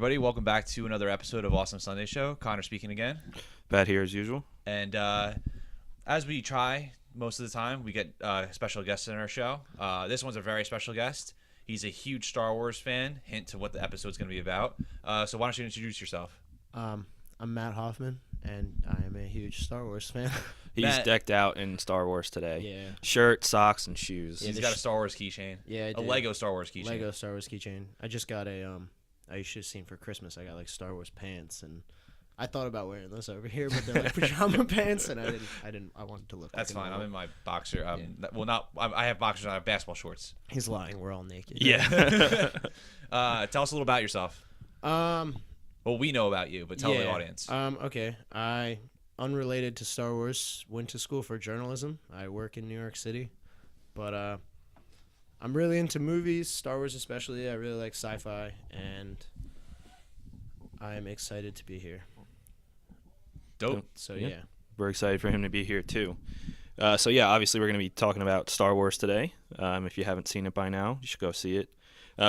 everybody. Welcome back to another episode of Awesome Sunday Show. Connor speaking again. Bad here as usual. And as we try most of the time, we get special guests in our show. This one's a very special guest. He's a huge Star Wars fan. Hint to what the episode's going to be about. So why don't you introduce yourself? I'm Matt Hoffman, and I am a huge Star Wars fan. He's decked out in Star Wars today. Yeah. Shirt, socks, and shoes. He's got a Star Wars keychain. Yeah, a Lego Star Wars keychain. Lego Star Wars keychain. I just got you should have seen for Christmas. I got like Star Wars pants, and I thought about wearing those over here, but they're like pajama pants, and I wanted to look. That's like fine. I'm in my boxer. I have boxers. I have basketball shorts. He's lying. We're all naked. Yeah. Tell us a little about yourself. Well, we know about you, but tell the audience. Okay. Unrelated to Star Wars, went to school for journalism. I work in New York City, but I'm really into movies, Star Wars especially. I really like sci-fi, and I'm excited to be here. Dope. So yeah. We're excited for him to be here too. Obviously we're going to be talking about Star Wars today. If you haven't seen it by now, you should go see it.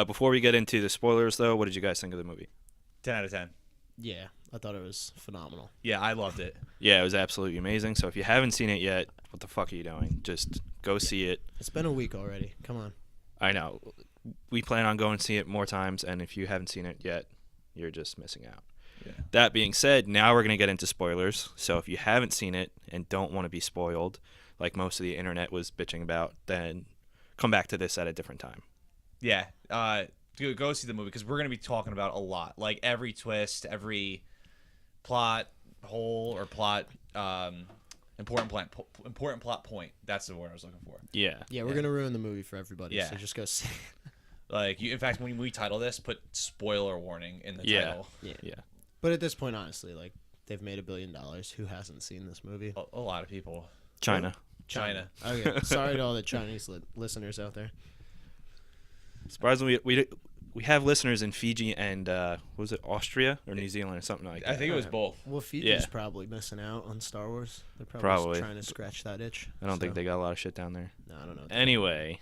Before we get into the spoilers, though, what did you guys think of the movie? 10 out of 10. Yeah, I thought it was phenomenal. Yeah, I loved it. Yeah, it was absolutely amazing. So if you haven't seen it yet, what the fuck are you doing? Just go see it. It's been a week already. Come on. I know. We plan on going to see it more times, and if you haven't seen it yet, you're just missing out. Yeah. That being said, now we're going to get into spoilers. So if you haven't seen it and don't want to be spoiled, like most of the internet was bitching about, then come back to this at a different time. Yeah. Go see the movie, because we're going to be talking about a lot. Like every twist, every plot hole or plot important plot point. That's the word I was looking for. Yeah. Yeah, we're gonna ruin the movie for everybody. Yeah. So just go see. Like in fact, when we title this, put spoiler warning in the title. Yeah. But at this point, honestly, like they've made $1 billion. Who hasn't seen this movie? A lot of people. China. Okay. Sorry to all the Chinese listeners out there. Surprisingly, we have listeners in Fiji and was it Austria or New Zealand or something like that? I think it was both. Well, Fiji's probably missing out on Star Wars. They're probably trying to scratch that itch. I don't think they got a lot of shit down there. No, I don't know. Anyway,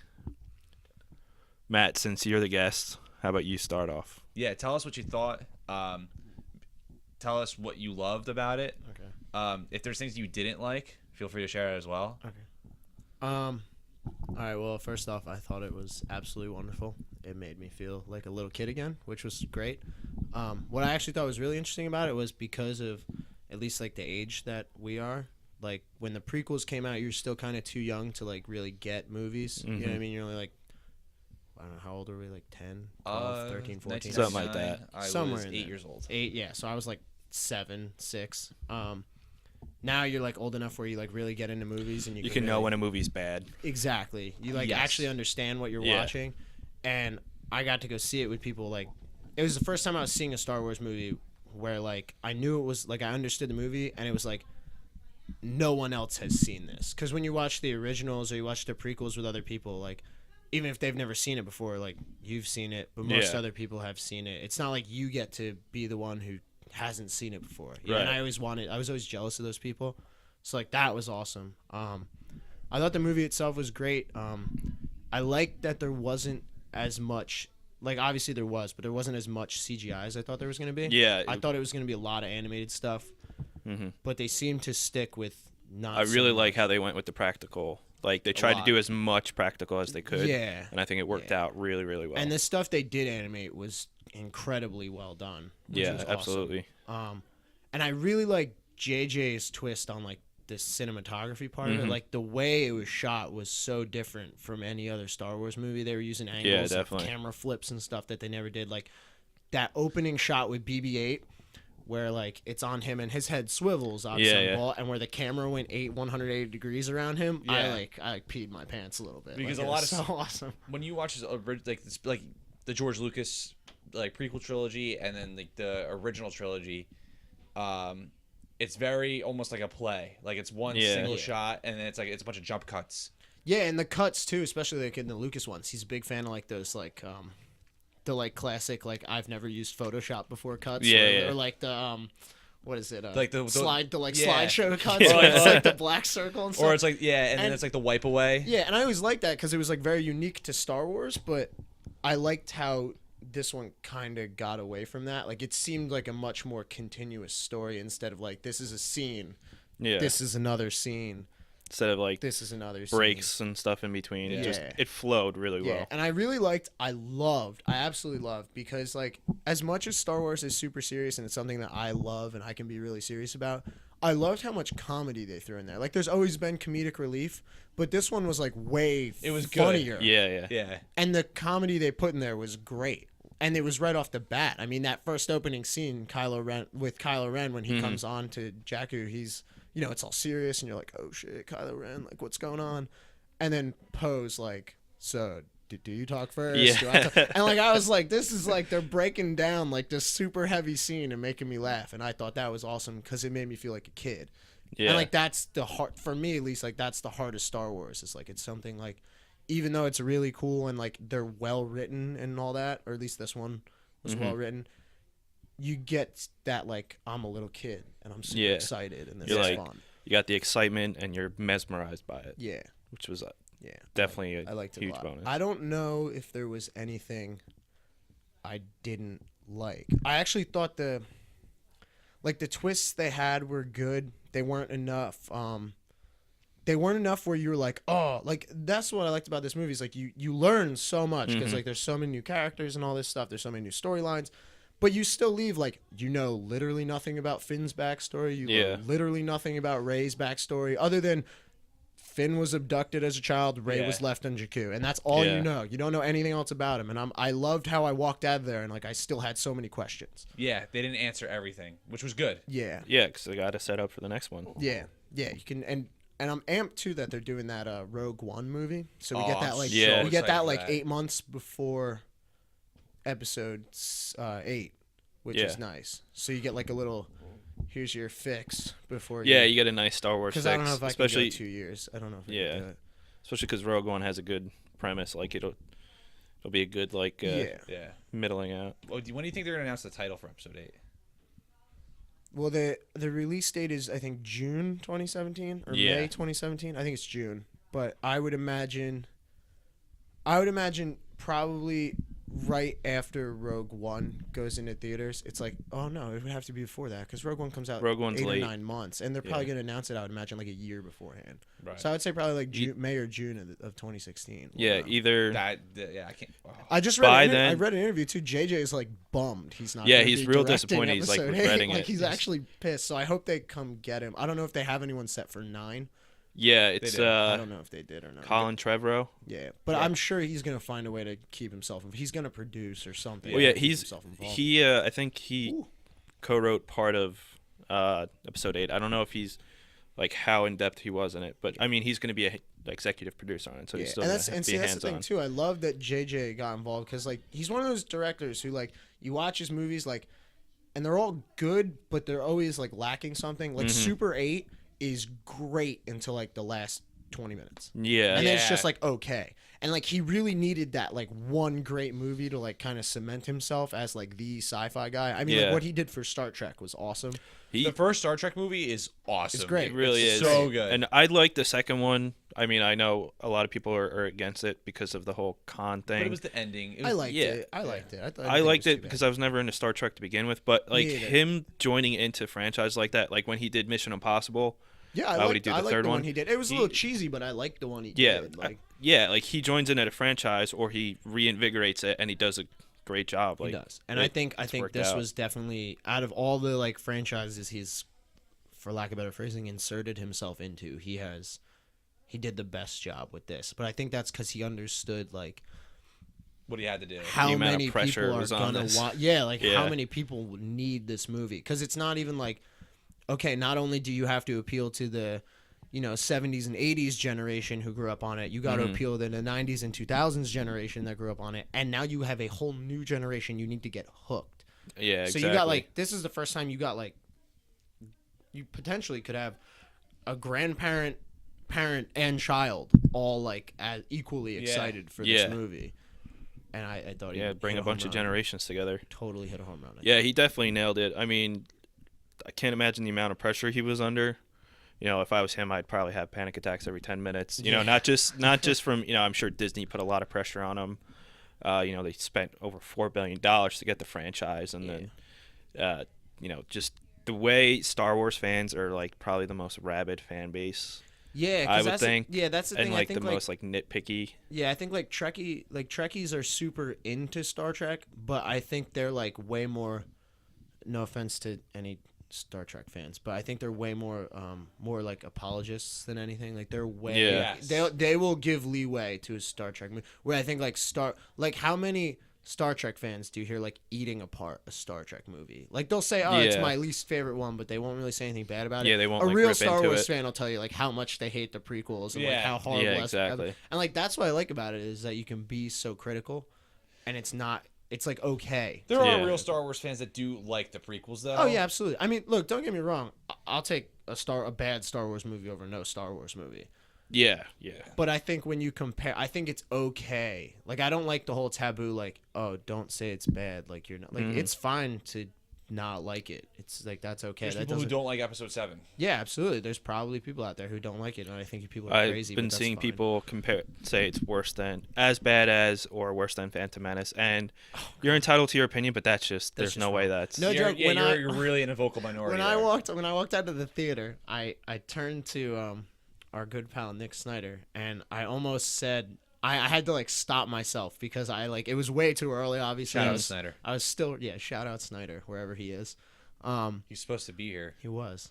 Matt, since you're the guest, how about you start off? Yeah, tell us what you thought. Tell us what you loved about it. Okay. If there's things you didn't like, feel free to share it as well. Okay. All right, well, first off, I thought it was absolutely wonderful. It made me feel like a little kid again, which was great. What I actually thought was really interesting about it was because of at least like the age that we are. Like when the prequels came out, you're still kind of too young to like really get movies. Mm-hmm. You know what I mean? You're only like, I don't know, how old are we? Like 10, 12, 13, 14? Something like that. I Somewhere was in 8 there. years old. 8, yeah. So I was like 7, 6. Now you're like old enough where you like really get into movies and you can know really, when a movie's bad. Exactly. You like actually understand what you're watching. And I got to go see it with people. Like it was the first time I was seeing a Star Wars movie where like I knew it was like I understood the movie and it was like no one else has seen this. Because when you watch the originals or you watch the prequels with other people, like even if they've never seen it before, like you've seen it, but most other people have seen it. It's not like you get to be the one who hasn't seen it before. Right. And I was always jealous of those people. So like that was awesome. I thought the movie itself was great. I liked that there wasn't as much, like obviously there was, but there wasn't as much CGI as I thought there was going to be. Yeah. I thought it was going to be a lot of animated stuff, but they seemed to stick with not. I really like how they went with the practical. Like they tried to do as much practical as they could. Yeah. And I think it worked out really, really well. And the stuff they did animate was incredibly well done. Which was awesome. Absolutely. And I really like JJ's twist on like the cinematography part of it. Like the way it was shot was so different from any other Star Wars movie. They were using angles, and camera flips and stuff that they never did. Like that opening shot with BB-8 where like it's on him and his head swivels obviously and where the camera went 180 degrees around him. I peed my pants a little bit because like, a lot of so awesome when you watch like the George Lucas like prequel trilogy and then like the original trilogy, it's very almost like a play. Like it's one single shot and then it's a bunch of jump cuts. Yeah, and the cuts too, especially like in the Lucas ones. He's a big fan of like those like the like classic like I've never used Photoshop before cuts. Or like the what is it? Like the slideshow cuts. Where it's like the black circle and stuff. Or it's like and then it's like the wipe away. Yeah, and I always liked that because it was like very unique to Star Wars. But I liked how this one kind of got away from that. Like, it seemed like a much more continuous story instead of like, this is a scene, this is another scene. Instead of like this is another breaks scene. and stuff in between. Yeah. It flowed really well. And I absolutely loved, because like, as much as Star Wars is super serious and it's something that I love and I can be really serious about, I loved how much comedy they threw in there. Like, there's always been comedic relief, but this one was like way funnier. Good. Yeah. And the comedy they put in there was great. And it was right off the bat. I mean, that first opening scene, with Kylo Ren, when he comes on to Jakku, he's, you know, it's all serious, and you're like, oh shit, Kylo Ren, like, what's going on? And then Poe's like, so, do you talk first? Yeah. And like, I was like, this is like, they're breaking down like this super heavy scene and making me laugh. And I thought that was awesome, because it made me feel like a kid. Yeah. And like, that's the heart, for me at least, like, that's the heart of Star Wars. It's like, it's something like, even though it's really cool and like they're well written and all that, or at least this one was well written, you get that like, I'm a little kid and I'm super excited and this is like, fun. You got the excitement and you're mesmerized by it. Yeah. Which was definitely a huge bonus. I don't know if there was anything I didn't like. I actually thought the twists they had were good. They weren't enough. They weren't enough where you were like, oh, like, that's what I liked about this movie, is like, you learn so much, because like, there's so many new characters and all this stuff, there's so many new storylines, but you still leave like, you know, literally nothing about Finn's backstory, you know literally nothing about Rey's backstory, other than Finn was abducted as a child, Rey was left on Jakku, and that's all you know. You don't know anything else about him, and I loved how I walked out of there and like, I still had so many questions. Yeah, they didn't answer everything, which was good. Yeah, because they got to set up for the next one. Yeah, you can. And I'm amped too that they're doing that Rogue One movie. So we get that like we get that like 8 months before Episode 8, which is nice. So you get like a little, here's your fix before. You get a nice Star Wars fix. Because I don't know if I can go 2 years. I don't know if I can do it. Especially because Rogue One has a good premise. Like it'll be a good like middling out. Well, when do you think they're gonna announce the title for Episode 8? Well, the release date is, I think, June 2017 or May 2017. I think it's June. But I would imagine probably right after Rogue One goes into theaters. It's like, oh no, it would have to be before that, because Rogue One comes out Rogue One's 8 late. or 9 months, and they're probably going to announce it, I would imagine, like a year beforehand. Right. So I would say probably like May or June of 2016. Either I can't. Oh. I just read I read an interview too. JJ is like bummed. He's not. He's real disappointed. He's like regretting like, it. He's actually pissed. So I hope they come get him. I don't know if they have anyone set for 9. Yeah, it's I don't know if they did or not. Colin Trevorrow. Yeah, but I'm sure he's gonna find a way to keep himself. He's gonna produce or something. Well, I think he co-wrote part of Episode 8. I don't know if he's like how in depth he was in it, but I mean he's gonna be a executive producer on it, so he's still gonna be hands-on. That's the thing too. I love that JJ got involved, because like, he's one of those directors who, like, you watch his movies like, and they're all good, but they're always like lacking something. Like Super 8 is great until like the last 20 minutes. Yeah. And then it's just like, okay. And like, he really needed that like one great movie to like kind of cement himself as like the sci-fi guy. I mean, like, what he did for Star Trek was awesome. The first Star Trek movie is awesome. It's great. It really is. So good. And I like the second one. I mean, I know a lot of people are against it because of the whole Khan thing. But it was the ending. I liked it. I liked it. I liked it because I was never into Star Trek to begin with. But like him joining into franchise like that, like when he did Mission Impossible. Yeah, I liked the one he did. It was a little cheesy, but I liked the one he did. Like, like he joins in at a franchise or he reinvigorates it, and he does a great job. Like, he does. And I think this was definitely, out of all the like franchises he's, for lack of better phrasing, inserted himself into, he did the best job with this. But I think that's because he understood like what he had to do, how many people are gonna watch. Yeah, like how many people need this movie, because it's not even like, okay, not only do you have to appeal to the, 70s and 80s generation who grew up on it, you got to appeal to the 90s and 2000s generation that grew up on it, and now you have a whole new generation you need to get hooked. Yeah, exactly. So you got like, this is the first time you got like, you potentially could have a grandparent, parent, and child all like as equally excited for this movie. And I thought he bring a bunch of generations together. Totally hit a home run. Yeah, he definitely nailed it. I mean, I can't imagine the amount of pressure he was under. If I was him, I'd probably have panic attacks every 10 minutes. Not just from, I'm sure Disney put a lot of pressure on him. They spent over $4 billion to get the franchise, and then, just the way Star Wars fans are like probably the most rabid fan base. Yeah, I would think. That's the thing. And I think the most nitpicky. Yeah, I think Trekkies are super into Star Trek, but I think they're like way more. No offense to any Star Trek fans, but I think they're way more like apologists than anything. Like they're way they will give leeway to a Star Trek movie. Where I think how many Star Trek fans do you hear like eating apart a Star Trek movie? Like they'll say, "Oh, it's my least favorite one," but they won't really say anything bad about it. Yeah, they won't. A like, real rip Star into Wars it. fan will tell you like how much they hate the prequels and like how horrible. Yeah, exactly. And like that's what I like about it is that you can be so critical, and it's not. It's like okay. There are real Star Wars fans that do like the prequels, though. Oh yeah, absolutely. I mean, look, don't get me wrong. I'll take a bad Star Wars movie over no Star Wars movie. Yeah. But I think when you compare, I think it's okay. Like I don't like the whole taboo. Like, oh, don't say it's bad. Like you're not. Like it's fine to not like it. It's like that's okay. There's people who don't like Episode 7. Yeah, absolutely. There's probably people out there who don't like it, and I think people are crazy. I've been seeing people say it's worse than, as bad as, or worse than Phantom Menace, and you're entitled to your opinion, but there's no way that's no joke. You're really in a vocal minority. When I walked out of the theater, I turned to our good pal Nick Snyder, and I almost said. I had to like stop myself because it was way too early. Obviously, shout out Snyder. I was still shout out Snyder wherever he is. He's supposed to be here. He was,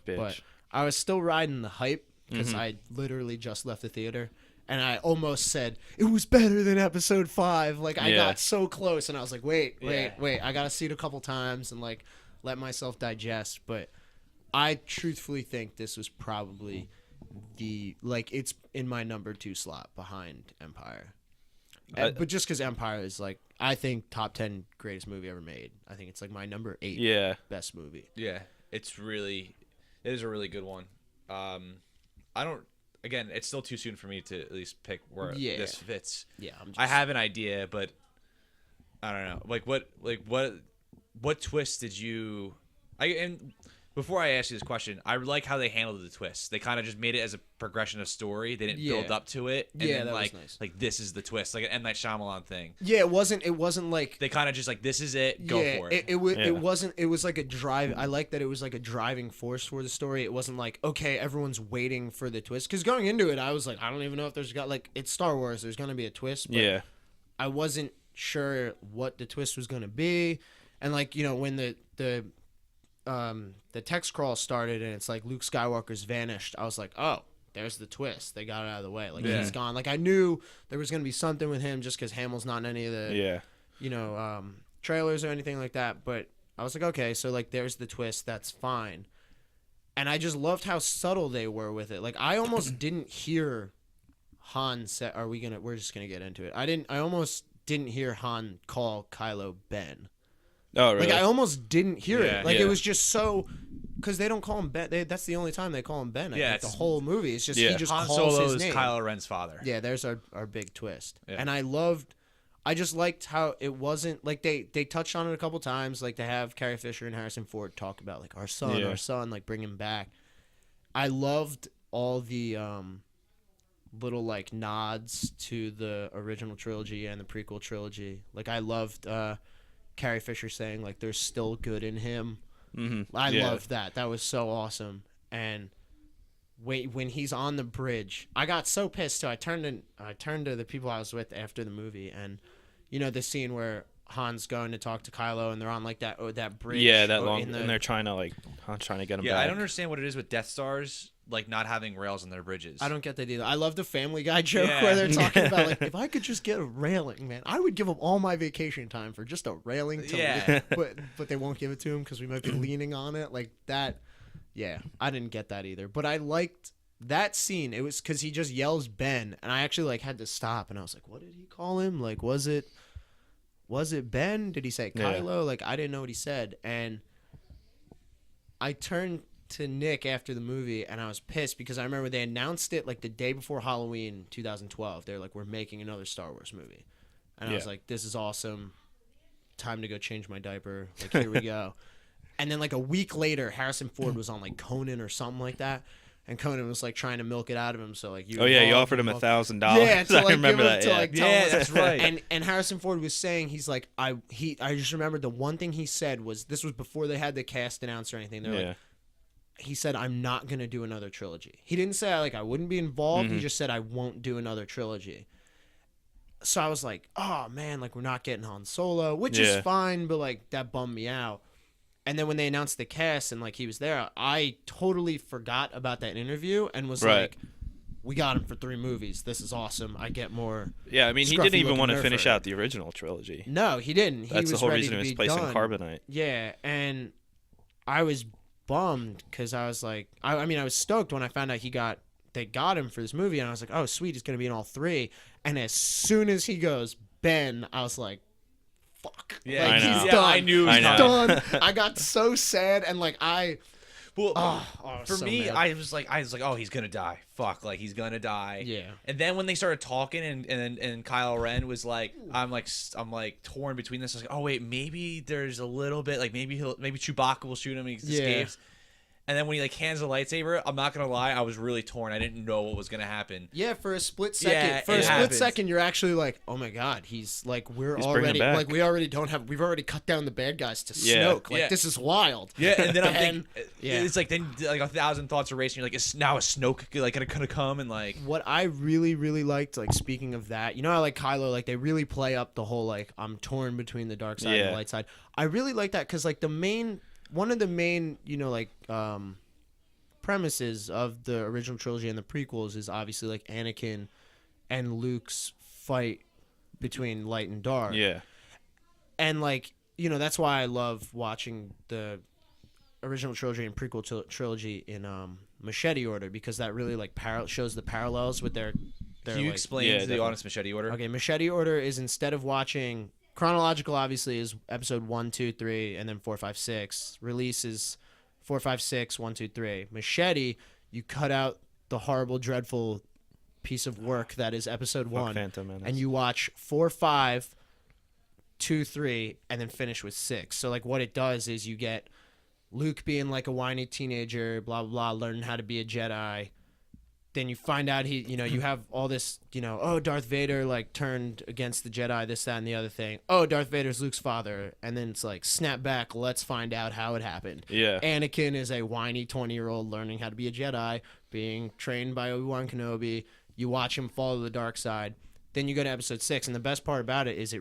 bitch. but I was still riding the hype because I literally just left the theater, and I almost said it was better than Episode 5. Like I got so close, and I was like, wait, I gotta see it a couple times and like let myself digest. But I truthfully think this was probably. It's in my number 2 slot behind Empire, but just because Empire is like I think top 10 greatest movie ever made. I think it's like my number 8 best movie. Yeah, it is a really good one. It's still too soon for me to at least pick where this fits. Yeah, I have an idea, but I don't know. What twist did you? Before I ask you this question, I like how they handled the twists. They kind of just made it as a progression of story. They didn't build up to it. And then, that was nice. Like this is the twist, like an M. Night Shyamalan thing. Yeah, it wasn't like they kind of just like this is it. Go for it. It wasn't. It was like a drive. I like that it was like a driving force for the story. It wasn't like okay, everyone's waiting for the twist. Because going into it, I was like, I don't even know if it's Star Wars. There's gonna be a twist. But I wasn't sure what the twist was gonna be, and like when the text crawl started and it's like Luke Skywalker's vanished, I was like, oh, there's the twist. They got it out of the way. Like he's gone. Like I knew there was gonna be something with him just because Hamill's not in any of the trailers or anything like that. But I was like, okay, so like there's the twist. That's fine. And I just loved how subtle they were with it. Like I almost didn't hear Han say, we're just gonna get into it. I almost didn't hear Han call Kylo Ben. Oh, really? Like I almost didn't hear it. Like it was just so because they don't call him Ben. That's the only time they call him Ben. I think the whole movie. It's just he just Han calls Solo his name. Kylo Ren's father. Yeah, there's our big twist. Yeah. And I just liked how it wasn't like they touched on it a couple times. Like to have Carrie Fisher and Harrison Ford talk about like our son, like bring him back. I loved all the little like nods to the original trilogy and the prequel trilogy. Like I loved. Carrie Fisher saying like there's still good in him. I loved that. That was so awesome. And when he's on the bridge, I got so pissed too. I turned to the people I was with after the movie, and the scene where Han's going to talk to Kylo and they're on like that bridge. Yeah, that long, and they're trying to Han's trying to get him back. I don't understand what it is with Death Stars. Like not having rails on their bridges. I don't get that either. I love the Family Guy joke where they're talking about like if I could just get a railing, man, I would give up all my vacation time for just a railing. But they won't give it to him because we might be leaning on it like that. Yeah, I didn't get that either. But I liked that scene. It was because he just yells Ben, and I actually like had to stop and I was like, what did he call him? Like was it Ben? Did he say Kylo? Like I didn't know what he said, and I turned to Nick after the movie and I was pissed because I remember they announced it like the day before Halloween 2012. They're like, we're making another Star Wars movie, and I was like, this is awesome, time to go change my diaper, like here we go. And then like a week later Harrison Ford was on like Conan or something like that, and Conan was like trying to milk it out of him. So like you. Oh yeah, you offered him $1,000. Yeah, to, like, I remember give him that. to, Yeah, like, tell yeah, him that's right. And Harrison Ford was saying he's like I just remembered the one thing he said was this was before they had the cast announced or anything. They're like. He said, I'm not going to do another trilogy. He didn't say, like, I wouldn't be involved. He just said, I won't do another trilogy. So I was like, oh, man, like, we're not getting Han Solo, which is fine, but, like, that bummed me out. And then when they announced the cast and, like, he was there, I totally forgot about that interview and was like, we got him for 3 movies. This is awesome. I get more. Yeah, I mean, he didn't even want to finish out the original trilogy. No, he didn't. That's the whole reason he was placed in Carbonite. Yeah, and I was bummed because I was like, I mean, I was stoked when I found out they got him for this movie, and I was like, oh sweet, he's gonna be in all 3. And as soon as he goes Ben, I was like, fuck, yeah, like, he's done. I knew he's done. I got so sad, and like for me, mad. I was like, oh, he's gonna die. Fuck, like he's gonna die. Yeah. And then when they started talking, and Kylo Ren was like, I'm like torn between this. I was like, oh wait, maybe there's a little bit, like maybe Chewbacca will shoot him and he escapes. And then when he like hands the lightsaber, I'm not gonna lie, I was really torn. I didn't know what was gonna happen. Yeah, for a split second. Split second, you're actually like, oh my god, he's like, we've already cut down the bad guys to Snoke. Like this is wild. Yeah, and then I'm thinking, it's like then like 1,000 thoughts are racing. You're like, is now a Snoke like gonna come and like. What I really really liked, like speaking of that, you know, I like Kylo, like they really play up the whole like I'm torn between the dark side and the light side. I really like that because like one of the main, you know, like premises of the original trilogy and the prequels is obviously like Anakin and Luke's fight between light and dark. Yeah. And like, you know, that's why I love watching the original trilogy and prequel trilogy in machete order, because that really like shows the parallels with their Can you explain the honest machete order? Okay, machete order is instead of watching chronological, obviously, is episode 1, 2, 3, and then 4, 5, 6. Release is 4, 5, 6, 1, 2, 3. Machete, you cut out the horrible, dreadful piece of work that is episode 1, and you watch 4, 5, 2, 3, and then finish with 6. So, like, what it does is you get Luke being like a whiny teenager, blah, blah, blah, learning how to be a Jedi. Then you find out you have all this, oh, Darth Vader, like, turned against the Jedi, this, that, and the other thing. Oh, Darth Vader's Luke's father. And then it's like, snap back, let's find out how it happened. Yeah. Anakin is a whiny 20-year-old learning how to be a Jedi, being trained by Obi-Wan Kenobi. You watch him fall to the dark side. Then you go to episode 6, and the best part about it is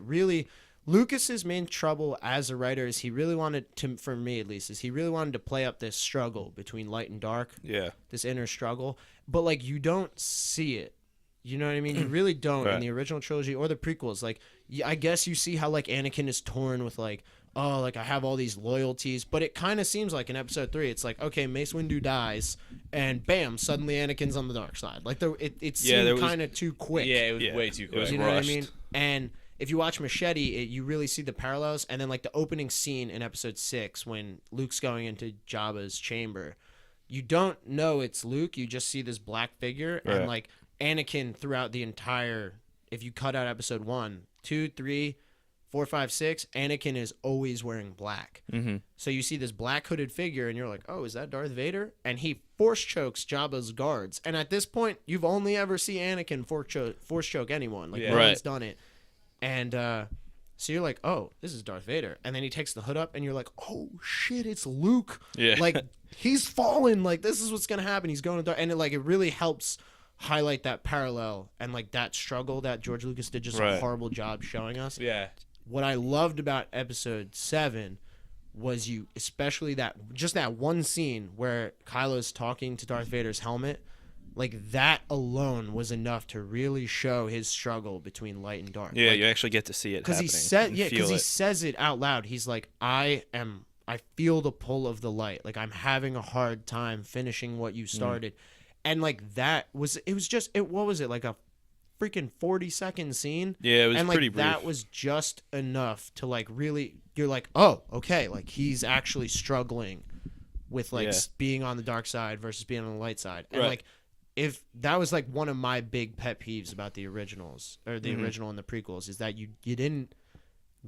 Lucas's main trouble as a writer is he really wanted to, for me at least, is he really wanted to play up this struggle between light and dark. Yeah. This inner struggle. But, like, you don't see it. You know what I mean? You really don't in the original trilogy or the prequels. Like, I guess you see how, like, Anakin is torn with, like, oh, like, I have all these loyalties. But it kind of seems like in episode 3, it's like, okay, Mace Windu dies, and bam, suddenly Anakin's on the dark side. Like, it seemed kind of too quick. Yeah, it was way too quick. You know what I mean? And if you watch Machete, you really see the parallels. And then, like, the opening scene in episode 6 when Luke's going into Jabba's chamber, you don't know it's Luke. You just see this black figure. Right. And, like, Anakin throughout the entire, if you cut out episode 1, 2, 3, 4, 5, 6, Anakin is always wearing black. Mm-hmm. So you see this black hooded figure, and you're like, oh, is that Darth Vader? And he force chokes Jabba's guards. And at this point, you've only ever seen Anakin force choke anyone. Like, no one's done it. And so you're like, oh, this is Darth Vader. And then he takes the hood up, and you're like, oh, shit, it's Luke. Yeah. Like, he's fallen. Like, this is what's going to happen. He's going to Darth. And it really helps highlight that parallel and, like, that struggle that George Lucas did just a horrible job showing us. Yeah. What I loved about episode 7 was especially that one scene where Kylo's talking to Darth Vader's helmet. Like, that alone was enough to really show his struggle between light and dark. Yeah, like, you actually get to see it happening. Because he says it out loud. He's like, I feel the pull of the light. Like, I'm having a hard time finishing what you started. And, like, what was it? Like a freaking 40-second scene? Yeah, it was pretty brief. That was just enough to, like, really, you're like, oh, okay. Like, he's actually struggling with, like, being on the dark side versus being on the light side. And, like, if that was like one of my big pet peeves about the originals or the original and the prequels is that you didn't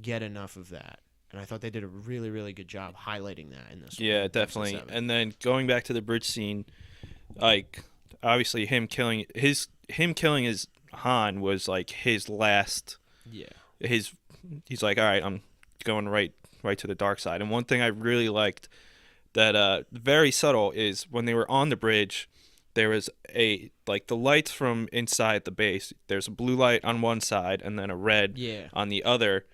get enough of that. And I thought they did a really, really good job highlighting that in this one. Yeah, definitely. And then going back to the bridge scene, like obviously him killing his Han was like his last. Yeah. He's like, all right, I'm going right to the dark side. And one thing I really liked that very subtle is when they were on the bridge, there was the lights from inside the base. There's a blue light on one side and then a red on the other.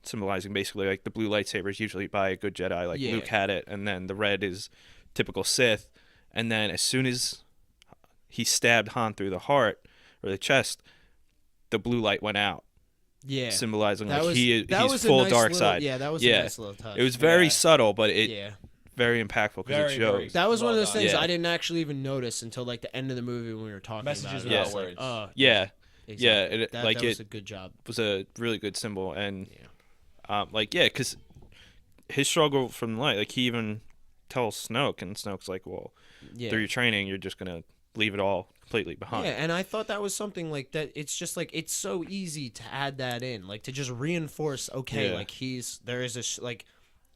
Symbolizing basically like the blue lightsabers usually by a good Jedi, like Luke had it, and then the red is typical Sith. And then as soon as he stabbed Han through the heart or the chest, the blue light went out. Yeah, symbolizing he's full nice dark side. Yeah, that was a nice little touch. It was very subtle, but very impactful because it shows. That was one of those things I didn't actually even notice until like the end of the movie when we were talking Messages about it. Messages without words. Exactly. That was a good job. Was a really good symbol, and because his struggle from the light, like he even tells Snoke, and Snoke's like, well, through your training, you're just gonna leave it all completely behind. Yeah, and I thought that was something like that. It's just like it's so easy to add that in, like to just reinforce. Okay, like there is a like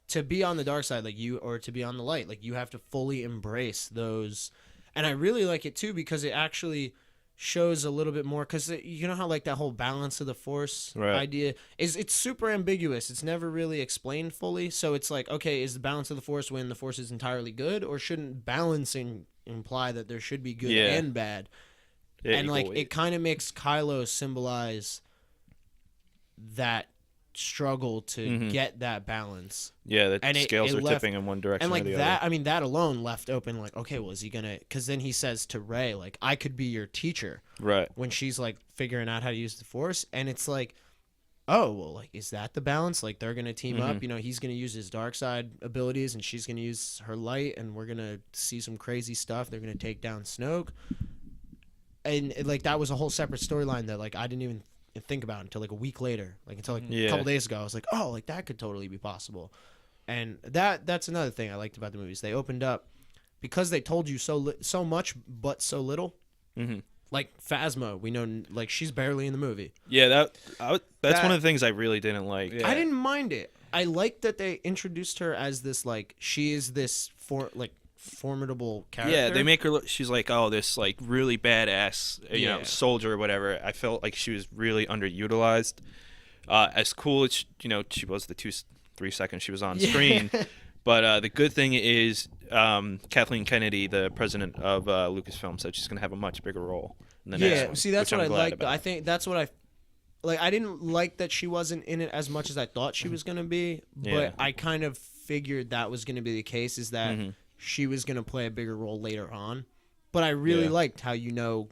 to be on the dark side, like or to be on the light, like you have to fully embrace those. And I really like it too because it actually shows a little bit more, because you know how like that whole balance of the Force idea it's super ambiguous. It's never really explained fully. So it's like, okay, is the balance of the Force when the Force is entirely good, or shouldn't balancing imply that there should be good and bad? And like it kind of makes Kylo symbolize that struggle to get that balance. Yeah, the scales are tipping in one direction, and like or the that other. I mean, that alone left open like, okay, well, is he gonna, because then he says to Rey, like, I could be your teacher, right, when she's like figuring out how to use the Force. And it's like, oh well, like, is that the balance? Like they're gonna team up, he's gonna use his dark side abilities and she's gonna use her light, and we're gonna see some crazy stuff. They're gonna take down Snoke, and like that was a whole separate storyline that like I didn't even think about until like a week later, like until like a couple days ago. I was like, oh, like that could totally be possible. And that's another thing I liked about the movies. They opened up because they told you so much but so little. Like Phasma, we know like she's barely in the movie. Yeah, that's one of the things I really didn't like. I didn't mind it. I liked that they introduced her as this, like, she is this formidable character. Yeah, they make her look, she's like, oh, this like really badass soldier or whatever. I felt like she was really underutilized. As cool as she was the 2-3 seconds she was on screen. But the good thing is Kathleen Kennedy, the president of Lucasfilm, said she's going to have a much bigger role in the next one. See, that's what I liked. I think that's what I didn't like that she wasn't in it as much as I thought she was going to be, but I kind of figured that was going to be the case, is that she was going to play a bigger role later on. But I really liked how you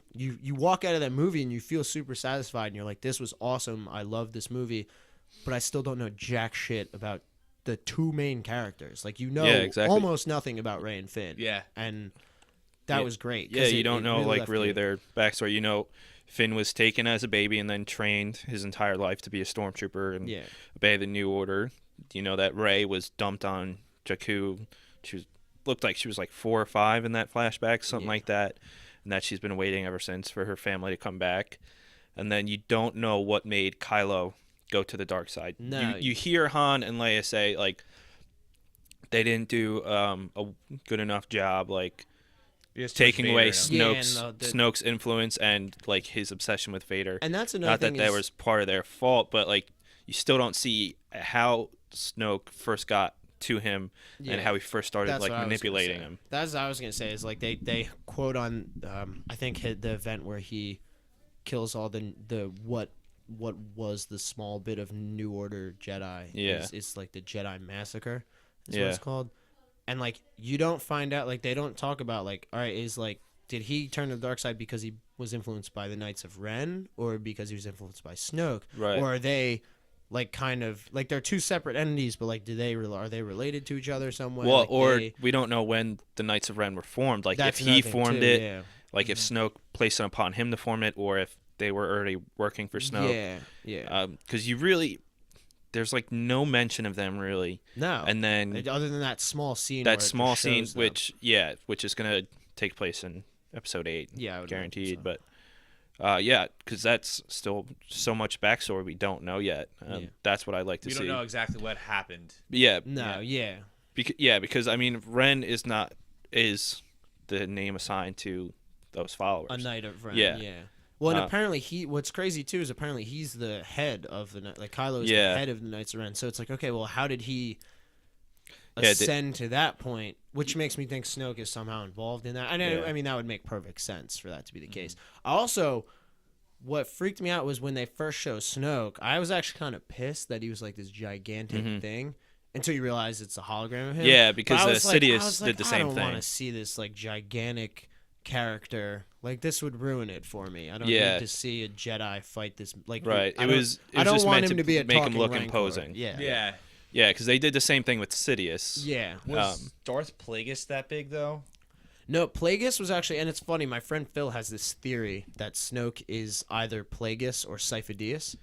walk out of that movie and you feel super satisfied and you're like, this was awesome. I love this movie, but I still don't know jack shit about the two main characters. Like, almost nothing about Rey and Finn. Yeah. And that was great. Yeah, you don't know really their backstory. Finn was taken as a baby and then trained his entire life to be a stormtrooper and obey the New Order. You know that Rey was dumped on Jakku. She looked like she was like 4 or 5 in that flashback, something like that, and that she's been waiting ever since for her family to come back. And then you don't know what made Kylo go to the dark side. No. You hear Han and Leia say, like, they didn't do a good enough job, like, taking away Snoke's influence and, like, his obsession with Vader. And that's another thing. Not that was part of their fault, but, like, you still don't see how Snoke first got to him and how he first started manipulating him. That's what I was gonna say. Is like they quote on I think the event where he kills all the what was the small bit of New Order Jedi. It's like the Jedi Massacre. That's what it's called. And like you don't find out, like they don't talk about like, all right, is like, did he turn to the dark side because he was influenced by the Knights of Ren, or because he was influenced by Snoke, right? Or are they like kind of like they're two separate entities, but like are they related to each other some way? Well, we don't know when the Knights of Ren were formed. Like if he formed it, like if Snoke placed it upon him to form it, or if they were already working for Snoke. Because there's like no mention of them really. No. And then other than that small scene. Which is gonna take place in Episode 8. Yeah, I would guaranteed. So. But because that's still so much backstory we don't know yet. That's what I'd like to see. We don't know exactly what happened. Yeah. No. Yeah. Because I mean, Ren is the name assigned to those followers. A Knight of Ren. Yeah. Yeah. Well, and apparently what's crazy too is apparently he's the head of the like Kylo is the head of the Knights of Ren. So it's like, okay, well, how did he ascend to that point? Which makes me think Snoke is somehow involved in that. I mean, that would make perfect sense for that to be the case. Also, what freaked me out was when they first showed Snoke, I was actually kind of pissed that he was like this gigantic thing until you realize it's a hologram of him. Yeah, because Sidious did the same I don't thing. want to see this like gigantic character. Like, this would ruin it for me. I don't need to see a Jedi fight this. Like, right. It was just meant him to be a make him look Rancor. imposing. Yeah, because they did the same thing with Sidious. Yeah. Was Darth Plagueis that big though? No, Plagueis was actually, and it's funny. My friend Phil has this theory that Snoke is either Plagueis or Sifo-Dyas.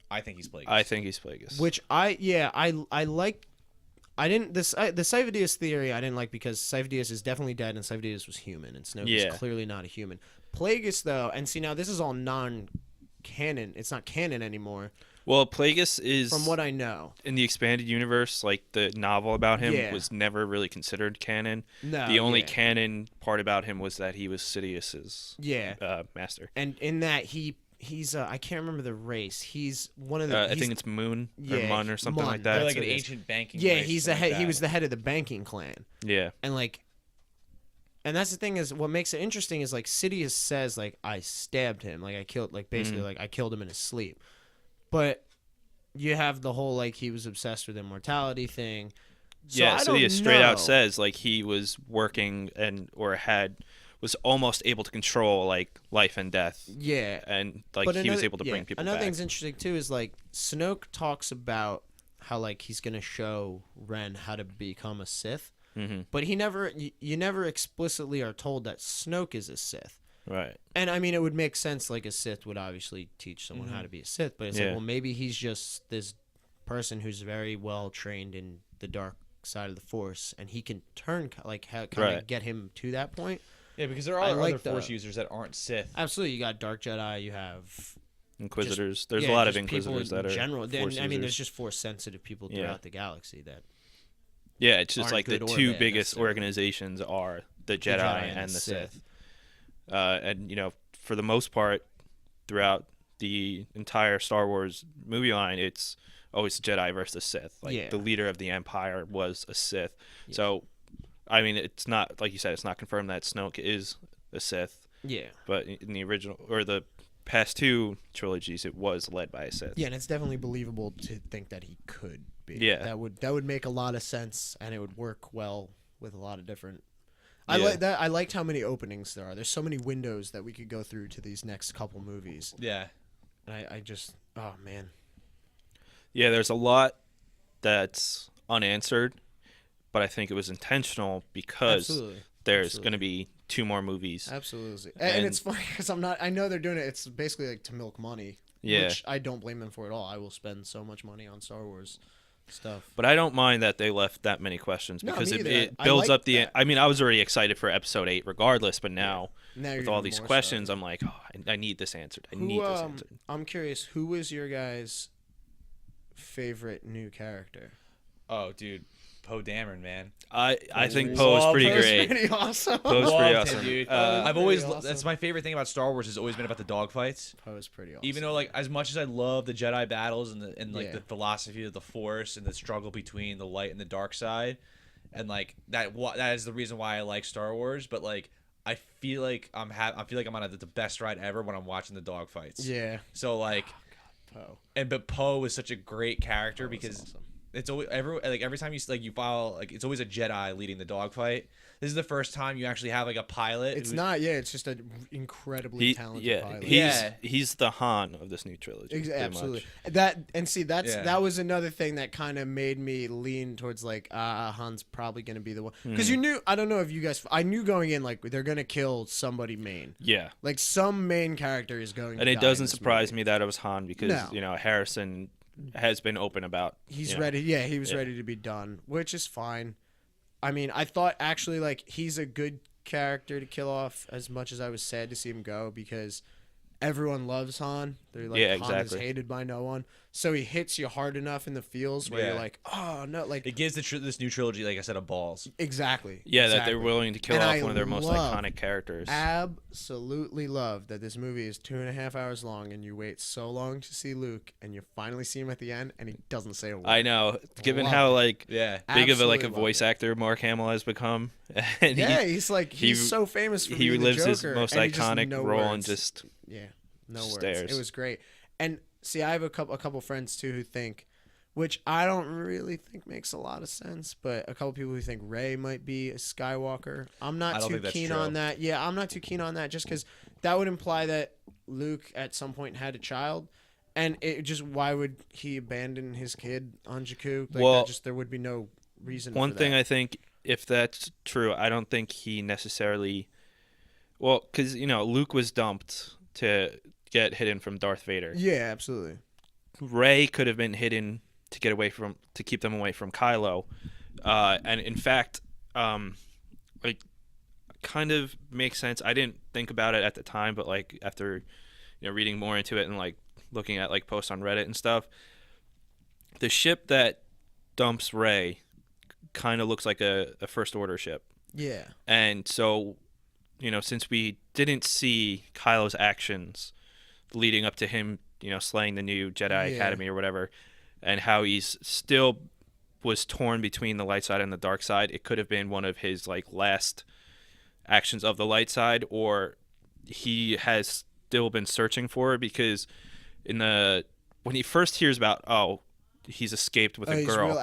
I think he's Plagueis. I think he's Plagueis. Which I like. I didn't the Sifo-Dyas theory I didn't like because Sifo-Dyas is definitely dead and Sifo-Dyas was human and Snoke is clearly not a human. Plagueis though, and see now this is all non-canon. It's not canon anymore. Well, Plagueis is, from what I know, in the expanded universe, like the novel about him was never really considered canon. No, the only canon part about him was that he was Sidious's master. And in that he's I can't remember the race. He's one of the. I think it's Moon or Mun or something like that. They're like an ancient banking. Yeah, race, he's the head. He was the head of the banking clan. Yeah, and that's the thing is what makes it interesting is like Sidious says like I stabbed him, like I killed, like basically like I killed him in his sleep, but you have the whole like he was obsessed with immortality thing. So Sidious straight out says like he was working was almost able to control like life and death. Yeah, and like he was able to bring people Another back. thing's interesting too is like Snoke talks about how like he's gonna show Ren how to become a Sith, but you never explicitly are told that Snoke is a Sith. Right. And I mean, it would make sense. Like a Sith would obviously teach someone how to be a Sith, but it's like, well, maybe he's just this person who's very well trained in the dark side of the Force, and he can turn kind of get him to that point. Yeah, because there are other Force users that aren't Sith. Absolutely, you got Dark Jedi. You have Inquisitors. There's a lot of Inquisitors that are general. Force I mean, users. there's just Force sensitive people throughout the galaxy that. Yeah, it's just like the two biggest organizations are the Jedi and the Sith. And for the most part, throughout the entire Star Wars movie line, it's always Jedi versus Sith. Like the leader of the Empire was a Sith. Yeah. So, I mean, it's not like you said. It's not confirmed that Snoke is a Sith. Yeah. But in the original or the past two trilogies, it was led by a Sith. Yeah, and it's definitely believable to think that he could be. Yeah. That would make a lot of sense, and it would work well with a lot of different. I like that. I liked how many openings there are. There's so many windows that we could go through to these next couple movies. Yeah. And I just, oh man. Yeah, there's a lot that's unanswered, but I think it was intentional because there's going to be 2 more movies. Absolutely. And it's funny because I know they're doing it. It's basically like to milk money. Yeah. Which I don't blame them for at all. I will spend so much money on Star Wars stuff. But I don't mind that they left that many questions because it builds up the. I mean, I was already excited for Episode 8 regardless, but now with all these questions, I'm like, I need this answered. I need this answered. I'm curious, who was your guys' favorite new character? Oh, dude. Poe Dameron, man. I think Poe is pretty great. Pretty awesome. Poe's pretty awesome, dude. I've always that's my favorite thing about Star Wars has always been about the dogfights. Poe's pretty awesome. Even though like as much as I love the Jedi battles and the philosophy of the Force and the struggle between the light and the dark side, and like that is the reason why I like Star Wars. But like I feel like I'm on the best ride ever when I'm watching the dogfights. Yeah. So like, Poe. But Poe is such a great character because. Awesome. It's always every time you follow it's always a Jedi leading the dogfight. This is the first time you actually have like a pilot. It's it's just an incredibly talented pilot. He's the Han of this new trilogy. Absolutely. That was another thing that kind of made me lean towards like Han's probably going to be the one because you knew. I don't know if you guys. I knew going in like they're going to kill somebody main. Yeah. Like some main character is going. And it doesn't surprise me that it was Han because Harrison has been open about he's ready. Yeah, he was ready to be done, which is fine. I mean, I thought actually like he's a good character to kill off as much as I was sad to see him go because everyone loves Han. They're like Han is hated by no one. So he hits you hard enough in the feels where you're like, oh no, like it gives this new trilogy, like I said, a balls. Exactly. Yeah, that they're willing to kill off one of their most iconic characters. Absolutely love that this movie is 2.5 hours long, and you wait so long to see Luke, and you finally see him at the end, and he doesn't say a word. I know, given how big of a voice actor Mark Hamill has become. And he's so famous for he being lives the his Joker, most iconic role and just no stares. words. It was great. And see, I have a couple friends too who think, which I don't really think makes a lot of sense, but a couple people who think Rey might be a Skywalker. I'm not too keen on that. Yeah, I'm not too keen on that just because that would imply that Luke at some point had a child. And it just, why would he abandon his kid on Jakku? There would be no reason for that. One thing I think, if that's true, I don't think he necessarily... Well, because, Luke was dumped to get hidden from Darth Vader. Yeah, absolutely. Rey could have been hidden to keep them away from Kylo. And in fact, it kind of makes sense. I didn't think about it at the time, but like after reading more into it and like looking at like posts on Reddit and stuff, the ship that dumps Rey kind of looks like a First Order ship. Yeah. And so, since we didn't see Kylo's actions leading up to him, slaying the new Jedi Academy or whatever, and how he's still was torn between the light side and the dark side, it could have been one of his like last actions of the light side, or he has still been searching for it, because when he first hears about he's escaped with a girl,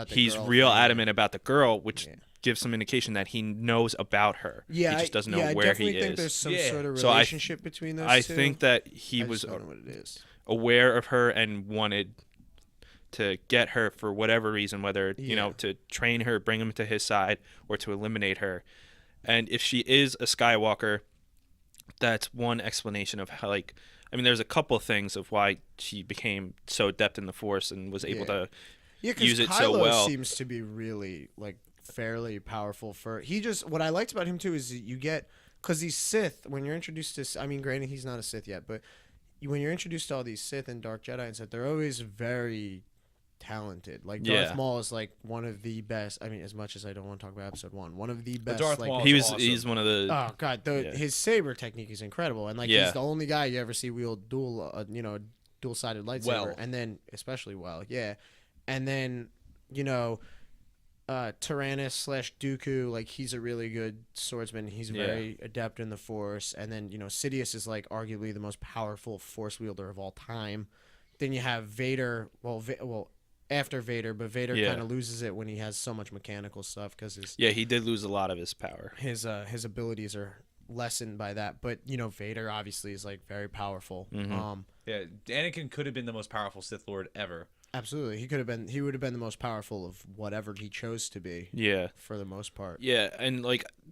he's real adamant about the girl, which gives some indication that he knows about her. Yeah, he just doesn't know where he is. I definitely think there's some sort of relationship between those two. I think that he was aware of her and wanted to get her for whatever reason, whether to train her, bring him to his side, or to eliminate her. And if she is a Skywalker, that's one explanation of how, there's a couple of things of why she became so adept in the Force and was able to use it so well. Kylo seems to be really fairly powerful what I liked about him too is you get, because these Sith, when you're introduced to, granted he's not a Sith yet, but when you're introduced to all these Sith and Dark Jedi and stuff, they're always very talented. Darth Maul is one of the best. As much as I don't want to talk about Episode 1, one of the best. Darth Maul he's awesome. One of the. Oh god, his saber technique is incredible, and he's the only guy you ever see wield dual-sided lightsaber, and then especially and then Tyrannus / Dooku, he's a really good swordsman. He's very adept in the Force, and then Sidious is arguably the most powerful Force wielder of all time. Then you have Vader. After Vader, but Vader kind of loses it when he has so much mechanical stuff because he did lose a lot of his power. His abilities are lessened by that, but Vader obviously is very powerful. Mm-hmm. Anakin could have been the most powerful Sith Lord ever. Absolutely, he would have been the most powerful of whatever he chose to be. Yeah, for the most part. Yeah, and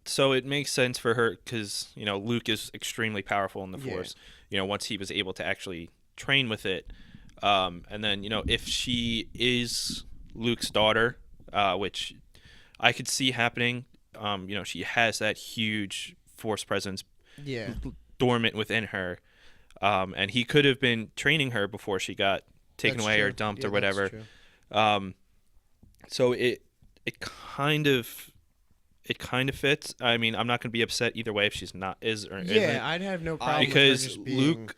so it makes sense for her because Luke is extremely powerful in the Force. Once he was able to actually train with it. And then, if she is Luke's daughter, which I could see happening, she has that huge Force presence dormant within her. And he could have been training her before she got taken away or dumped or whatever. So it kind of fits. I'm not going to be upset either way if she's not is or isn't. Yeah, I'd have no problem because with her just being... Luke.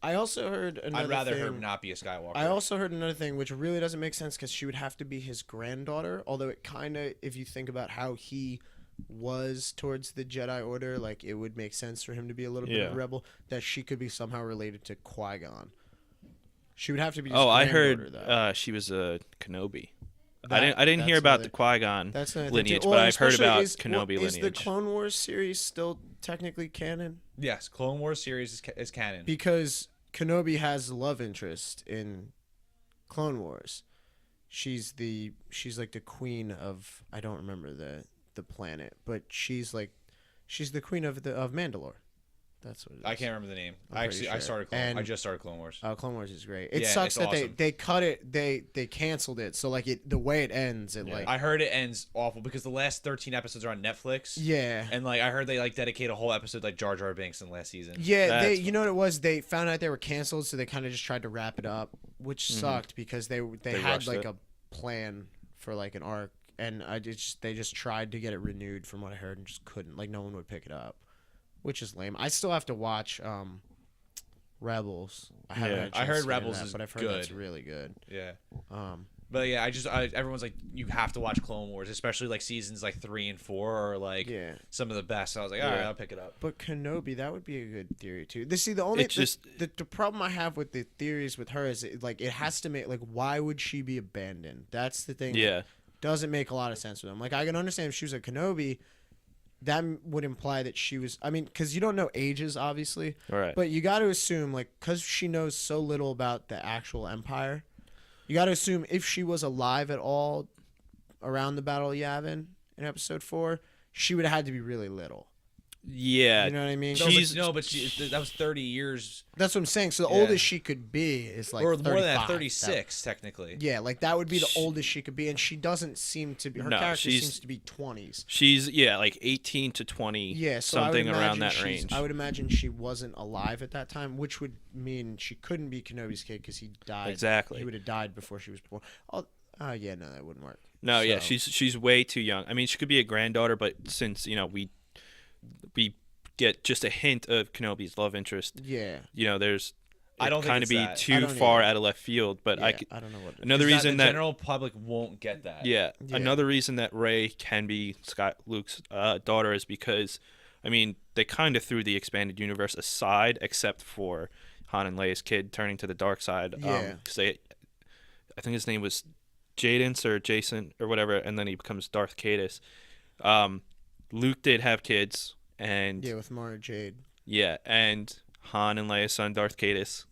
I also heard another I'd rather thing. her not be a Skywalker. I also heard another thing, which really doesn't make sense because she would have to be his granddaughter. Although it kind of, if you think about how he was towards the Jedi Order, it would make sense for him to be a little bit of a rebel. That she could be somehow related to Qui-Gon. She would have to be. His I heard though. She was a Kenobi. I didn't hear about the Qui-Gon lineage, but I've heard about Kenobi lineage. Is the Clone Wars series still technically canon? Yes, Clone Wars series is canon. Because Kenobi has a love interest in Clone Wars. She's the queen of, I don't remember the planet, but she's the queen of Mandalore. That's what it is. I can't remember the name. I just started Clone Wars. Oh, Clone Wars is great. It sucks that awesome. they cut it. They canceled it. So like the way it ends, I heard it ends awful because the last 13 episodes are on Netflix. Yeah. And like I heard they like dedicate a whole episode like Jar Jar Binks in the last season. Yeah, you know what it was? They found out they were canceled, so they kind of just tried to wrap it up, which sucked because they had like a plan for like an arc, and they just tried to get it renewed from what I heard and just couldn't. Like no one would pick it up. Which is lame. I still have to watch Rebels. I heard Rebels is but I've heard good. That's really good. Yeah. But yeah, everyone's like, you have to watch Clone Wars, especially like seasons like 3 and 4 are like some of the best. So I was like, all right, I'll pick it up. But Kenobi, that would be a good theory too. The problem I have with the theories with her is it has to make why would she be abandoned? That's the thing. Yeah. Doesn't make a lot of sense with them. Like I can understand if she was a Kenobi. That would imply that she was. I mean, because you don't know ages, obviously. Right. But you got to assume, because she knows so little about the actual Empire, you got to assume if she was alive at all around the Battle of Yavin in Episode 4, she would have had to be really little. Yeah. You know what I mean? That was 30 years. That's what I'm saying. So the oldest she could be is like 35. More than that, 36 technically. Yeah, that would be the oldest she could be, and she doesn't seem to be. Her character seems to be 20s. She's 18 to 20. Yeah, so something around that range. I would imagine she wasn't alive at that time, which would mean she couldn't be Kenobi's kid because he died. Exactly. He would have died before she was born. Oh, yeah, no, that wouldn't work. No, yeah, she's way too young. I mean, she could be a granddaughter, but since we get just a hint of Kenobi's love interest. Yeah. There's I don't kind of be that. too far out of left field, but I don't know what another reason the general public won't get that. Yeah. Another reason that Rey can be Luke's daughter is because I mean, they kind of threw the expanded universe aside except for Han and Leia's kid turning to the dark side. Yeah. I think his name was Jadence or Jason or whatever, and then he becomes Darth Caedus. Luke did have kids, and with Mara Jade. Yeah, and Han and Leia's son Darth Caedus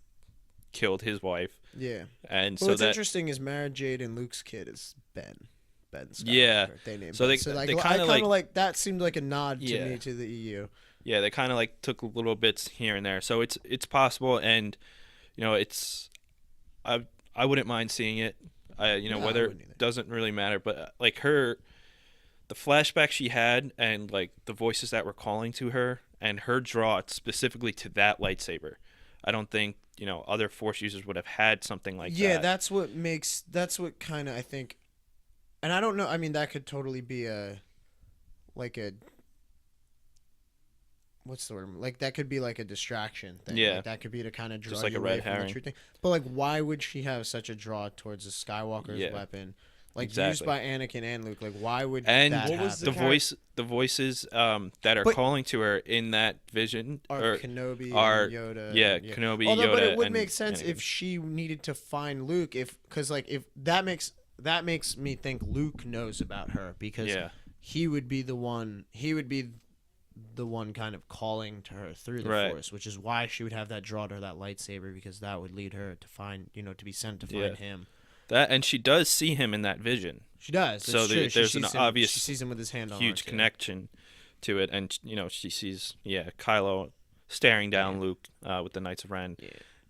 killed his wife. Yeah, and what's interesting is Mara Jade and Luke's kid is Ben Skywalker. Yeah, they named so Ben. they kind of like that seemed like a nod to me to the EU. Yeah, they kind of took little bits here and there, so it's possible, and it's I wouldn't mind seeing it. Whether it doesn't really matter, but the flashback she had and the voices that were calling to her and her draw specifically to that lightsaber, I don't think other Force users would have had something like that. Yeah, that's what kind of I think, and I don't know. I mean, that could totally be what's the word? That could be a distraction thing. Yeah, that could be to kind of draw just you a away red from herring. the true thing. But why would she have such a draw towards a Skywalker's weapon? Exactly. Used by Anakin and Luke. Why would and that what was happen? the voices that are calling to her in that vision are Kenobi and Yoda. Yeah, Kenobi, Yoda. But it would and make sense Anakin. if she needed to find Luke. If that makes me think Luke knows about her because he would be the one. He would be the one kind of calling to her through the Force, which is why she would have that draw to that lightsaber because that would lead her to find to be sent to find him. That and she does see him in that vision. She does. So there's an obvious, she sees him with his hand on huge connection to it, and she sees Kylo staring down Luke with the Knights of Ren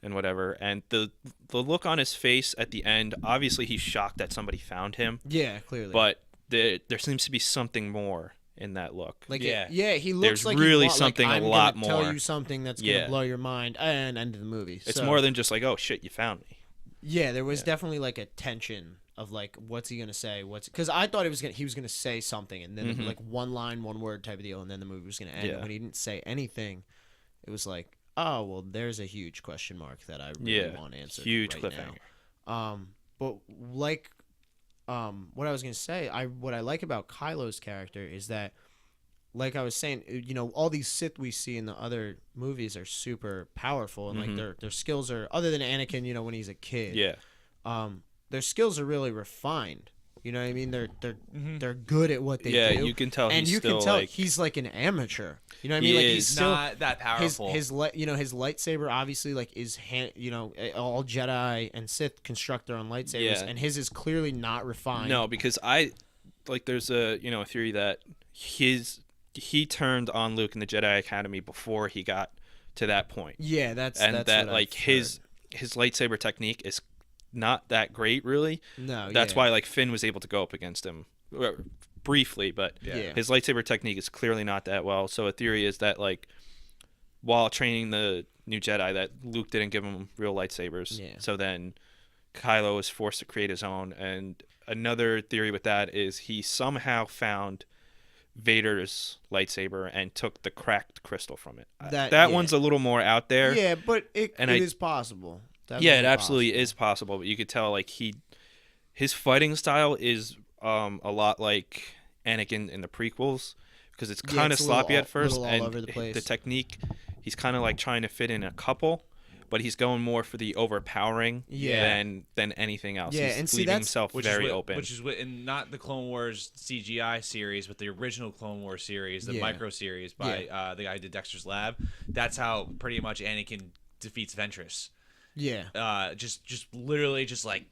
and whatever, and the look on his face at the end. Obviously, he's shocked that somebody found him. Yeah, clearly. But there seems to be something more in that look. He looks there's like really he something I'm a lot gonna more. Tell you something that's gonna blow your mind, and end of the movie. It's more than just oh shit, you found me. Yeah, there was definitely a tension of what's he gonna say? Because I thought he was gonna say something, and then one line, one word type of deal, and then the movie was gonna end. Yeah. And when he didn't say anything, it was oh well, there's a huge question mark that I really want answered. Huge right cliffhanger. But what I was gonna say, what I like about Kylo's character is that, like I was saying, all these Sith we see in the other movies are super powerful, and their skills are, other than Anakin, when he's a kid. Yeah. Their skills are really refined. You know what I mean? They're good at what they do. Yeah, you can tell. And you can tell he's an amateur. You know what I mean? He's still not that powerful. His lightsaber obviously is all Jedi and Sith construct their own lightsabers, and his is clearly not refined. No, because there's a theory that he turned on Luke in the Jedi Academy before he got to that point. Yeah, that's like his lightsaber technique is not that great, really. No, that's why like Finn was able to go up against him briefly, but his lightsaber technique is clearly not that well. So a theory is that like while training the new Jedi, that Luke didn't give him real lightsabers. Yeah. So then Kylo was forced to create his own. And another theory with that is he somehow found Vader's lightsaber and took the cracked crystal from it. That one's a little more out there. Yeah, but it is possible. Yeah, it absolutely is possible. But you could tell like his fighting style is a lot like Anakin in the prequels, because it's kind of sloppy at first, and all over the place. The technique, he's kind of like trying to fit in a couple, but he's going more for the overpowering than anything else. Yeah, he's and leaving himself very open. Which is in not the Clone Wars CGI series, but the original Clone Wars series, the micro series by the guy who did Dexter's Lab. That's how pretty much Anakin defeats Ventress. Yeah. Just literally just like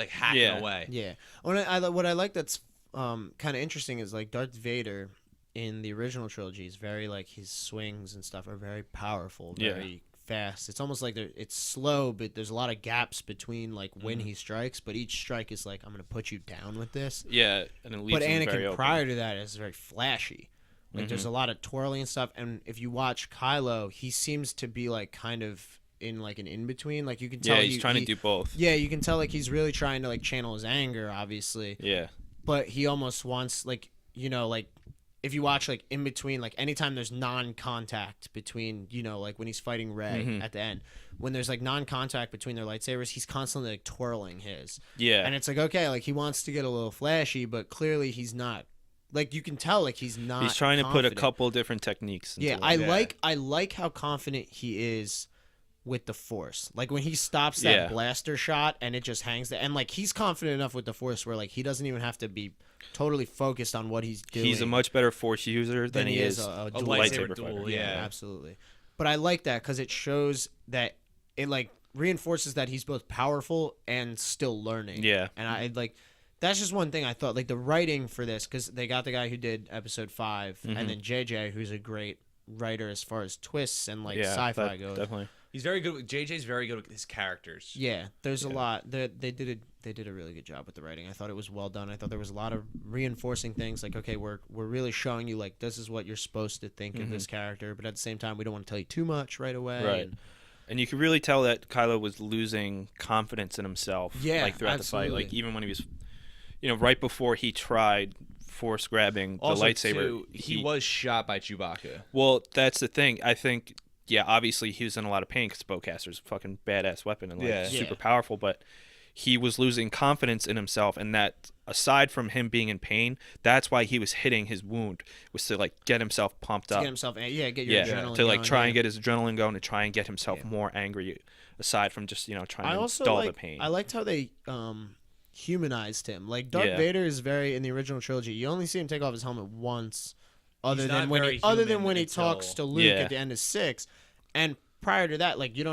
hacking away. Yeah. What I like that's kind of interesting is like Darth Vader in the original trilogy is very like his swings and stuff are very powerful, very fast. It's almost like it's slow, but there's a lot of gaps between like when he strikes, but each strike is like, I'm gonna put you down with this. Yeah, and it leaves but him Anakin very open. prior to that is very flashy. Like there's a lot of twirling and stuff, and if you watch Kylo, he seems to be like kind of in like an in-between. Like you can tell he's trying to do both. Yeah, you can tell like he's really trying to like channel his anger, obviously. Yeah. But he almost wants like, you know, like if you watch like in between, like anytime there's non-contact between, you know, like when he's fighting Rey at the end, when there's like non-contact between their lightsabers, he's constantly like twirling his. Yeah. And it's like, okay, like he wants to get a little flashy, but clearly he's not. Like you can tell, like he's not. He's trying confident. to put a couple different techniques. Yeah, I like how confident he is with the Force. Like when he stops that blaster shot and it just hangs there, and like he's confident enough with the Force where like he doesn't even have to be totally focused on what he's doing. He's a much better Force user than he is a lightsaber fighter. Yeah, absolutely. But I like that because it shows that it like reinforces that he's both powerful and still learning. Yeah, and I like. That's just one thing I thought, like the writing for this, because they got the guy who did Episode 5, and then JJ, who's a great writer as far as twists and like sci-fi goes. Definitely, he's very good. JJ's very good with his characters. Yeah, there's a lot. They did a really good job with the writing. I thought it was well done. I thought there was a lot of reinforcing things, like okay, we're really showing you like this is what you're supposed to think of this character, but at the same time, we don't want to tell you too much right away. Right. And you could really tell that Kylo was losing confidence in himself. Yeah, like throughout absolutely. the fight, like even when he was. You know, right before he tried force grabbing the lightsaber, too, he was shot by Chewbacca. Well, that's the thing. I think, obviously he was in a lot of pain because bowcaster's a fucking badass weapon and super powerful, but he was losing confidence in himself, and that aside from him being in pain, that's why he was hitting his wound, was to like get himself pumped up. Get himself, get your adrenaline to like going, try and get his adrenaline going, to try and get himself more angry. Aside from just trying to dull the pain. I liked how they humanized him. Like Darth Vader is very in the original trilogy. You only see him take off his helmet once, other than when he talks to Luke at the end of 6, and prior to that, like you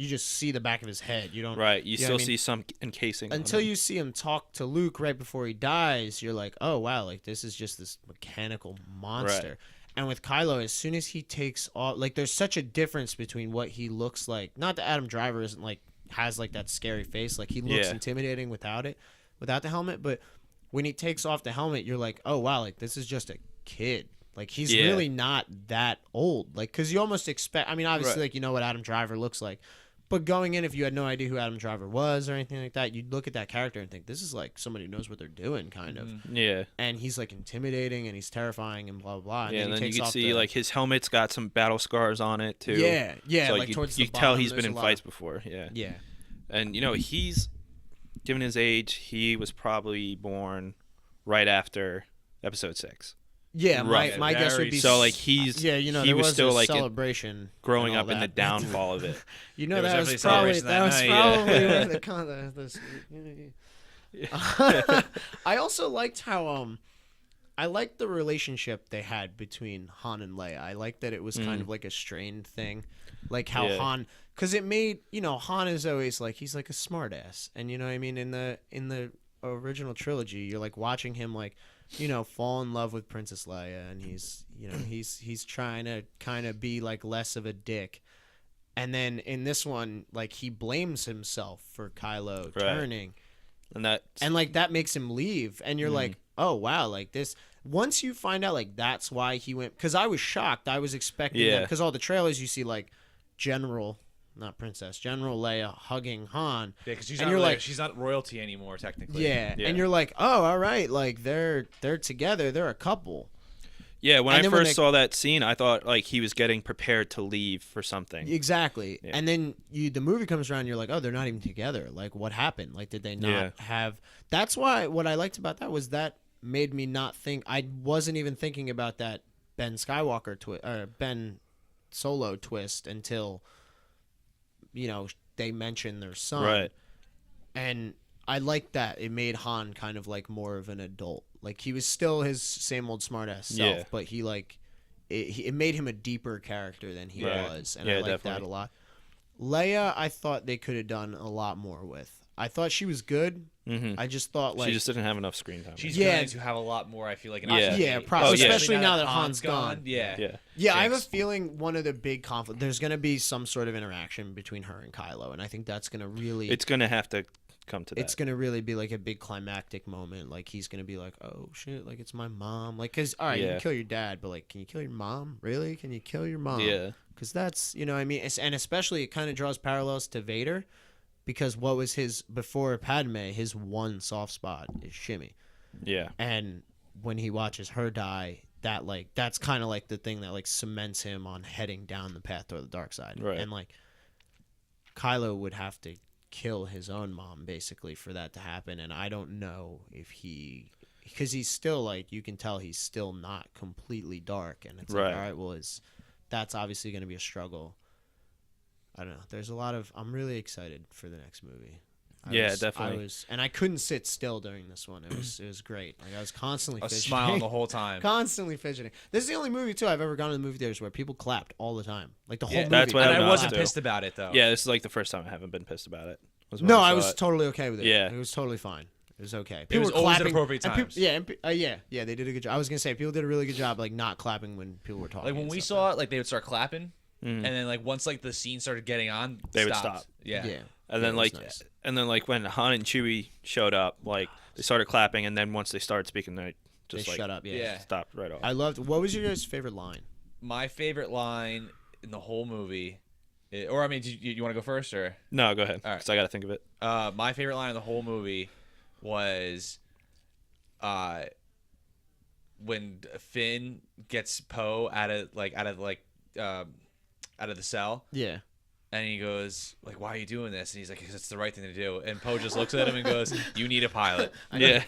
just see the back of his head. You don't you still see some encasing until you see him talk to Luke right before he dies. You're like, oh wow, like this is just this mechanical monster. Right. And with Kylo, as soon as he takes off, like there's such a difference between what he looks like. Not that Adam Driver isn't like has like that scary face, like he looks intimidating without the helmet, but when he takes off the helmet, you're like, oh wow, like this is just a kid, like he's really not that old, like because you almost expect, I mean obviously like you know what Adam Driver looks like, but going in, if you had no idea who Adam Driver was or anything like that, you'd look at that character and think this is like somebody who knows what they're doing, kind of. And he's like intimidating and he's terrifying and blah blah blah. And then you can see like his helmet's got some battle scars on it too. So like towards you the can tell bottom, he's been in fights before. And he's, given his age, he was probably born right after Episode 6. Yeah, my guess would be so. Like he's he was still like celebration growing up in the downfall of it. That was probably where the I also liked how I liked the relationship they had between Han and Leia. I liked that it was kind of like a strained thing, like how Han, because it made Han is always like he's like a smartass, and you know what I mean in the original trilogy, you're like watching him like fall in love with Princess Leia, and he's he's trying to kind of be like less of a dick, And then in this one, like, he blames himself for Kylo turning. And like, that makes him leave. And you're like, oh, wow, like, this. Once you find out, like, that's why he went. Because I was shocked. I was expecting them. Because all the trailers you see, like, General Leia hugging Han. Yeah, because she's not royalty anymore, technically. Yeah. And you're like, oh, all right, like, they're together. They're a couple. Yeah, when I first saw that scene, I thought like he was getting prepared to leave for something. Exactly. Yeah. And then the movie comes around, and you're like, oh, they're not even together. Like, what happened? Like, did they not have? That's why what I liked about that was that made me not think. I wasn't even thinking about that Ben Solo twist until they mentioned their son. Right. And I liked that it made Han kind of like more of an adult. Like, he was still his same old smartass self, but he like it made him a deeper character than he was, and I liked that a lot. Leia, I thought they could have done a lot more with. I thought she was good. Mm-hmm. I just thought like she just didn't have enough screen time. She's going to have a lot more. I feel like probably, especially now that Han's gone. Yeah. I have a feeling one of the big conflict. There's going to be some sort of interaction between her and Kylo, and I think that's going to really. It's going to have to come to that. It's going to really be like a big climactic moment. Like, he's going to be like, oh shit, like, it's my mom. Like, because all right, you can kill your dad, but like, can you kill your mom? Really? Can you kill your mom? Yeah. Because that's what I mean, and especially it kind of draws parallels to Vader. Because what was his, before Padme, his one soft spot is Shimmy. Yeah. And when he watches her die, that's kind of like the thing that like cements him on heading down the path toward the dark side. Right. And like, Kylo would have to kill his own mom basically for that to happen. And I don't know if because he's still like, you can tell he's still not completely dark. And it's like, all right, well, that's obviously going to be a struggle. I don't know. There's a lot of. I'm really excited for the next movie. Definitely. And I couldn't sit still during this one. It was great. Like, I was constantly fidgeting. Smiling the whole time. Constantly fidgeting. This is the only movie too I've ever gone to the movie theaters where people clapped all the time, like the whole movie. That's what and I wasn't pissed about it though. Yeah, this is like the first time I haven't been pissed about it. I was totally okay with it. Yeah, it was totally fine. It was okay. People were clapping at appropriate times. Yeah, they did a good job. I was gonna say people did a really good job, like not clapping when people were talking. Like when we saw it, like they would start clapping. And then like once like the scene started getting on, they would stop. Yeah. And then nice. When Han and Chewie showed up, like they started clapping, and then once they started speaking, they just shut up. Yeah. Stopped right off. I loved. What was your guys' favorite line? My favorite line in the whole movie, or I mean, do you want to go first or? No, go ahead. All right, because I got to think of it. My favorite line in the whole movie was, when Finn gets Poe out of the cell. Yeah. And he goes, like, why are you doing this? And he's like, because it's the right thing to do. And Poe just looks at him and goes, you need a pilot. Yeah,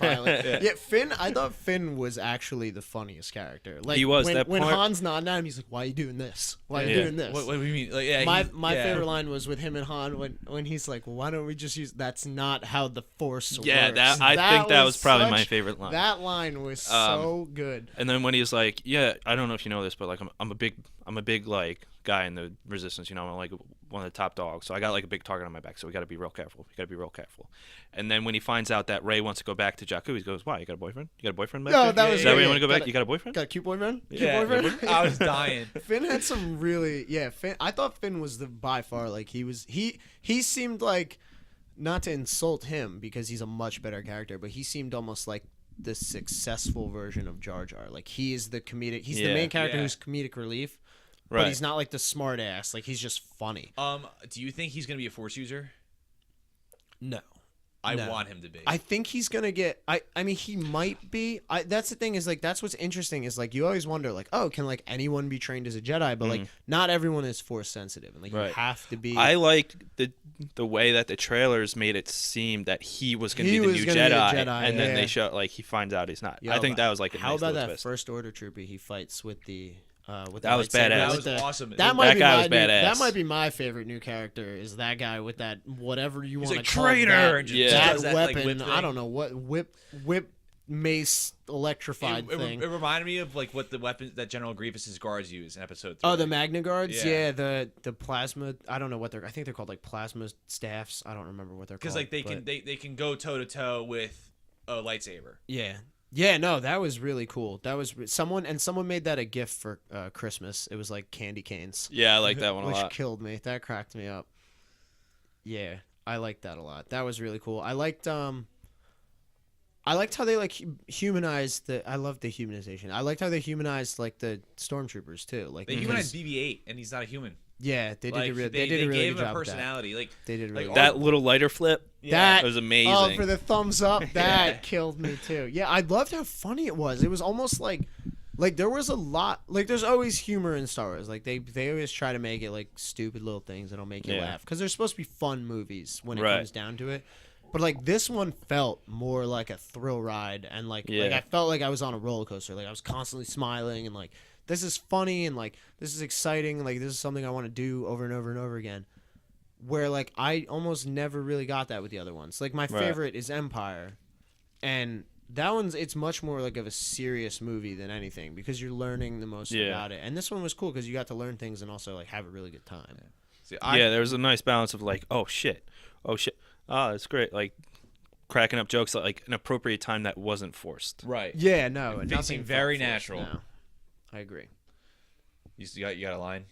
Finn, I thought Finn was actually the funniest character. Like, he was. When Han's nodding at him, he's like, why are you doing this? Why are you doing this? What do you mean? Like, my favorite line was with him and Han when he's like, well, why don't we just use, that's not how the Force works. I think that was probably my favorite line. That line was so good. And then when he's like, yeah, I don't know if you know this, but like I'm a big like guy in the Resistance, I'm like one of the top dogs, so I got like a big target on my back, so we got to be real careful. And then when he finds out that Rey wants to go back to Jakku, he goes, why, you got a boyfriend? Back no, there? Is that where you want to go back? You got a boyfriend? Got a cute boyfriend? I was dying. Finn had some really Finn, I thought Finn was by far like he seemed like, not to insult him because he's a much better character, but he seemed almost like the successful version of Jar Jar. Like, he is the comedic, he's the main character who's comedic relief. Right. But he's not like the smart ass. Like, he's just funny. Do you think he's gonna be a Force user? No. I want him to be. I think he's gonna get. I mean, he might be. That's the thing is like that's what's interesting is like you always wonder like, oh, can like anyone be trained as a Jedi? But like not everyone is Force sensitive, and like you have to be. I like the way that the trailers made it seem that he was gonna be the new Jedi, and then they show like he finds out he's not. I think that was like a nice about that twist. First Order trooper he fights with the. That was badass. That was awesome. That guy was badass. That might be my favorite new character. Is that guy with that whatever you want to call traitor? That weapon. Like, I don't know what whip mace electrified thing. It reminded me of like what the weapons that General Grievous's guards use in Episode 3. Oh, the Magna Guards. Yeah, the plasma. I don't know what I think they're called like plasma staffs. I don't remember what they're called. Because like they can go toe to toe with a lightsaber. Yeah. Yeah, no, that was really cool. That was someone made that a gift for Christmas. It was like candy canes. Yeah, I like that one a which lot. Killed me. That cracked me up. Yeah, I liked that a lot. That was really cool. I liked how they like humanized the. I love the humanization. I liked how they humanized like the stormtroopers too. Like they humanized BB-8, and he's not a human. Yeah, they did like, a really. They did a really gave good him job a personality. Like they did really like that little lighter flip. Yeah. That was amazing. Oh, for the thumbs up, that killed me too. Yeah, I loved how funny it was. It was almost like there was a lot. Like there's always humor in Star Wars. Like they always try to make it like stupid little things that'll make you laugh because they're supposed to be fun movies when it comes down to it. But like this one felt more like a thrill ride, and like I felt like I was on a roller coaster. Like I was constantly smiling, and like this is funny, and like this is exciting, and like this is something I want to do over and over and over again. Where like I almost never really got that with the other ones. Like my favorite is Empire, and that one's it's much more like of a serious movie than anything because you're learning the most about it. And this one was cool because you got to learn things and also like have a really good time. See, there was a nice balance of like, oh shit, oh that's great. Like cracking up jokes at like an appropriate time that wasn't forced. Right. Yeah, no, it seemed very natural. No, I agree. You got a line.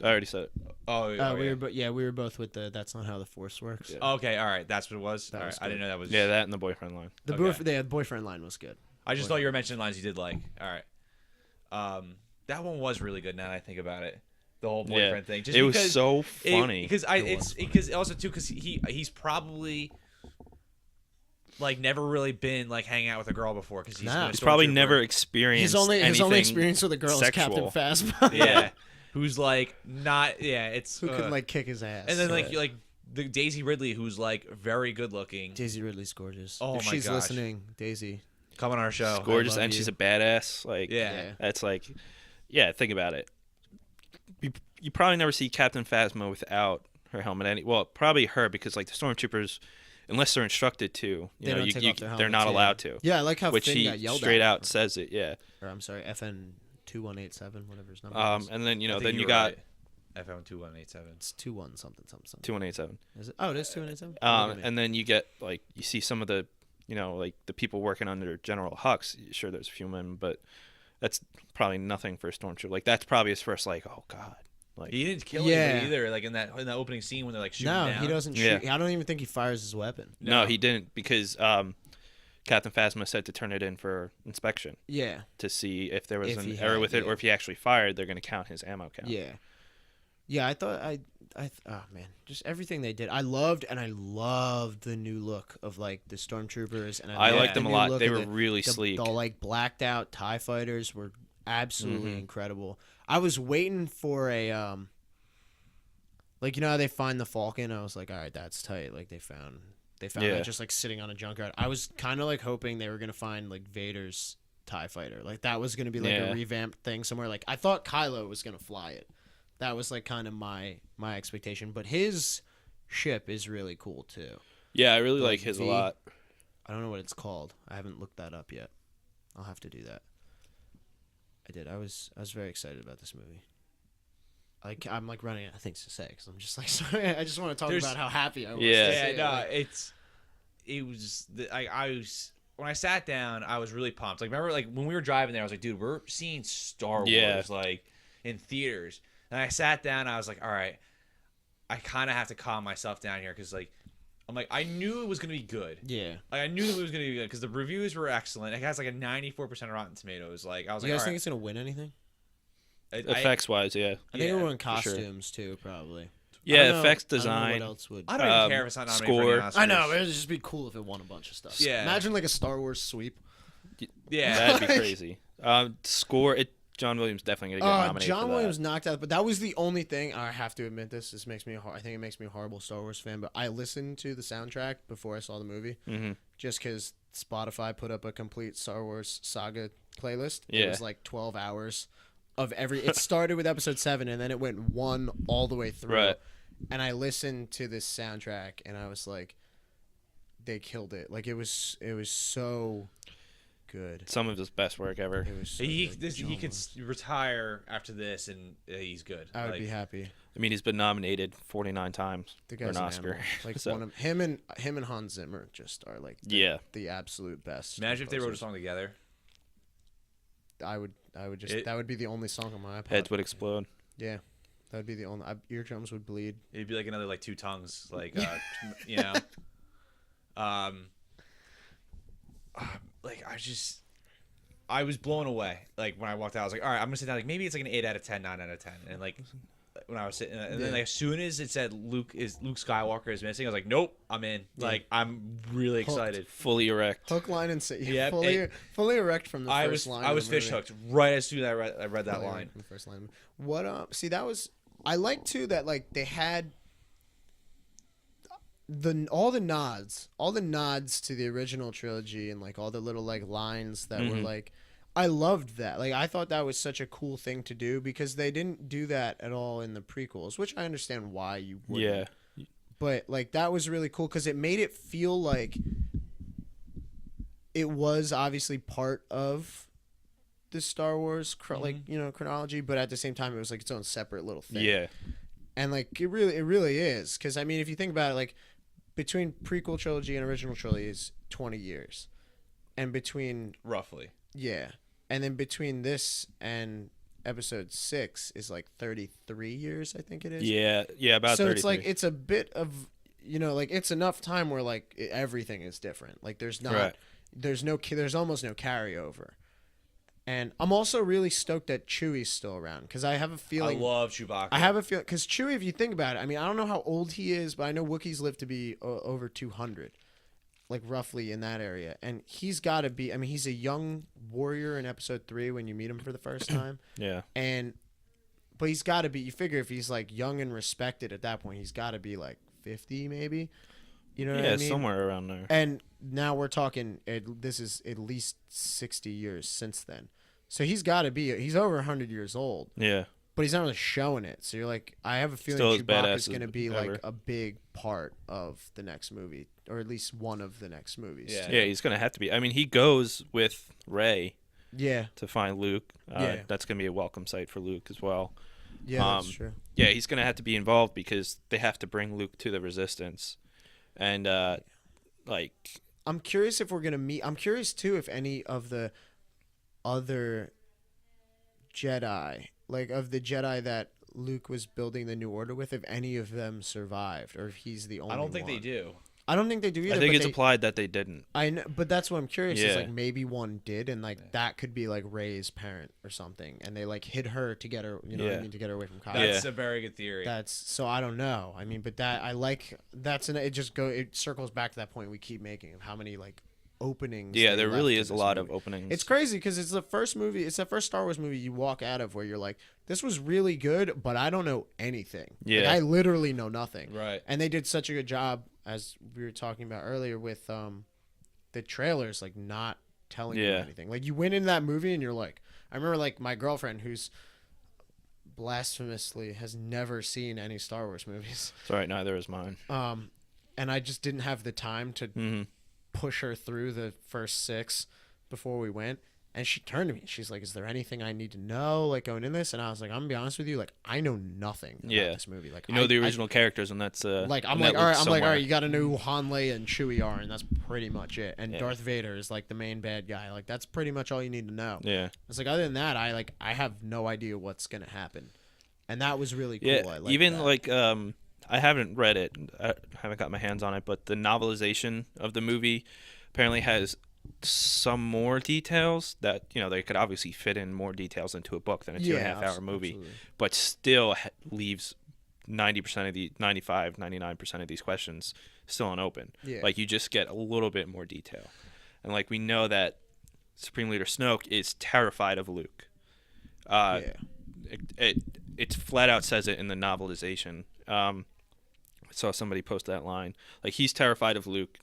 I already said it. We were both with the that's not how the Force works. Yeah. Okay, all right, that's what it was. All right, I didn't know that was. Yeah, that and the boyfriend line. The boyfriend line was good. I just thought you were mentioning lines you did like. All right, that one was really good. Now that I think about it, the whole boyfriend thing. Just it was so funny. Because also too because he's probably like never really been like hanging out with a girl before because he's probably never experienced. His only experience with a girl is Captain Phasma. Yeah. Who's like not it's who can like kick his ass, and then like the Daisy Ridley who's like very good looking. Daisy Ridley's gorgeous. Oh if my she's gosh. listening, Daisy, come on our show. She's gorgeous and she's a badass. Like that's like think about it. You probably never see Captain Phasma without her helmet. Probably her because like the stormtroopers, unless they're instructed to, they're not allowed to. Yeah, I like how which Finn he got yelled straight at. out says it. Yeah. Or I'm sorry, FN 2187, whatever his number is. And then then you got FM 2187. It's 21 something. 2187. Is it? Oh, it is 2187. And then you get like you see some of the like the people working under General Hux. Sure, there's a few men, but that's probably nothing for a stormtrooper. Like that's probably his first like, oh god. Like he didn't kill anybody either. Like in that opening scene when they're like shooting down. No, he doesn't shoot. I don't even think he fires his weapon. No, he didn't because Captain Phasma said to turn it in for inspection. Yeah. To see if there was an error with it or if he actually fired, they're going to count his ammo count. Yeah. Yeah, I thought oh man, just everything they did. I loved the new look of like the stormtroopers and I liked them a lot. They were really sleek. The like blacked out TIE fighters were absolutely incredible. I was waiting for a like how they find the Falcon. I was like, all right, that's tight. Like they found that just like sitting on a junkyard. I was kind of like hoping they were gonna find like Vader's TIE fighter. Like that was gonna be like a revamped thing somewhere. Like I thought Kylo was gonna fly it. That was like kind of my expectation. But his ship is really cool too. Yeah, I really like his a lot. I don't know what it's called. I haven't looked that up yet. I'll have to do that. I did. I was very excited about this movie. Like I'm like running out of things to say because I'm just like sorry. I just want to talk about how happy I was. It was I was when I sat down I was really pumped. Like remember like when we were driving there I was like dude we're seeing Star Wars like in theaters and I sat down I was like all right I kind of have to calm myself down here because like I'm like I knew it was gonna be good. Yeah. Like I knew it was gonna be good because the reviews were excellent. It has like a 94% Rotten Tomatoes. Like I was like, you guys think it's gonna win anything? Effects wise, yeah. I think it will win costumes too, probably. Yeah, effects design. I don't know what else would. I don't even care if it's not nominated score. for any Oscars. I know, it would just be cool if it won a bunch of stuff. Yeah. Imagine like a Star Wars sweep. Yeah, that'd be crazy. Score it. John Williams definitely gonna get nominated. John Williams knocked out, but that was the only thing. I have to admit this. This makes me. I think it makes me a horrible Star Wars fan. But I listened to the soundtrack before I saw the movie, just because Spotify put up a complete Star Wars saga playlist. Yeah. It was like 12 hours of every. It started with Episode 7, and then it went 1 all the way through. Right. And I listened to this soundtrack, and I was like, they killed it. Like it was so. good. Some of his best work ever. It was so He good. could retire after this, and he's good. I would be happy. I mean, he's been nominated 49 times The for guy's an an Oscar. animal. Like So- one of him and Hans Zimmer just are like the absolute best. Imagine if they wrote a composers. song together. I would just that would be the only song on my iPod. Heads would explode. Yeah, that would be the only. Eardrums would bleed. It'd be like another like Two Tongues, like you know. Like I was blown away. Like when I walked out, I was like, all right, I'm gonna sit down. Like maybe it's like an 8 out of 10, 9 out of 10. And like when I was sitting, and then like, as soon as it said Luke Skywalker is missing, I was like, nope, I'm in. Like I'm really excited. Fully erect. Hook, line, and sinker. Yeah, fully erect from the first line. I was fish hooked right as soon as I read that Fully line. erect from the first line. What? See, that was. I like too that like they had all the nods to the original trilogy and like all the little like lines that were like. I loved that. Like I thought that was such a cool thing to do because they didn't do that at all in the prequels, which I understand why you wouldn't. Yeah. But like that was really cool because it made it feel like it was obviously part of the Star Wars chronology, but at the same time it was like its own separate little thing. Yeah. And like it really is because I mean if you think about it, like between prequel trilogy and original trilogy is 20 years, and between Roughly. yeah. And then between this and episode 6 is like 33 years, I think it is. Yeah, about so 33. it's like it's a bit of like it's enough time where like everything is different. Like there's almost no carryover. And I'm also really stoked that Chewie's still around because I have a feeling I love Chewbacca. I have a feeling because Chewie, if you think about it, I mean I don't know how old he is, but I know Wookiees live to be over 200. Like roughly in that area, and he's got to be. I mean, he's a young warrior in episode 3 when you meet him for the first time. Yeah. But he's got to be. You figure if he's like young and respected at that point, he's got to be like 50 maybe. You know what I mean? Yeah, somewhere around there. And now we're talking. This is at least 60 years since then, so he's got to be. He's over 100 years old. Yeah. But he's not really showing it. So you're like, I have a feeling Still as Chewbacca's badass going to as be ever. like a big part of the next movie, or at least one of the next movies. Yeah. Yeah, he's going to have to be. I mean, he goes with Rey Yeah. to find Luke. Yeah. That's going to be a welcome sight for Luke as well. Yeah, that's true. Yeah, he's going to have to be involved because they have to bring Luke to the Resistance. And, like... I'm curious if we're going to meet... I'm curious, too, if any of the other Jedi, like of the Jedi that Luke was building the New Order with, if any of them survived, or if he's the only one. I don't think they do. I don't think they do either. I think but it's implied that they didn't. I know, but that's what I'm curious. Is Yeah. like maybe one did, and like that could be like Rey's parent or something, and they like hid her to get her, what I mean, to get her away from Kylo. That's a very good theory. That's so I don't know. I mean, but that I like. It circles back to that point we keep making of how many like openings. Yeah, they there left really in is a this lot movie. of openings. It's crazy because it's the first movie. It's the first Star Wars movie you walk out of where you're like, this was really good, but I don't know anything. Yeah. Like, I literally know nothing. Right. And they did such a good job, as we were talking about earlier, with the trailers, like not telling you anything. Like you went into that movie and you're like, I remember like my girlfriend who's blasphemously has never seen any Star Wars movies. It's all right, neither is mine. And I just didn't have the time to push her through the first 6 before we went. And she turned to me. She's like, is there anything I need to know, like, going in this? And I was like, I'm going to be honest with you. Like, I know nothing about this movie. Like, you know the original characters, and that's... like, I'm and like, that all right, looks I'm like, all somewhere. right, you got to know who Han, Leia, and Chewie are, and that's pretty much it. And Darth Vader is, like, the main bad guy. Like, that's pretty much all you need to know. Yeah. It's like, other than that, I have no idea what's going to happen. And that was really cool. Yeah, I liked even, that. like, I haven't read it. I haven't got my hands on it, but the novelization of the movie apparently has some more details that, they could obviously fit in more details into a book than a 2.5-hour movie, absolutely. but still leaves 90% of the 95, 99% of these questions still unopened. Yeah. Like, you just get a little bit more detail. And, like, we know that Supreme Leader Snoke is terrified of Luke. It flat out says it in the novelization. I saw somebody post that line. Like, he's terrified of Luke.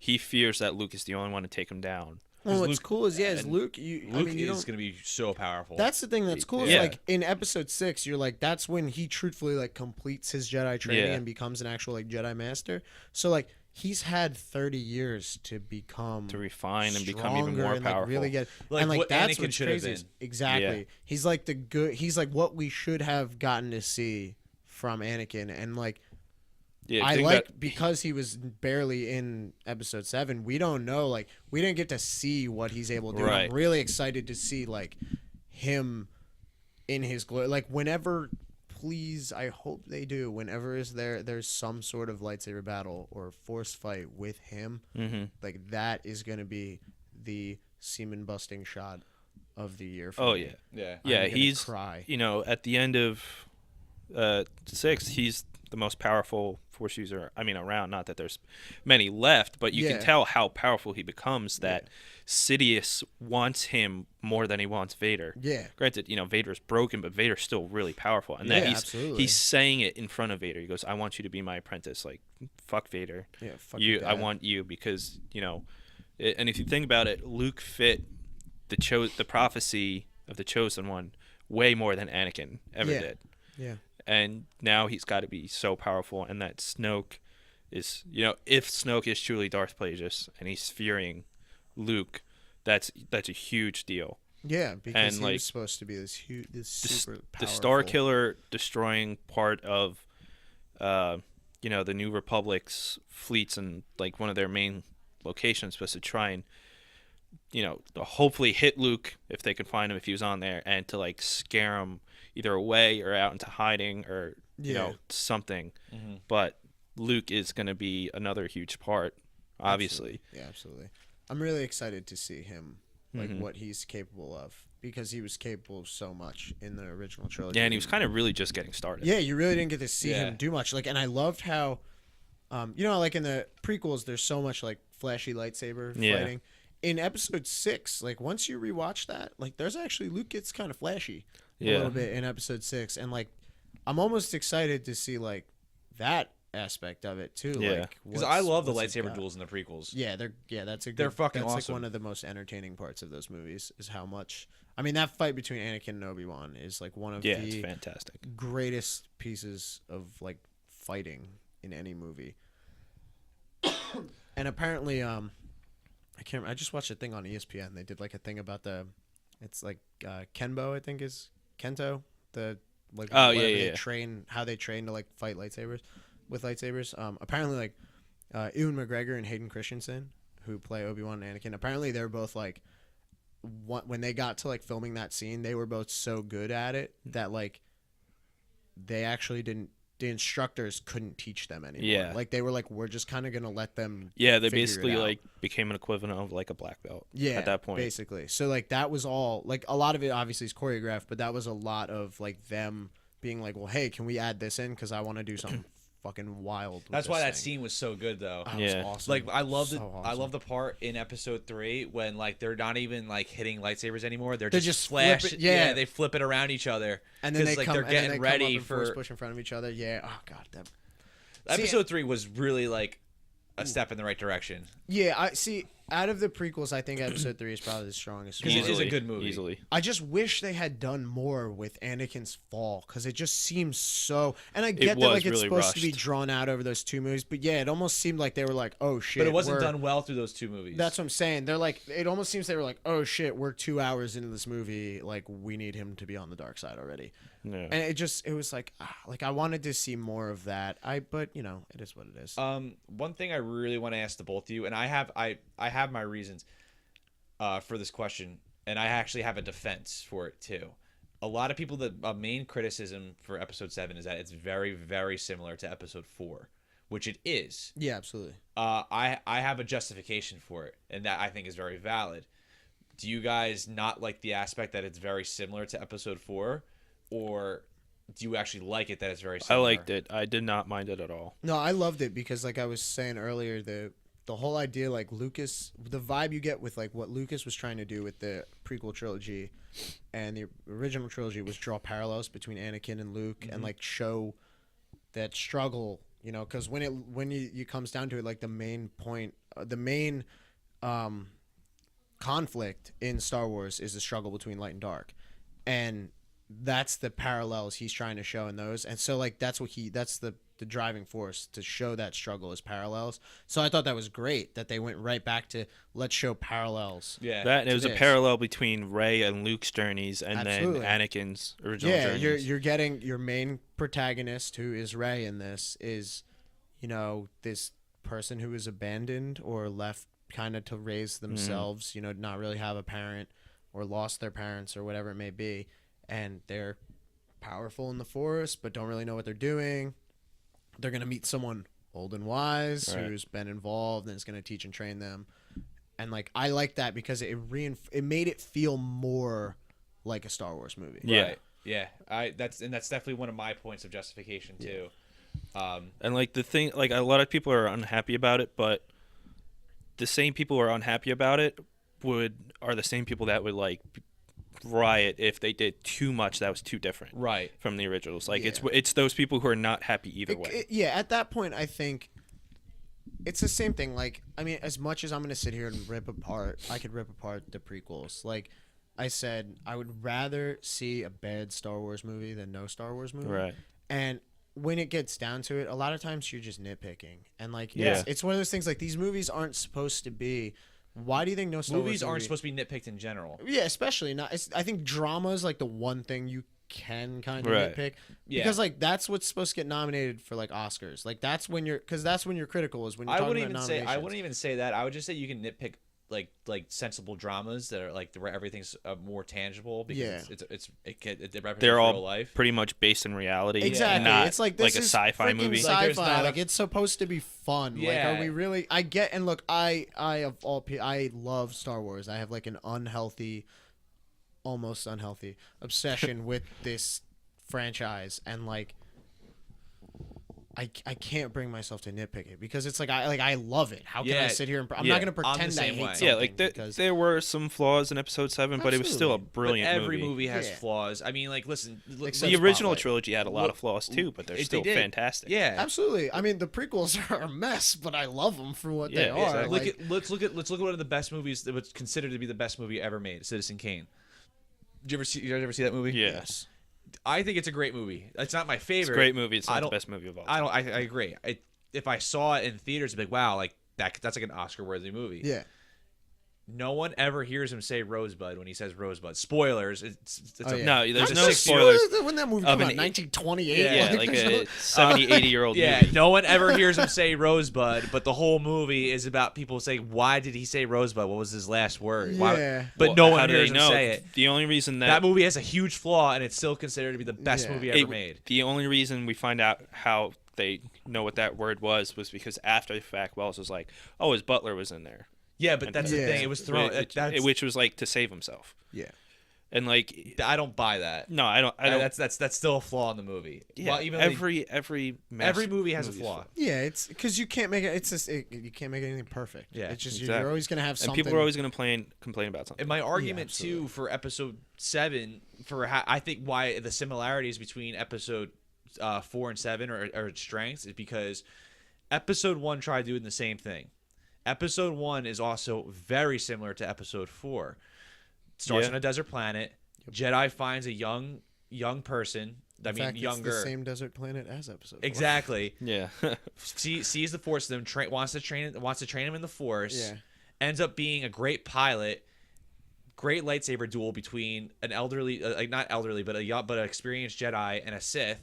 He fears that Luke is the only one to take him down. Well, what's cool is Luke. Luke is going to be so powerful. That's the thing that's cool. Is like in episode 6, you're like, that's when he truthfully like completes his Jedi training and becomes an actual like Jedi master. So like he's had 30 years to refine and become even more and, powerful. Like, really get, like and like what that's Anakin what's should have crazy. been. Exactly. Yeah. He's like he's like what we should have gotten to see from Anakin, and like I like because he was barely in episode 7. We don't know, like we didn't get to see what he's able to do. Right. I'm really excited to see like him in his glory. Like whenever. Please, I hope they do. Whenever there's some sort of lightsaber battle or force fight with him, like that is going to be the semen busting shot of the year. For me. Yeah. He's cry. At the end of 6, he's the most powerful Force user. I mean, around. Not that there's many left, but you can tell how powerful he becomes. That Sidious wants him more than he wants Vader. Yeah. Granted, Vader's broken, but Vader's still really powerful, and that he's saying it in front of Vader. He goes, "I want you to be my apprentice." Like, fuck Vader. Yeah. Fuck you. I want you because and if you think about it, Luke fit the prophecy of the Chosen One way more than Anakin ever did. Yeah. And now he's got to be so powerful, and that Snoke is, if Snoke is truly Darth Plagueis and he's fearing Luke, that's a huge deal. Yeah, because he was supposed to be this super powerful. The Star Killer destroying part of, the New Republic's fleets and like one of their main locations, supposed to try and, hopefully hit Luke if they could find him if he was on there, and to like scare him either away or out into hiding or something. But Luke is going to be another huge part, obviously. Absolutely. I'm really excited to see him, like what he's capable of, because he was capable of so much in the original trilogy. Yeah, and he was kind of really just getting started. Yeah, you really didn't get to see him do much. Like, and I loved how, like in the prequels, there's so much like flashy lightsaber fighting. In episode 6, like once you rewatch that, like there's actually Luke gets kind of flashy a little bit in episode 6, and like I'm almost excited to see like that aspect of it too. Like because I love the lightsaber duels in the prequels. Yeah, they're fucking that's awesome. Like one of the most entertaining parts of those movies is how much. I mean, that fight between Anakin and Obi-Wan is like one of the it's fantastic, greatest pieces of like fighting in any movie. And apparently, I just watched a thing on ESPN. They did like a thing about it's like Kenbo, I think is Kento, they train, how they train to like fight with lightsabers. Apparently like Ewan McGregor and Hayden Christensen, who play Obi-Wan and Anakin, apparently they're both like when they got to like filming that scene, they were both so good at it that like they actually the instructors couldn't teach them anymore. Yeah. Like they were like, we're just kind of going to let them. Yeah. They basically like became an equivalent of like a black belt. Yeah. At that point. Basically. So like that was all like a lot of it obviously is choreographed, but that was a lot of like them being like, well, hey, can we add this in? Cause I want to do something fucking wild. That's why that scene was so good though. Oh, yeah. Awesome. Like I love I love the part in episode 3 when like they're not even like hitting lightsabers anymore. They're just flash. Yeah, they flip it around each other. And then they're getting ready for push in front of each other. Yeah. Oh god. Episode 3 was really like a step in the right direction. Yeah, I see. Out of the prequels, I think episode 3 is probably the strongest. Because it is a good movie. Easily. I just wish they had done more with Anakin's fall, because it just seems so. And I get that like it's really supposed to be drawn out over those 2 movies, but yeah, it almost seemed like they were like, oh shit. But it wasn't done well through those 2 movies. That's what I'm saying. They're like, it almost seems they were like, oh shit, we're 2 hours into this movie, like we need him to be on the dark side already. Yeah. And it was like I wanted to see more of that. But you know, it is what it is. One thing I really want to ask the both of you, and I have my reasons for this question, and I actually have a defense for it too. A lot of people, the main criticism for episode 7 is that it's very, very similar to episode 4, which it is. Yeah, absolutely. I have a justification for it, and that I think is very valid. Do you guys not like the aspect that it's very similar to episode 4, or do you actually like it that it's very similar? I liked it. I did not mind it at all. No, I loved it because, like I was saying earlier, the whole idea, like Lucas, the vibe you get with like what Lucas was trying to do with the prequel trilogy and the original trilogy was draw parallels between Anakin and Luke, and like show that struggle, you know, because when you comes down to it, like the main point, the main conflict in Star Wars is the struggle between light and dark, and that's the parallels he's trying to show in those. And so like that's the the driving force to show that struggle as parallels. So I thought that was great that they went right back to let's show parallels. Yeah, that it was a parallel between Rey and Luke's journeys, and Absolutely. then Anakin's original journeys. Yeah, you're getting your main protagonist, who is Rey in this, is, you know, this person who was abandoned or left kind of to raise themselves, you know, not really have a parent or lost their parents or whatever it may be, and they're powerful in the Force but don't really know what they're doing. They're going to meet someone old and wise who's been involved and is going to teach and train them. And like I like that because it made it feel more like a Star Wars movie. Yeah. Right. Yeah. That's definitely one of my points of justification too. And like the thing, like a lot of people are unhappy about it, but the same people who are unhappy about it are the same people that would like riot if they did too much that was too different from the originals. Like it's those people who are not happy either way. At that point I think it's the same thing. Like, I mean, as much as I'm going to sit here and I could rip apart the prequels. Like I said, I would rather see a bad Star Wars movie than no Star Wars movie. Right. And when it gets down to it, a lot of times you're just nitpicking. And like, it's one of those things, like, these movies aren't supposed to be. Why do you think no Star Wars movies aren't supposed to be nitpicked in general? Yeah, especially not. I think drama is like the one thing you can kind of nitpick, because like that's what's supposed to get nominated for like Oscars. Like that's when you're critical, is when you're talking about nominations. I wouldn't even say that. I would just say you can nitpick like sensible dramas that are like where everything's more tangible, because it represents they're all real life, pretty much based in reality. Exactly. Not it's like this like a sci-fi movie. Sci-fi. Like it's supposed to be fun. Yeah. Like, are we really? I get, and look, I love Star Wars. I have like an almost unhealthy obsession with this franchise, and like I can't bring myself to nitpick it, because it's like I love it. How can I sit here and I'm not going to pretend I hate something? Yeah, like there were some flaws in Episode 7, but it was still a brilliant movie. Every movie has flaws. I mean, like, listen, the original trilogy had a lot of flaws too, but they're still fantastic. Yeah, absolutely. I mean, the prequels are a mess, but I love them for what they are. Exactly. Let's look at one of the best movies that was considered to be the best movie ever made, Citizen Kane. Did you ever see that movie? Yes. I think it's a great movie. It's not my favorite. It's a great movie. It's not the best movie of all time. I agree. If I saw it in theaters, I'd be like, wow, like that's like an Oscar-worthy movie. Yeah. No one ever hears him say Rosebud when he says Rosebud. Spoilers. No, there's no spoilers. When that movie came out, 1928. Yeah, like a 70, 80-year-old movie. No one ever hears him say Rosebud, but the whole movie is about people saying, why did he say Rosebud? What was his last word? Yeah. But no one hears him say it. The only reason that movie has a huge flaw, and it's still considered to be the best movie ever made. The only reason we find out how they know what that word was because after the fact, Wells was like, oh, his butler was in there. Yeah, but that's the thing. It was thrown, which was like to save himself. Yeah, and like I don't buy that. No, I don't. That's still a flaw in the movie. Yeah, well, even every movie has a flaw. Yeah, it's because you can't make it. It's just you can't make anything perfect. Yeah, it's just you're always gonna have something. And people are always gonna complain about something. And my argument too for Episode 7 I think why the similarities between Episode 4 and 7 are its strengths is because Episode 1 tried doing the same thing. Episode 1 is also very similar to Episode 4. Starts on a desert planet. Jedi finds a young person. Younger. It's the same desert planet as Episode 4. Exactly. Yeah. sees the Force. Them wants to train him in the Force. Yeah. Ends up being a great pilot. Great lightsaber duel between an elderly, not elderly, but an experienced Jedi and a Sith.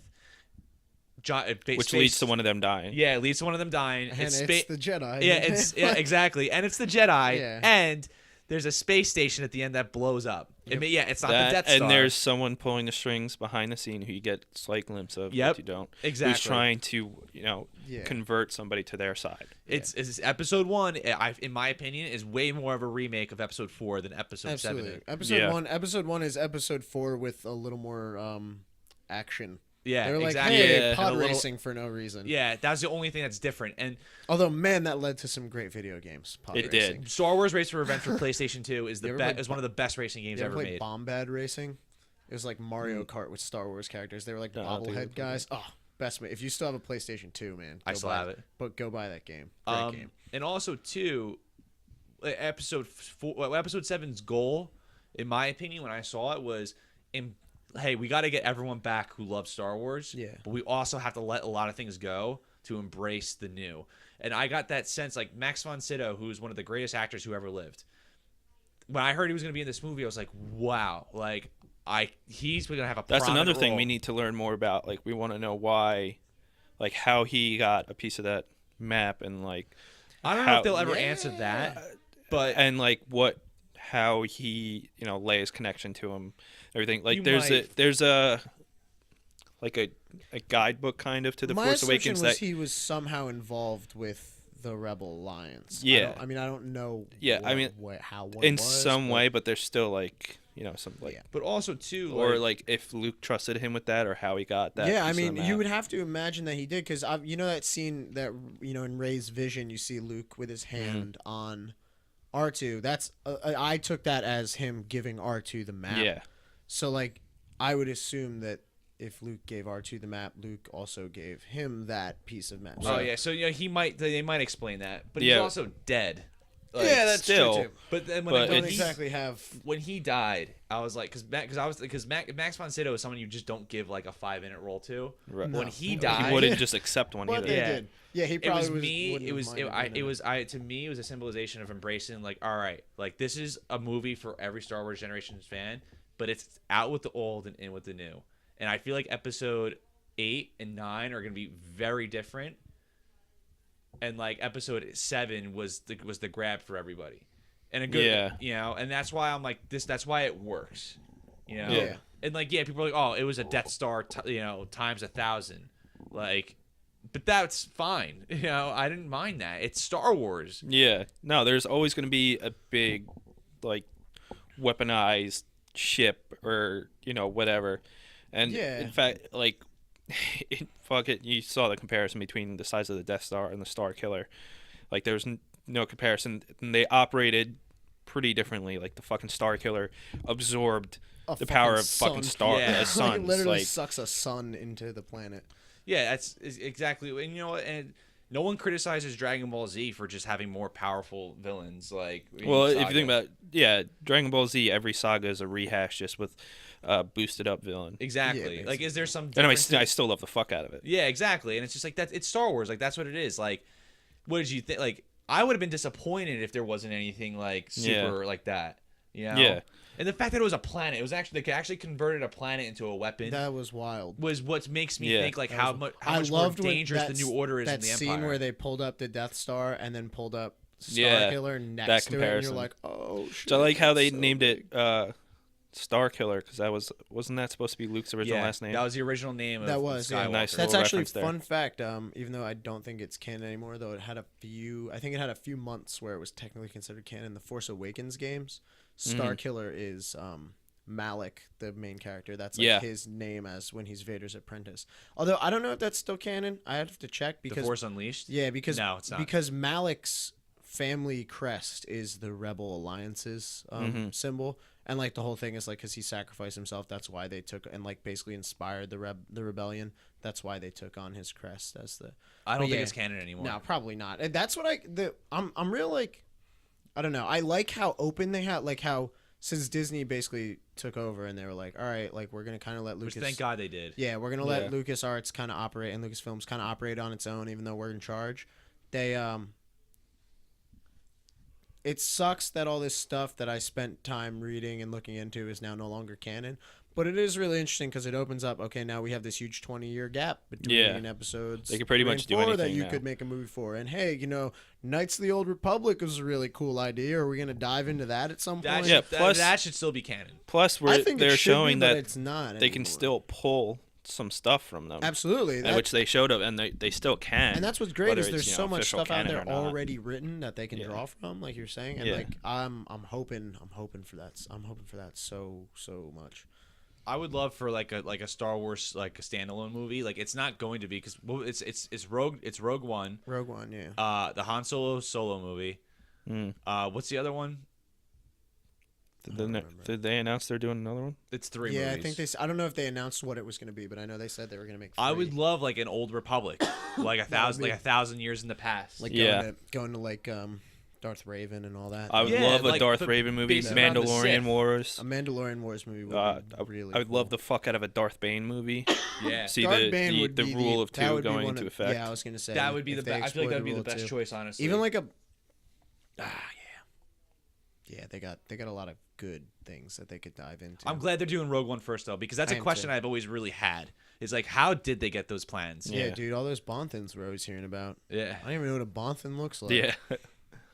Which leads to one of them dying. Yeah, it leads to one of them dying. And it's the Jedi. Yeah, exactly. And it's the Jedi. Yeah. And there's a space station at the end that blows up. Yep. It's not the Death Star. And there's someone pulling the strings behind the scene who you get a slight glimpse of, but you don't. Exactly. Who's trying to, convert somebody to their side. It's Episode 1, in my opinion, is way more of a remake of Episode 4 than Episode 7. Episode 1 is Episode 4 with a little more action. Yeah, they're like, exactly. hey, pod racing for no reason. Yeah, that's the only thing that's different. And although, man, that led to some great video games. It did. Star Wars Race for Revenge for PlayStation 2 is one of the best racing games ever made. Bombad Racing? It was like Mario Kart with Star Wars characters. They were like bobblehead guys. Oh, best. If you still have a PlayStation 2, man, I still have it. But go buy that game. Great game. And also, too, Episode 7's goal, in my opinion, when I saw it, was hey, we got to get everyone back who loves Star Wars. Yeah. But we also have to let a lot of things go to embrace the new. And I got that sense, like Max von Sydow, who's one of the greatest actors who ever lived. When I heard he was going to be in this movie, I was like, wow, like he's going to have a. That's another thing role. we need to learn more about. Like, we want to know why, like how he got a piece of that map, and like I don't know if they'll ever answer that, but and like how he Leia's connection to him, everything. Like there's a like a guidebook kind of to the Force Awakens that he was somehow involved with the Rebel Alliance. Yeah, I don't know. Yeah, how in some way, but there's still like some like. Yeah. But also too, or like if Luke trusted him with that, or how he got that. Yeah, you would have to imagine that he did, because that scene that in Rey's vision, you see Luke with his hand on R2. That's I took that as him giving R2 the map. Yeah. So like I would assume that if Luke gave R2 the map, Luke also gave him that piece of map. Oh yeah, so they might explain that, but he's also dead. Like, yeah, that's true too. But then when he died, I was like, because Max von Sydow is someone you just don't give like a 5-minute role to. Right. When he died, he wouldn't just accept one either. Did. Yeah, he probably to me it was a symbolization of embracing, like, all right, like this is a movie for every Star Wars Generations fan, but it's out with the old and in with the new. And I feel like episode 8 and 9 are going to be very different. And like episode 7 was the grab for everybody. And a good, and that's why I'm like this. That's why it works, Yeah. And like, people are like, oh, it was a Death Star, times 1,000, like, but that's fine. I didn't mind that. It's Star Wars. Yeah. No, there's always going to be a big, like, weaponized ship or whatever. And in fact, like, you saw the comparison between the size of the Death Star and the Star Killer. Like, there was no comparison. And they operated pretty differently. Like, the fucking Star Killer absorbed the power of fucking stars. Yeah. Suns. It literally sucks a sun into the planet. Yeah, that's exactly. And and no one criticizes Dragon Ball Z for just having more powerful villains. Like, well, if you think about Dragon Ball Z, every saga is a rehash just with boosted up villain. Exactly. Like, is there some? And I still love the fuck out of it. Yeah, exactly. And it's just like that. It's Star Wars. Like, that's what it is. Like, what did you think? Like, I would have been disappointed if there wasn't anything like super like that. Yeah. And the fact that it was a planet, it was actually they actually converted a planet into a weapon. That was wild. Was what makes me think like how much more dangerous the New Order is in the Empire. That scene where they pulled up the Death Star and then pulled up Star Killer next to it, and you're like, oh shit. So I like how they named it Star Killer, because wasn't that supposed to be Luke's original last name? That was the original name of Skywalker. Nice. That's actually fun fact. Even though I don't think it's canon anymore, though it had a few months where it was technically considered canon. The Force Awakens games, Star Killer is Malik, the main character. That's like his name as when he's Vader's apprentice. Although I don't know if that's still canon. I have to check because The Force Unleashed. Yeah, because no, it's not. Because Malik's family crest is the Rebel Alliance's symbol. And like the whole thing is like because he sacrificed himself, that's why they took and like basically inspired the rebellion. That's why they took on his crest as the. I don't think it's canon anymore. No, probably not. And that's what I'm real like. I don't know. I like how open they had, like how since Disney basically took over and they were like, all right, like we're gonna kind of let Lucas. Which thank God they did. Yeah, we're gonna let LucasArts kind of operate and Lucasfilms kind of operate on its own, even though we're in charge. They It sucks that all this stuff that I spent time reading and looking into is now no longer canon. But it is really interesting because it opens up, okay, now we have this huge 20-year gap between episodes. They could pretty much do anything that you now. could make a movie for. And hey, Knights of the Old Republic was a really cool idea. Are we going to dive into that at some point? Plus, that should still be canon. Plus, they're showing that it's not they can still pull some stuff from them. Absolutely. Which they showed up, and they still can. And that's what's great is there's so much stuff out there already written that they can draw from, like you're saying. And like I'm hoping for that. I'm hoping for that so much. I would love for like a Star Wars like a standalone movie. Like it's not going to be because it's Rogue One. Rogue One, yeah. The Han Solo movie. What's the other one? Did they announce they're doing another one? It's 3 movies. Yeah, I think I don't know if they announced what it was going to be, but I know they said they were going to make 3. I would love like an Old Republic, like a thousand years in the past. Like going to like Darth Raven and all that. I would love a Darth Raven movie. Mandalorian Wars. A Mandalorian Wars movie would be really I would cool. love the fuck out of a Darth Bane movie. Yeah. See Darth the Bane would the be rule of two going into effect. Yeah, I was gonna say that would be the best. I feel like that would be the best choice, honestly. Even like a yeah, they got a lot of good things that they could dive into. I'm glad they're doing Rogue One first though, because that's a question I've always really had. Is like, how did they get those plans? Yeah, dude, all those Bonthans we're always hearing about. Yeah. I don't even know what a Bonthan looks like. Yeah.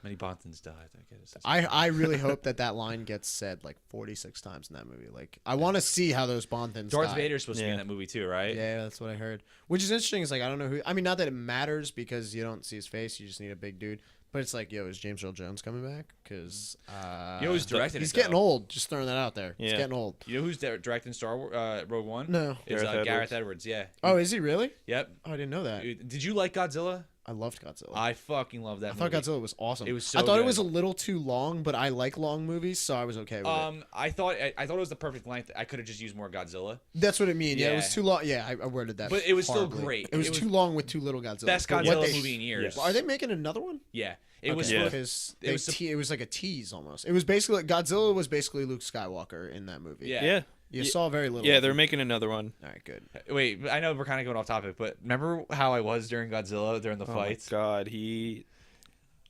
Many Bonthans died. I guess. I really hope that line gets said like 46 times in that movie. Like, I want to see how those Bonthans Darth Vader's supposed to be in that movie too, right? Yeah, that's what I heard. Which is interesting. Is like, I don't know who. I mean, not that it matters because you don't see his face. You just need a big dude. But it's like, yo, is James Earl Jones coming back? Because you know who's directing he's it, getting though? old. Just throwing that out there. He's getting old. You know who's directing Star Wars, Rogue One? No. It's Gareth Edwards. Yeah. Oh, is he really? Yep. Oh, I didn't know that. Did you like Godzilla? I loved Godzilla. I fucking love that. I thought Godzilla was awesome. It was so I thought good. it was a little too long, but I like long movies, so I was okay with it. I thought it was the perfect length. I could have just used more Godzilla. That's what I mean. Yeah, it was Yeah. too long. Yeah, I worded that. But it was still horribly. great. It was too long with too little Godzilla. Best But Godzilla movie in years. Are they making another one? Yeah. It was because it was like a tease almost. It was basically Godzilla was basically Luke Skywalker in that movie. Yeah. You saw very little. Yeah, of they're him. making another one. All right, good. Wait, I know we're kind of going off topic, but remember how I was during Godzilla during the fights? Oh my God, he.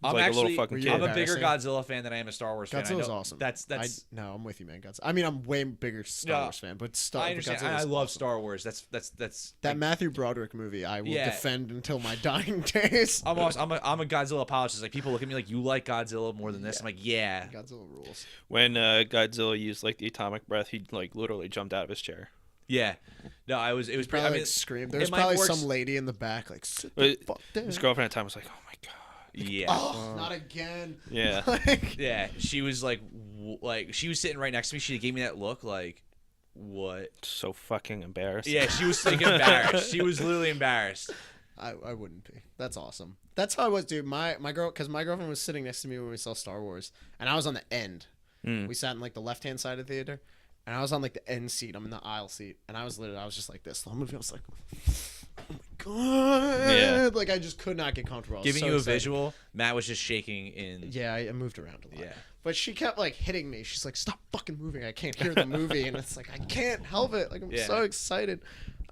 I'm like actually, a little fucking kid. I'm a bigger Godzilla fan than I am a Star Wars fan. Godzilla's awesome. No, I'm with you, man. I mean, I'm way bigger Star Wars fan, but I understand. I love Star Wars. That's that like, Matthew Broderick movie. I will defend until my dying days. I'm a Godzilla apologist. Like, people look at me like, you like Godzilla more than this. I'm like, yeah. Godzilla rules. When Godzilla used like the atomic breath, he like literally jumped out of his chair. Yeah. No, it was pretty. Probably I mean, screamed. There's probably some lady in the back like, sit the fuck down. His girlfriend at the time was like, "Oh my God." Yeah. Oh, not again. Yeah. Yeah. She was like she was sitting right next to me. She gave me that look like, what? So fucking embarrassed. Yeah, she was like embarrassed. She was literally embarrassed. I wouldn't be. That's awesome. That's how I was, dude. My girlfriend was sitting next to me when we saw Star Wars, and I was on the end. We sat in like the left hand side of the theater, and I was on like the end seat. I'm in the aisle seat, and I was just like this. The whole movie, I was like, oh my God. Yeah. Like, I just could not get comfortable. Giving you a visual, Matt was just shaking in. Yeah, I moved around a lot. Yeah. But she kept like hitting me. She's like, stop fucking moving. I can't hear the movie. And it's like, I can't help it. Like, I'm so excited.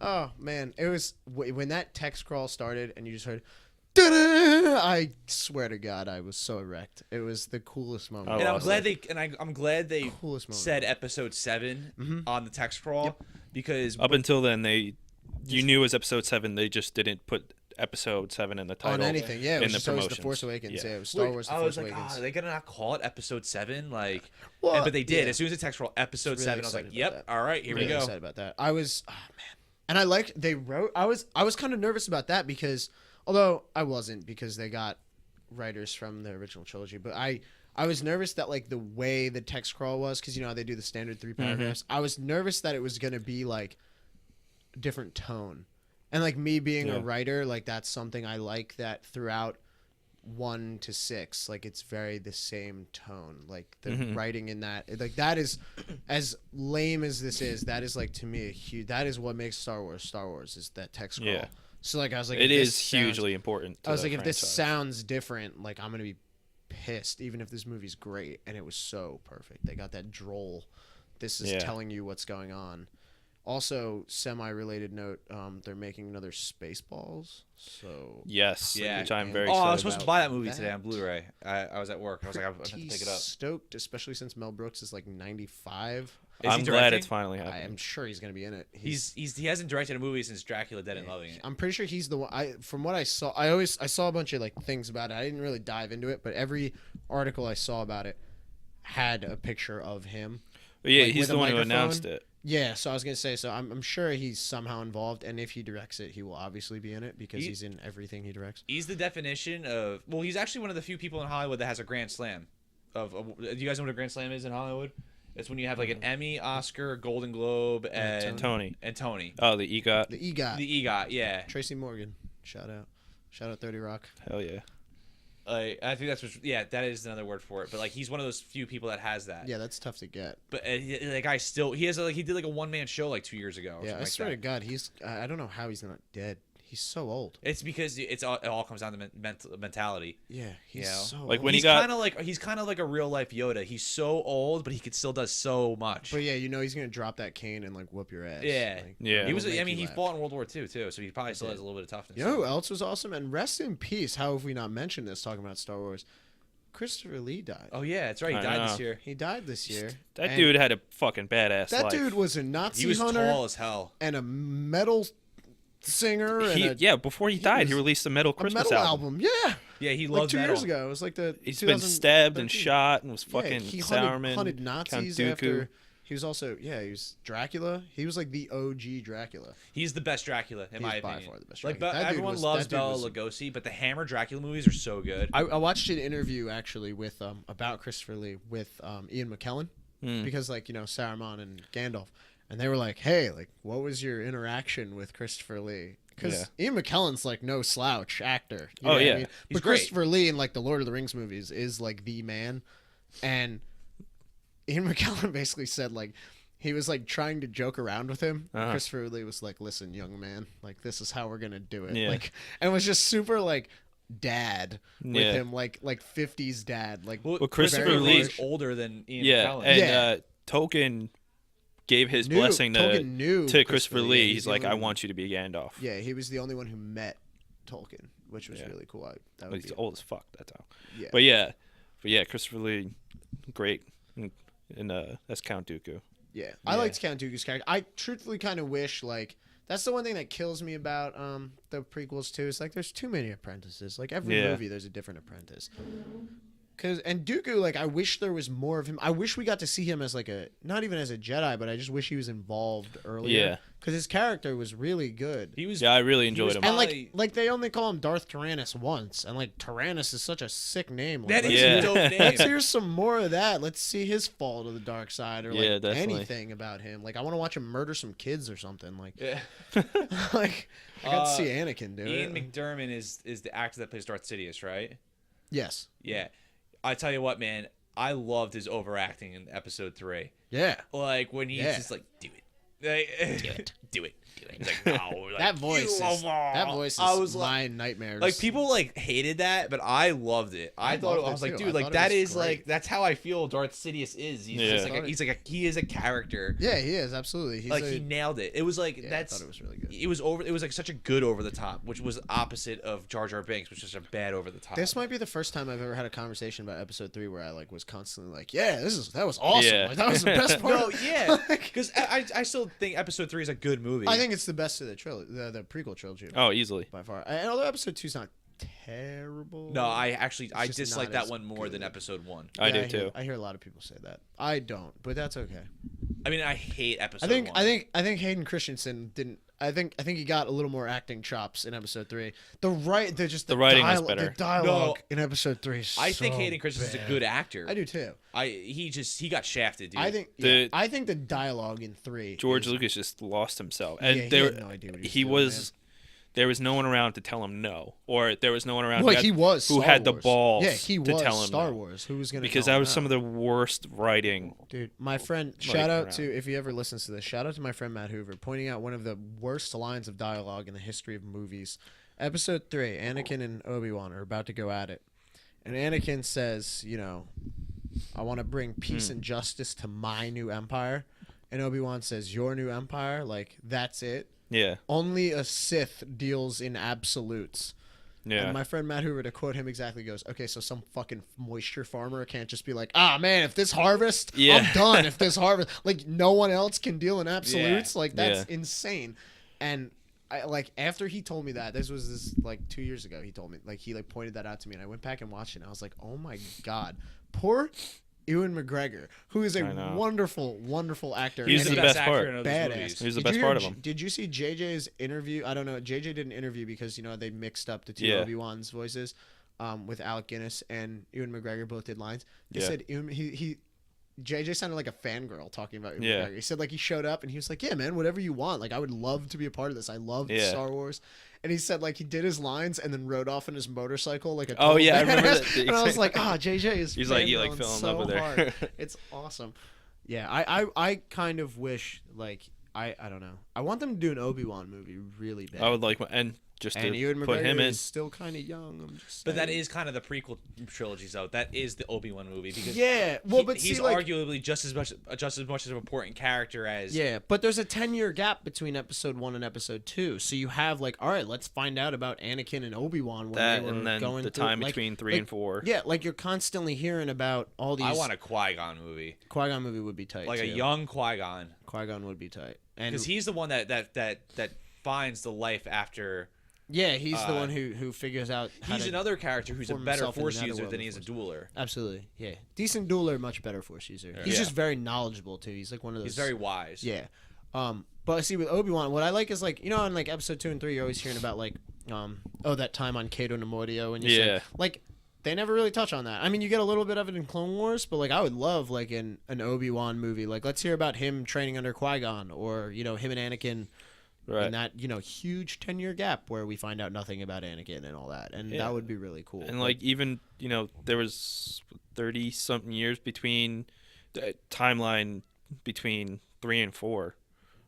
Oh, man. It was when that text crawl started and you just heard, da-da! I swear to God, I was so erect. It was the coolest moment. And I'm glad they said ever. Episode 7 on the text crawl because up until then you knew it was Episode 7. They just didn't put Episode 7 in the title on anything. Yeah, it was in just the always promotions. The Force Awakens. Yeah, it was Star Wars. The I Force was like, Awakens. are they gonna not call it Episode 7? Like, Well, but they did. yeah. As soon as the text crawl Episode Really 7, I was like, excited yep, about that. all right, here we Really go. excited about that. I was, oh man, and I liked they wrote. I was kind of nervous about that because although I wasn't because they got writers from the original trilogy, but I was nervous that like the way the text crawl was because you know they do the standard 3 paragraphs. I was nervous that it was gonna be like a different tone. And like me being a writer, like that's something I like that throughout 1 to 6, like it's very the same tone. Like the writing in that, like that is as lame as this is. That is like to me a huge. That is what makes Star Wars. Star Wars is that text scroll. Yeah. So like I was like, it is hugely important. I was like, if this sounds different, like I'm gonna be pissed, even if this movie's great. And it was so perfect. They got that droll. This is telling you what's going on. Also, semi-related note, they're making another Spaceballs. So yes, which I'm very. I excited was supposed about. to buy that movie today on Blu-ray. I was at work. I was like, I'm gonna pick it up. Stoked, especially since Mel Brooks is like 95. I'm glad it's finally happening. I am sure he's gonna be in it. He hasn't directed a movie since Dracula Dead and Loving It. I'm pretty sure he's the one. From what I saw, I saw a bunch of like things about it. I didn't really dive into it, but every article I saw about it had a picture of him. But yeah, like, he's the one who announced it. Yeah, so I was gonna say, so I'm sure he's somehow involved, and if he directs it, he will obviously be in it because he's in everything he directs. He's the definition of he's actually one of the few people in Hollywood that has a Grand Slam. Do you guys know what a Grand Slam is in Hollywood? It's when you have like an Emmy, Oscar, Golden Globe, and Tony. Oh, the EGOT. The EGOT. The EGOT, yeah. Tracy Morgan, shout out 30 Rock. Hell yeah. I think that is another word for it. But like, he's one of those few people that has that. Yeah, that's tough to get. But the guy still he did like a one-man show like 2 years ago. Yeah, I swear to God, I don't know how he's not dead. He's so old. It's because it all comes down to mentality. Yeah, he's so like old. when he's kind of like a real life Yoda. He's so old, but he still does so much. But yeah, he's gonna drop that cane and like whoop your ass. Yeah, yeah. He was. I mean, he fought in World War II too, so he probably still has a little bit of toughness. You know who else was awesome? And rest in peace. How have we not mentioned this? Talking about Star Wars, Christopher Lee died. Oh yeah, that's right. He died this year. He died this year. That dude had a fucking badass life. That dude was a Nazi hunter. He was tall as hell. And a metal singer. Before he died, he released a metal Christmas album. Yeah. Yeah, he like loved 2 metal. years ago. It was like He's been stabbed and shot and was fucking he Sauron. hunted Nazis Count Dooku. after. He was also he was Dracula. He was like the OG Dracula. He's the best Dracula in my opinion. By far the best Like, Dracula. everyone loves Bela Lugosi, but the Hammer Dracula movies are so good. I watched an interview actually with about Christopher Lee with Ian McKellen because Saruman and Gandalf, and they were like, hey, like what was your interaction with Christopher Lee? Because Ian McKellen's like no slouch actor. You know what I mean? But Christopher Lee in like the Lord of the Rings movies is like the man, and Ian McKellen basically said like he was like trying to joke around with him. Christopher Lee was like, "Listen, young man, like this is how we're gonna do it." Like, and it was just super like dad with him, like 50s dad. Like, well Christopher Lee's older than Ian McKellen. And Tolkien gave his blessing to Christopher Lee. He's like, I want you to be Gandalf. Yeah, he was the only one who met Tolkien, which was really cool. He's old as fuck. That's how. Yeah. But yeah, Christopher Lee, great, and that's Count Dooku. Yeah, I liked Count Dooku's character. I truthfully kind of wish like that's the one thing that kills me about the prequels too. Is like there's too many apprentices. Like every movie, there's a different apprentice. And Dooku, like, I wish there was more of him. I wish we got to see him as, like, not even as a Jedi, but I just wish he was involved earlier. Yeah. Because his character was really good. I really enjoyed him. And, like, they only call him Darth Tyrannus once. And, like, Tyrannus is such a sick name. That is a dope name. Let's hear some more of that. Let's see his fall to the dark side or, like, anything about him. Like, I want to watch him murder some kids or something. Like, like I got to see Anakin do it. Ian McDiarmid is the actor that plays Darth Sidious, right? Yes. Yeah. I tell you what, man, I loved his overacting in episode 3. Yeah. Like when he's just like, do it. Like, do it. He's like, no. Like, that voice is my nightmare. Like people like hated that, but I loved it. I was like, dude, like that is great. Like that's how I feel Darth Sidious is. He's just like he is a character. Yeah, he is absolutely. He's he nailed it. It was like I thought it was really good. It was like such a good over the top, which was opposite of Jar Jar Binks, which is a bad over the top. This might be the first time I've ever had a conversation about episode 3 where I like was constantly like, that was awesome. Yeah. Like, that was the best part. No, yeah, because I still think episode 3 is a good movie. I think it's the best of the trilogy, the prequel trilogy. Oh, easily by far. And although episode 2's not terrible. No, I dislike that one more than episode 1. I do too. I hear a lot of people say that. I don't, but that's okay. I mean, I hate episode 1. I think Hayden Christensen didn't. I think he got a little more acting chops in episode 3. The writing was better. The dialogue in episode 3 is I think Hayden Christensen's a good actor. I do too. He got shafted, dude. I think the dialogue in 3. George Lucas just lost himself, and he had no idea what he was doing, man. There was no one around to tell him no, or there was no one around who had the balls to tell him Star Wars. Who was going to because that was some of the worst writing. Dude, my friend, shout out to, if he ever listens to this, shout out to my friend Matt Hoover, pointing out one of the worst lines of dialogue in the history of movies. Episode 3, Anakin and Obi-Wan are about to go at it. And Anakin says, I want to bring peace and justice to my new empire. And Obi-Wan says, your new empire? Like, that's it? Yeah. Only a Sith deals in absolutes. Yeah. And my friend Matt Hoover, to quote him exactly, goes, okay, so some fucking moisture farmer can't just be like, man, if this harvest, I'm done. If this harvest, like, no one else can deal in absolutes. Like, that's insane. And I, like, after he told me that, this was like 2 years ago, he told me, like, he like pointed that out to me, and I went back and watched it, and I was like, oh my God, poor Ewan McGregor, who is a wonderful, wonderful actor. He's the best part. Badass. He's the best part of him. Did you see JJ's interview? I don't know. JJ did an interview because, they mixed up the two Obi-Wan's voices with Alec Guinness and Ewan McGregor both did lines. He said JJ sounded like a fangirl talking about Ewan McGregor. He said, like, he showed up and he was like, yeah, man, whatever you want. Like, I would love to be a part of this. I love Star Wars. And he said, like, he did his lines and then rode off on his motorcycle like a I remember that. And I was like, JJ is he's like, you like fell in love with her. It's awesome. Yeah, I kind of wish, like, I don't know. I want them to do an Obi-Wan movie really bad. I would like, and just and to Ewan put him McGregor in. is still kind of young. I'm just But that saying. is kind of the prequel trilogies, though. That is the Obi-Wan movie because he's like, arguably just as much of an important character as but there's a 10-year gap between Episode 1 and Episode 2, so you have like, all right, let's find out about Anakin and Obi-Wan when That they were and then going the through, time between 3 and 4. Yeah, like you're constantly hearing about all these. I want a Qui-Gon movie. Qui-Gon movie would be tight. Like too. a young Qui-Gon. Qui-Gon would be tight, and because he's the one that finds the life after. Yeah, he's the one who figures out. He's another character who's a better Force user than he is a Force. dueler. Absolutely, yeah, decent dueler, much better Force user. He's just very knowledgeable too. He's like one of those. He's very wise. Yeah, but see with Obi-Wan, what I like is like, you know, in like Episode 2 and 3, you're always hearing about like, that time on Cato Nemordio, and you say, like. They never really touch on that. I mean, you get a little bit of it in Clone Wars, but like I would love like in an Obi-Wan movie, like let's hear about him training under Qui-Gon, or him and Anakin, in that huge 10-year gap where we find out nothing about Anakin and all that, and that would be really cool. And like even there was 30-something years between the timeline between 3 and 4.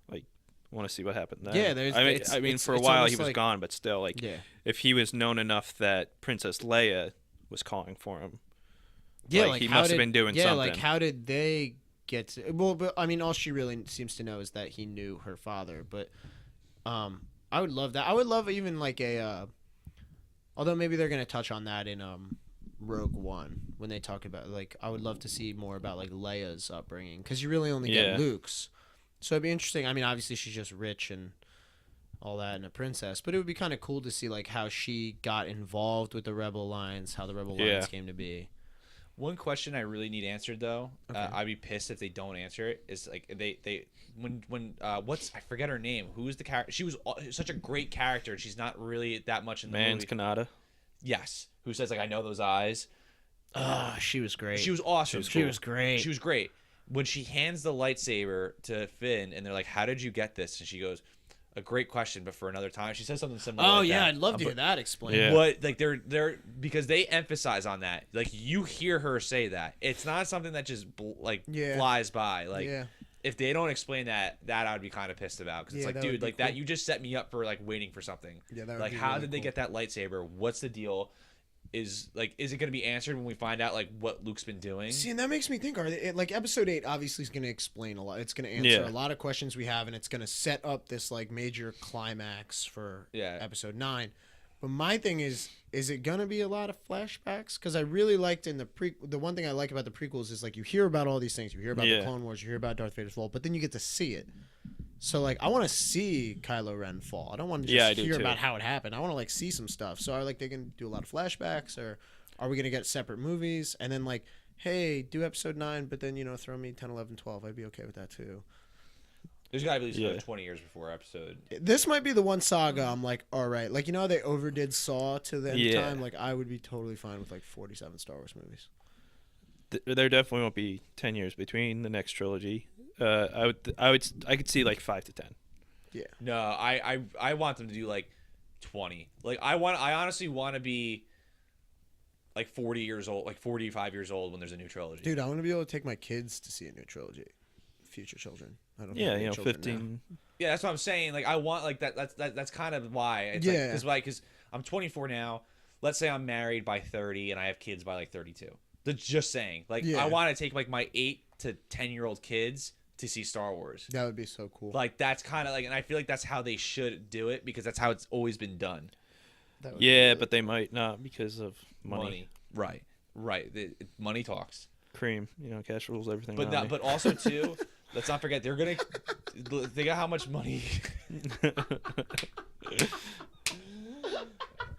Like, I want to see what happened then. Yeah, I mean, for a while he was gone, but still, like, if he was known enough that Princess Leia was calling for him. Yeah, like he must have been doing something. Yeah, like how did they get to, well, but I mean, all she really seems to know is that he knew her father. But I would love that. I would love even like although maybe they're gonna touch on that in Rogue One when they talk about, like, I would love to see more about like Leia's upbringing, because you really only get Luke's. So it'd be interesting. I mean, obviously she's just rich and all that and a princess, but it would be kind of cool to see like how she got involved with the Rebel Alliance, how the Rebel Alliance came to be. One question I really need answered though, I'd be pissed if they don't answer it. Is like when I forget her name. Who's the character? She was such a great character. She's not really that much in the movie. Kanata. Yes, who says like, I know those eyes. She was great. She was awesome. She was great. She was great. When she hands the lightsaber to Finn and they're like, "How did you get this?" and she goes, "A great question, but for another time." She says something similar. Oh like yeah, that. I'd love to hear that explained. Yeah. But like they're because they emphasize on that. Like you hear her say that. It's not something that just flies by. Like if they don't explain that I would be kind of pissed about, because it's like, dude, like cool. That you just set me up for like waiting for something. Yeah, that would like, how really did they get that lightsaber? What's the deal? Is it going to be answered when we find out like what Luke's been doing? See, and that makes me think, like Episode 8 obviously is going to explain a lot. It's going to answer a lot of questions we have, and it's going to set up this like major climax for Episode 9. But my thing is it going to be a lot of flashbacks? Because I really liked in the one thing I like about the prequels is like you hear about all these things. You hear about the Clone Wars, you hear about Darth Vader's fall, but then you get to see it. So like I want to see Kylo Ren fall. I don't want to just hear about how it happened. I want to like see some stuff. So are like they gonna do a lot of flashbacks, or are we gonna get separate movies? And then like, hey, do Episode 9, but then throw me 10, 11, 12. I'd be okay with that too. There's gotta be at least another 20 years before Episode. This might be the one saga I'm like, all right, like how they overdid Saw to the end time. Like I would be totally fine with like 47 Star Wars movies. There definitely won't be 10 years between the next trilogy. I could see like 5 to 10. Yeah. No, I want them to do like 20. Like I honestly want to be like 40 years old, like 45 years old when there's a new trilogy. Dude, I want to be able to take my kids to see a new trilogy. Future children. I don't know. 15. Now. Yeah, that's what I'm saying. Like I want like that's kind of why. It's because I'm 24 now. Let's say I'm married by 30 and I have kids by like 32. That's just saying. Like I want to take like my 8 to 10-year-old kids to see Star Wars. That would be so cool. Like that's kind of like, and I feel like that's how they should do it, because that's how it's always been done. Yeah, but they might not because of money. Right. Money talks. Cream, cash rules everything. But also too, let's not forget they're gonna think of how much money.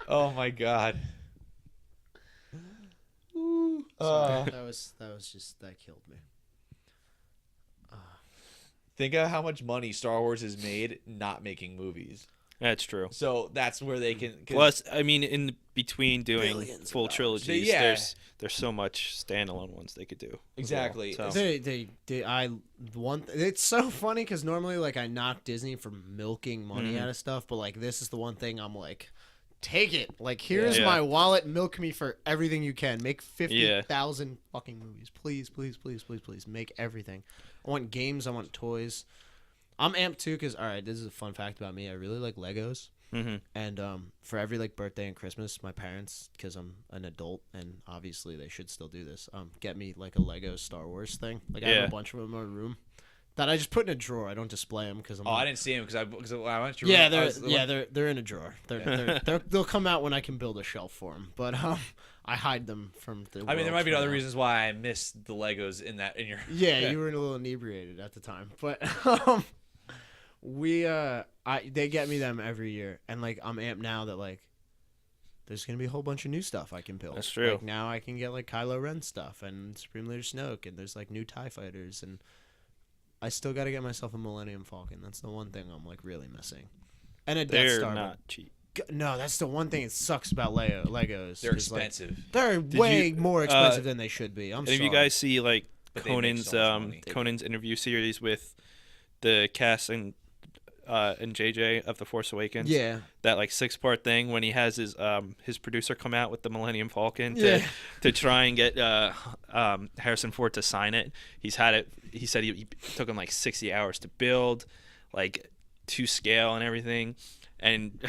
Oh my God. That killed me. Think of how much money Star Wars has made not making movies. That's true. So that's where they can. Plus, I mean, in between doing full trilogies, there's so much standalone ones they could do. Exactly. Well, so. It's so funny because normally like I knock Disney for milking money out of stuff, but like this is the one thing I'm like, take it. Like here's my wallet, milk me for everything you can. Make 50,000 fucking movies, please, please, please, please, please. Make everything. I want games. I want toys. I'm amped too because, all right, this is a fun fact about me. I really like Legos. And for every like birthday and Christmas, my parents, because I'm an adult and obviously they should still do this, get me like a Lego Star Wars thing. Like I have a bunch of them in my room that I just put in a drawer. I don't display them because I'm. I didn't see them because I went to. Yeah, they're in a drawer. They'll come out when I can build a shelf for them. But I hide them from the. I mean, there might be other reasons why I missed the Legos in your. Yeah, you were a little inebriated at the time, but they get me them every year, and like I'm amped now that like there's gonna be a whole bunch of new stuff I can build. That's true. Like now I can get like Kylo Ren stuff and Supreme Leader Snoke, and there's like new TIE fighters, and I still got to get myself a Millennium Falcon. That's the one thing I'm like really missing. And a Death Star. They're not cheap. No, that's the one thing that sucks about Legos. They're expensive. Like, they're way more expensive than they should be. I'm sorry. If you guys see like Conan's interview series with the cast and JJ of the Force Awakens, that like 6-part thing when he has his producer come out with the Millennium Falcon to try and get Harrison Ford to sign it. He said he took him like 60 hours to build, like to scale and everything. And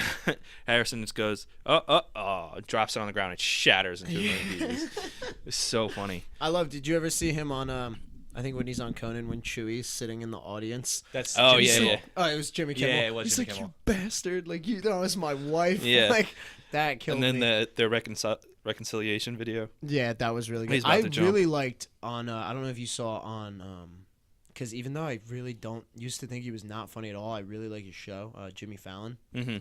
Harrison just goes, drops it on the ground and shatters into a million pieces. It's so funny. Did you ever see him on, I think when he's on Conan, when Chewie's sitting in the audience? That's Jimmy Kimmel. Oh, it was Jimmy Kimmel. Yeah, it was Jimmy Kimmel. Kimmel. You bastard. Like, that was my wife. Yeah. Like, that killed me. And then the reconciliation video. Yeah, that was really good. I really liked on, I don't know if you saw on, because even though I really used to think he was not funny at all, I really like his show, Jimmy Fallon. Mm-hmm.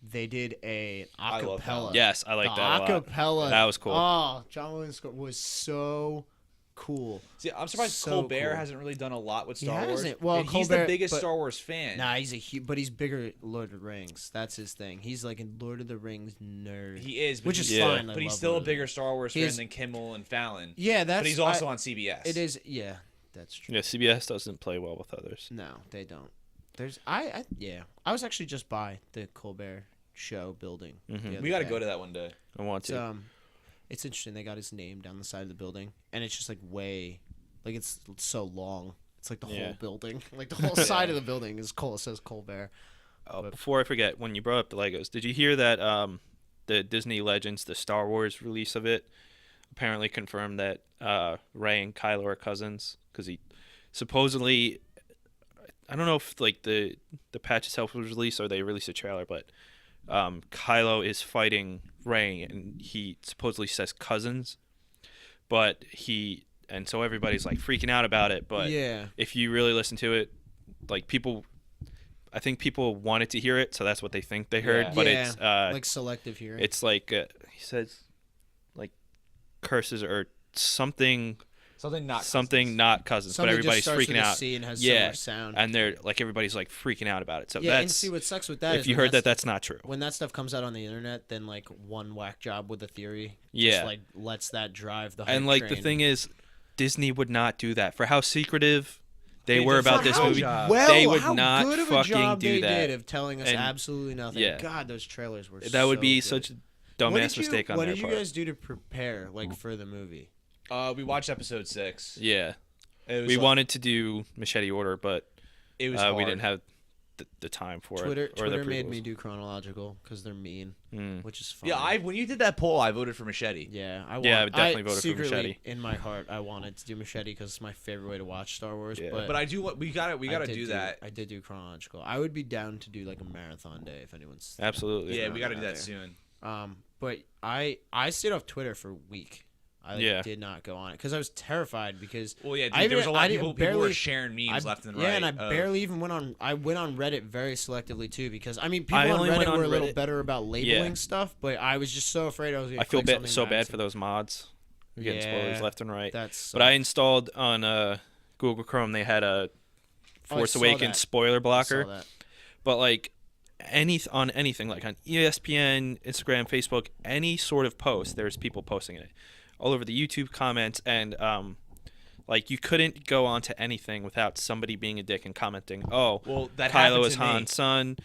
They did a acapella. Yes, I like that a lot. Acapella. That was cool. Oh, John Williams was so cool. See, I'm surprised Colbert hasn't really done a lot with Star Wars. Well, he's the biggest Star Wars fan. Nah, but he's bigger Lord of the Rings. That's his thing. He's like a Lord of the Rings nerd. He is, which is fine. But he's still a bigger Star Wars fan than Kimmel and Fallon. Yeah, but he's also on CBS. It is, yeah, that's true. Yeah, CBS doesn't play well with others. No, they don't. I was actually just by the Colbert show building. Mm-hmm. We got to go to that one day. I want to. It's interesting. They got his name down the side of the building, and it's just like it's so long. It's like the whole building, like the whole side of the building is It says Colbert. Before I forget, when you brought up the Legos, did you hear that the Disney Legends, the Star Wars release of it, apparently confirmed that Rey and Kylo are cousins? Because he supposedly, I don't know if like the patch itself was released or they released a trailer, but Kylo is fighting Rey, and he supposedly says cousins, and so everybody's like freaking out about it. But if you really listen to it, like I think people wanted to hear it, so that's what they think they heard. But it's like selective hearing. It's like he says, like curses or something. Something not cousins, but everybody's freaking out. C and has so much sound. And they're like everybody's like freaking out about it. So and see what sucks with that. If you heard that's not true. When that stuff comes out on the internet, then like one whack job with a theory, just like lets that drive the hype and like train. the thing is, Disney would not do that for how secretive they were about this movie. They would how not good of a fucking job do they that. Did of telling us absolutely nothing. Yeah. God, those trailers were. That would be good. such a dumbass mistake on their part. What did you guys do to prepare for the movie? We watched episode 6. Yeah, we wanted to do machete order, but it was we didn't have the time for it. Twitter made me do chronological because they're mean, which is fun. Yeah, when you did that poll, I voted for machete. Yeah, I definitely voted for secretly, machete. in my heart, I wanted to do machete because it's my favorite way to watch Star Wars. Yeah. But I do what we got to do that. I did do chronological. I would be down to do like a marathon day if anyone's absolutely. Yeah, we got to do that soon. But I stayed off Twitter for a week. I did not go on it because I was terrified because there was a lot of people were sharing memes left and right. Yeah, and I barely even went on. I went on Reddit very selectively too because people on Reddit were a little better about labeling stuff, but I was just so afraid I was going to. I feel so bad for those mods. We're getting spoilers left and right. But I installed on Google Chrome. They had a Force Awakens spoiler blocker, but like on anything like on ESPN, Instagram, Facebook, any sort of post, there's people posting it. All over the YouTube comments, and like you couldn't go on to anything without somebody being a dick and commenting, that Kylo is Han's son,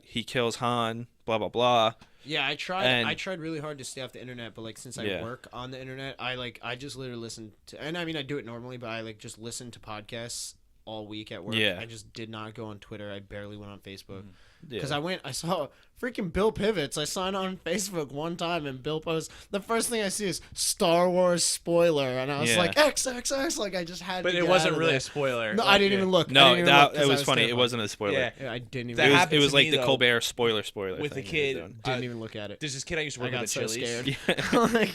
he kills Han, blah blah blah. Yeah, I tried really hard to stay off the internet, but like since I work on the internet, I just literally listen to, and I mean I do it normally, but I like just listen to podcasts all week at work. Yeah. I just did not go on Twitter. I barely went on Facebook. Yeah. Because I saw freaking Bill Pivots. I saw it on Facebook one time, and Bill posts, the first thing I see is Star Wars spoiler, and I was like, XXX, like I just had but to it get wasn't out of really there. a spoiler. No, I didn't even look. No, it was funny. It wasn't a spoiler. Yeah. I didn't That even happened It was to like me, the though, Colbert spoiler with the thing kid. didn't even look at it. There's this kid I used to I work got with at so Chili's. scared.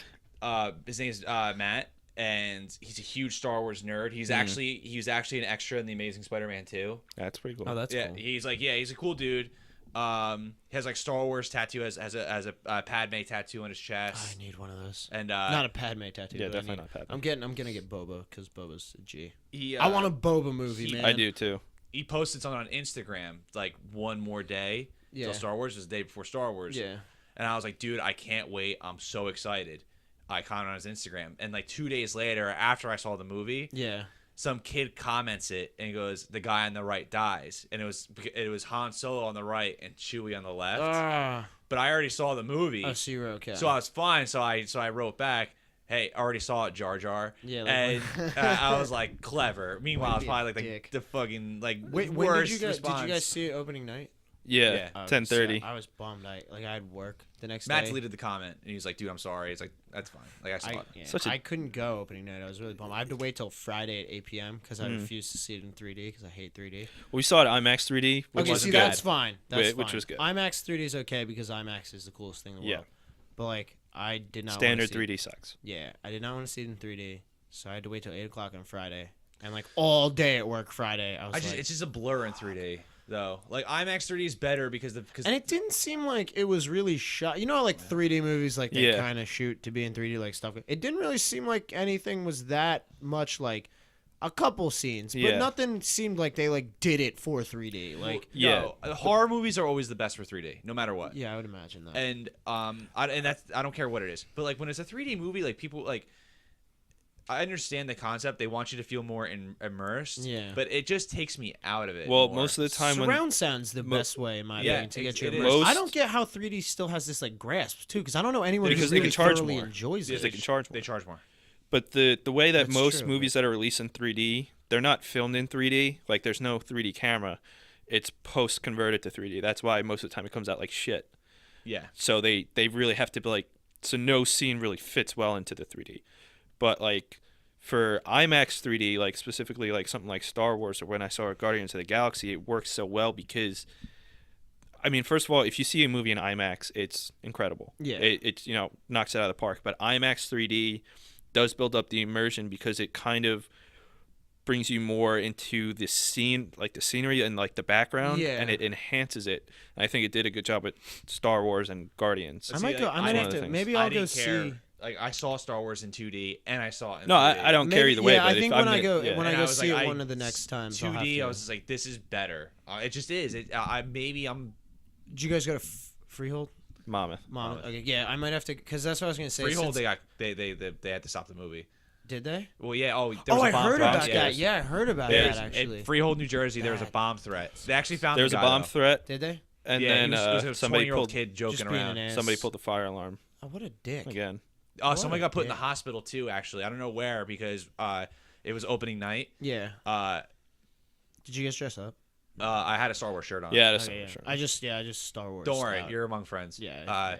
His name's Matt, and he's a huge Star Wars nerd. He was actually an extra in the Amazing Spider-Man 2. That's pretty cool. Oh, that's Yeah, cool. he's a cool dude. He has like Star Wars tattoo, has a Padme tattoo on his chest. I need one of those. And not a Padme tattoo. Yeah, but definitely not Padme. I'm gonna get Boba because Boba's a G. He, I want a Boba movie, man. I do too. He posted something on Instagram like one more day till Star Wars. It was the day before Star Wars. Yeah. And I was like, dude, I can't wait. I'm so excited. I commented on his Instagram, and like 2 days later, after I saw the movie, some kid comments it and goes, "The guy on the right dies," and it was Han Solo on the right and Chewie on the left. But I already saw the movie. Oh, so you were okay. So I was fine. So I wrote back, "Hey, already saw it, Jar Jar." Yeah. And I was like, clever. Meanwhile, I was probably like the fucking like Wait, when worst did you guys? response. Did you guys see it opening night? Yeah, Oh, 10:30. so I was bummed. I had work the next Matt day. deleted the comment and he was like, "Dude, I'm sorry." It's like, that's fine. Like I saw it. I couldn't go opening night. I was really bummed. I had to wait till Friday at 8 p.m. because I refused to see it in 3D because I hate 3D. We saw it IMAX 3D, which Okay, was see, good. that's fine. That's Which fine. was good. IMAX 3D is okay because IMAX is the coolest thing in the world. But like, I did not. Standard want to 3D sucks. Yeah, I did not want to see it in 3D, so I had to wait till 8 o'clock on Friday, and like all day at work Friday, I was like, it's just a blur in 3D though. Like IMAX 3D is better because and it didn't seem like it was really shot. You know, like 3D movies, like they Yeah. kind of shoot to be in 3D, like stuff. It didn't really seem like anything was that much like. A couple scenes, but Yeah. nothing seemed like they like did it for 3D. Like, Yeah. no, horror movies are always the best for 3D, no matter what. yeah, I would imagine that. And I don't care what it is, but like when it's a 3D movie, like people like. I understand the concept. They want you to feel more immersed. Yeah. But it just takes me out of it. Well, more. most of the time Surround sound's the best way, in my opinion, to get you it is. immersed. Most- I don't get how 3D still has this like grasp too, because I don't know anyone who Because they really can charge thoroughly more. enjoys Because it. they can charge more. They charge more. But the way that That's most true, movies that are released in 3D, they're not filmed in 3D. Like there's no 3D camera. It's post converted to 3D. That's why most of the time it comes out like shit. Yeah. So they really have to be like, so no scene really fits well into the 3D. But like for IMAX 3D, like specifically like something like Star Wars or when I saw Guardians of the Galaxy, it works so well because, I mean, first of all, if you see a movie in IMAX, it's incredible. Yeah. It knocks it out of the park. But IMAX 3D does build up the immersion because it kind of brings you more into the scene, like the scenery and like the background, and it enhances it. And I think it did a good job with Star Wars and Guardians. I might go. I might have to. Maybe I'll go see. Like I saw Star Wars in 2D and I saw it in No, 3D. I don't care either way. Yeah, but I think if when I'm I go gonna, when I And go was see like, it one of the next times, I'll have 2D, to. I was just like, this is better. It just is. Did you guys go to Freehold? Monmouth. Okay, yeah, I might have to because that's what I was gonna say. Freehold, since- they had to stop the movie. Did they? Well, yeah. There was Oh, a I bomb heard threat. about that. Yeah, I heard about Yeah, that actually. in Freehold, New Jersey, there was a That- bomb threat. They actually found There was the a guy, bomb though. threat, Did they? and Yeah, then it was a somebody 20-year-old pulled kid joking Just being around. an ass. somebody pulled the fire alarm Oh, what a dick. again. Somebody got put in the dick. hospital too. Actually, I don't know where because it was opening night. Yeah. Did you guys dress up? I had a Star Wars shirt on. Yeah, that's Okay, yeah. sure. I just Star Wars. Don't worry, style. you're among friends. Yeah.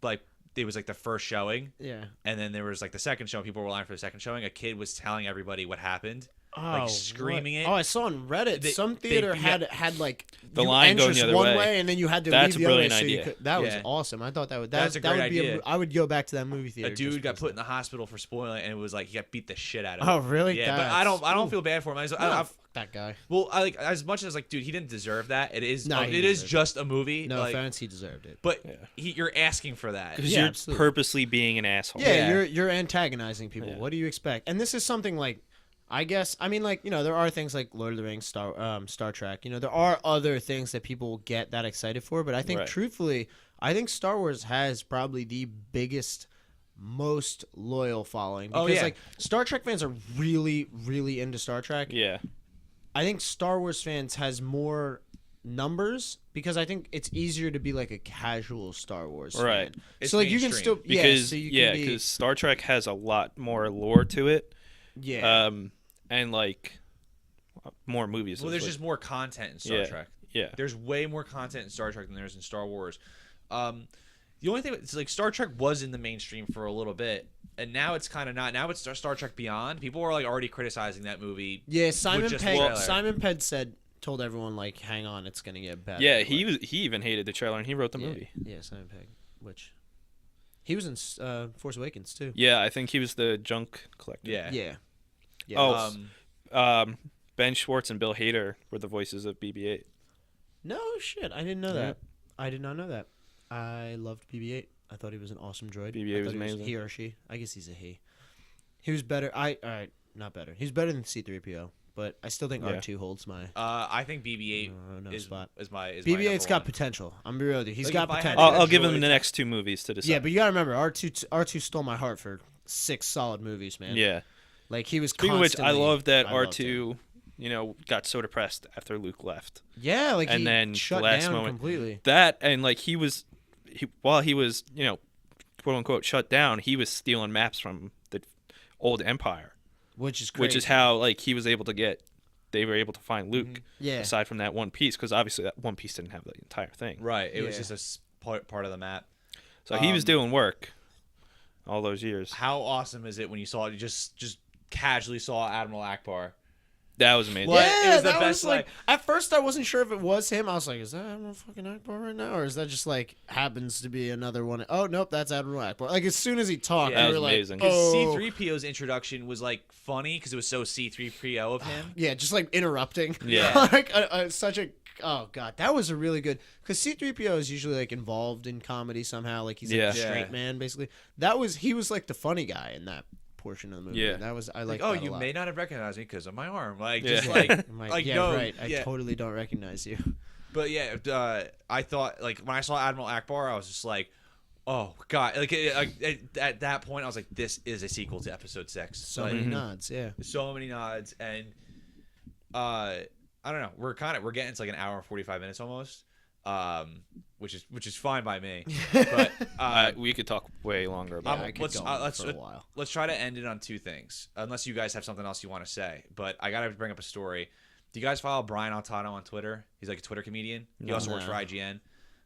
Like it was like the first showing, Yeah. and then there was like the second show. People were lying for the second showing. A kid was telling everybody what happened, Oh, like screaming what? it. Oh, I saw on Reddit. Some theater had like The you line going entrance the other one way. and then you had to That's leave a the other way. brilliant So you idea. could, that was Yeah. awesome. I thought that would That's a that great would be idea. I would go back to that movie theater. A dude just got because put of in the hospital for spoiling it, and it was like he got beat the shit out of. Oh, him. really? Yeah, but That's- I don't ooh. feel bad for him. fuck that guy. Well, I like as much as like, dude, he didn't deserve that. It is. No, he it is deserved just a movie. No like, offense, he deserved it. But you're asking for that. Because Yeah, you're absolutely. purposely being an asshole. Yeah, Yeah. you're antagonizing people. Yeah. What do you expect? And this is something like, I guess, I mean, like, there are things like Lord of the Rings, Star Trek. There are other things that people get that excited for. But I think, Right. truthfully, I think Star Wars has probably the biggest, most loyal following. Because, Oh, yeah. like, Star Trek fans are really, really into Star Trek. Yeah. I think Star Wars fans has more numbers because I think it's easier to be like a casual Star Wars Right. fan. It's So like you can mainstream. still Because so you can be, Star Trek has a lot more lore to it. yeah. and like more movies. Well, there's just more content in Star Trek. Yeah. There's way more content in Star Trek than there's in Star Wars. The only thing is, like, Star Trek was in the mainstream for a little bit, and now it's kind of not. Now it's Star Trek Beyond. People are like already criticizing that movie. Yeah, Simon Pegg told everyone, like, hang on, it's gonna get better. Yeah, he even hated the trailer, and he wrote the movie. Yeah, Simon Pegg, which he was in Force Awakens too. Yeah, I think he was the junk collector. Yeah. Oh, Ben Schwartz and Bill Hader were the voices of BB-8. No shit, I didn't know that. I did not know that. I loved BB-8. I thought he was an awesome droid. BB-8 was amazing. He or she. I guess he's a he. He was better. Not better. He's better than C-3PO, but I still think R2 holds my. I think BB-8 is my. BB-8's got potential. I'm be real with you. He's got potential. I'll give him the next 2 movies to decide. Yeah, but you gotta remember, R2 stole my heart for 6 solid movies, man. Yeah. Like he was. Speaking of which, I love that R2. Got so depressed after Luke left. Yeah, like and he then shut the last down moment, completely. That and like while he was quote unquote shut down, he was stealing maps from the old Empire, which is crazy. Which is how like they were able to find Luke. Mm-hmm. Yeah. Aside from that one piece, because obviously that one piece didn't have the entire thing. Right. It was just a part of the map. So he was doing work all those years. How awesome is it when you just casually saw Admiral Akbar? That was amazing. Yeah, it was the best. Like, at first, I wasn't sure if it was him. I was like, "Is that Admiral fucking Akbar right now, or is that just like happens to be another one?" Oh nope, that's Admiral Akbar. Like as soon as he talked, that we was were amazing. like, "Oh." C-3PO's introduction was like funny because it was so C-3PO of him. Yeah, just like interrupting. Yeah, like such a. Oh god, that was a really good. Because C-3PO is usually like involved in comedy somehow. Like he's like a straight man basically. He was like the funny guy in that portion of the movie. Yeah, that was I like. Oh, you may not have recognized me because of my arm. Like yeah. just like right. I totally don't recognize you. But yeah, I thought like when I saw Admiral Akbar, I was just like, oh god! Like at that point, I was like, this is a sequel to Episode 6. So many nods, yeah. So many nods, and I don't know. We're getting to like an hour and 45 minutes almost. Which is fine by me. But we could talk way longer about it. For a while. Let's try to end it on 2 things, unless you guys have something else you want to say. But I gotta bring up a story. Do you guys follow Brian Altano on Twitter? He's like a Twitter comedian. He also works for IGN.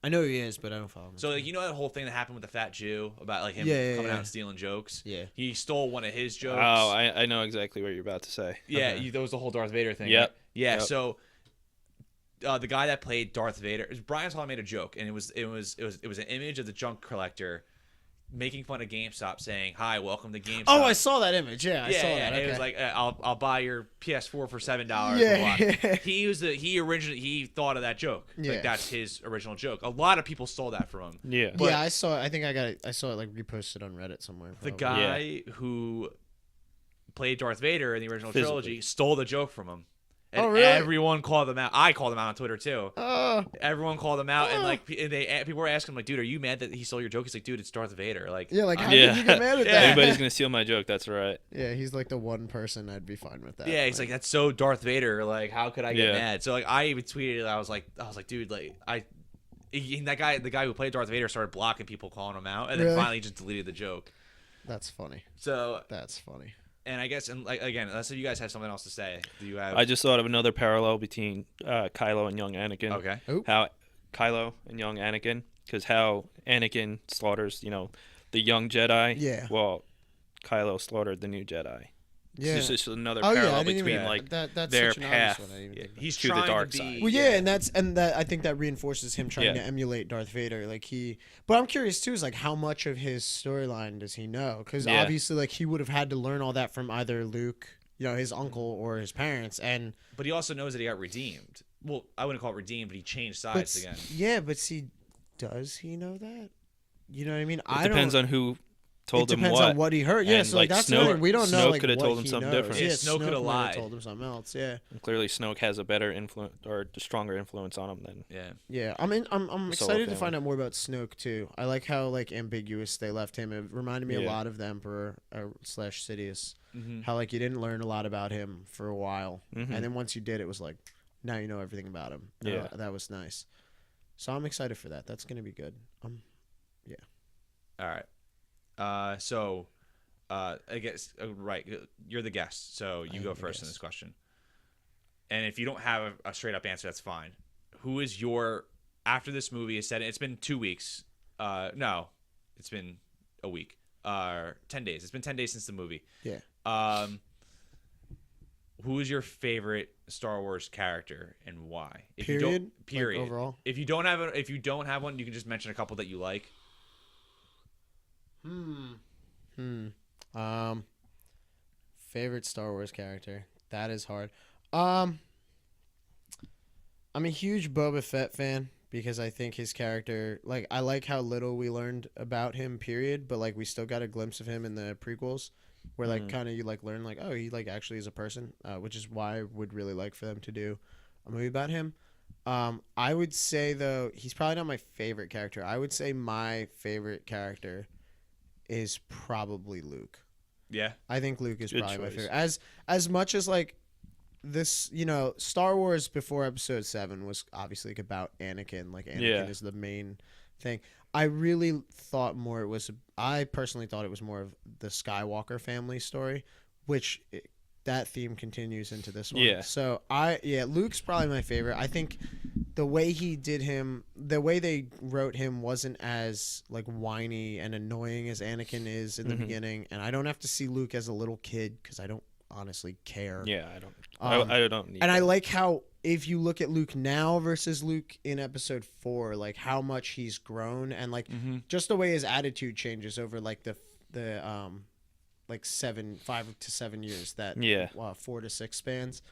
I know who he is, but I don't follow him. So like that whole thing that happened with the fat Jew about like him coming out and stealing jokes. Yeah, he stole one of his jokes. Oh, I know exactly what you're about to say. Yeah, that was the whole Darth Vader thing. Yep. Right? Yeah. Yep. So. The guy that played Darth Vader, Brian Altano made a joke, and it was an image of the junk collector making fun of GameStop, saying, "Hi, welcome to GameStop." Oh, I saw that image. Yeah, I saw that. Yeah, okay. It was like, "I'll buy your PS4 for $7." Yeah. He thought of that joke. Yeah. Like that's his original joke. A lot of people stole that from him. Yeah. But I saw. I think I saw it like reposted on Reddit somewhere. Probably. The guy who played Darth Vader in the original trilogy stole the joke from him. And really? Everyone called them out. I called them out on Twitter too. Everyone called them out, and like people were asking him, like, "Dude, are you mad that he stole your joke?" He's like, "Dude, it's Darth Vader." Like, how did you get mad at that? Anybody's gonna steal my joke. That's right. Yeah, he's like the one person I'd be fine with that. Yeah, he's like, "That's so Darth Vader." Like, how could I get mad? So like, I even tweeted it. I was like, dude, like, the guy who played Darth Vader started blocking people calling him out, and then finally just deleted the joke. That's funny. So that's funny. And I guess, and like again, unless you guys have something else to say, do you have? I just thought of another parallel between Kylo and young Anakin. Okay. How Kylo and young Anakin, because how Anakin slaughters, the young Jedi. Yeah. Well, Kylo slaughtered the new Jedi. Yeah. It's just another parallel between that's their such an path. He's to the dark side. Well, yeah, and that I think that reinforces him trying to emulate Darth Vader. But I'm curious too, is like how much of his storyline does he know? Because obviously, like he would have had to learn all that from either Luke, his uncle, or his parents, But he also knows that he got redeemed. Well, I wouldn't call it redeemed, but he changed sides again. Yeah, but see, does he know that? You know what I mean? It depends on who told him what. It depends on what he heard. Yeah, so that's the thing. We don't know. Snoke could have told him something different. Yeah, Snoke could have lied. Told him something else. Yeah. And clearly, Snoke has a better influence or a stronger influence on him than. Yeah. Yeah, I'm excited to find out more about Snoke too. I like how ambiguous they left him. It reminded me a lot of the Emperor / Sidious. Mm-hmm. How you didn't learn a lot about him for a while, and then once you did, it was like now you know everything about him. Yeah, that was nice. So I'm excited for that. That's gonna be good. Yeah. All right. So I guess right. You're the guest, so you go first in this question. And if you don't have a straight up answer, that's fine. Who is your after this movie is set? It's been 2 weeks. No, it's been a week. 10 days. It's been 10 days since the movie. Yeah. Who is your favorite Star Wars character and why? If period. You don't, period. Like overall. If you don't have one, you can just mention a couple that you like. Favorite Star Wars character. That is hard. I'm a huge Boba Fett fan because I think his character, like, I like how little we learned about him, period, but like we still got a glimpse of him in the prequels where like kind of you like learn like, oh, he like actually is a person, which is why I would really like for them to do a movie about him. I would say though, he's probably not my favorite character. I would say my favorite character is probably Luke. Yeah. I think Luke is Good probably my choice. favorite. As much as like this, you know, Star Wars before Episode 7 was obviously like about Anakin. Like Anakin is the main thing. I really thought more it was. I personally thought it was more of the Skywalker family story, which that theme continues into this one. Yeah. So Luke's probably my favorite. I think the way he did him, the way they wrote him wasn't as like whiny and annoying as Anakin is in the beginning, and I don't have to see Luke as a little kid because I don't honestly care. Yeah, I don't. I don't need. And that. I like how if you look at Luke now versus Luke in Episode 4, like how much he's grown and like just the way his attitude changes over like the like 5 to 7 years that 4 to 6 spans.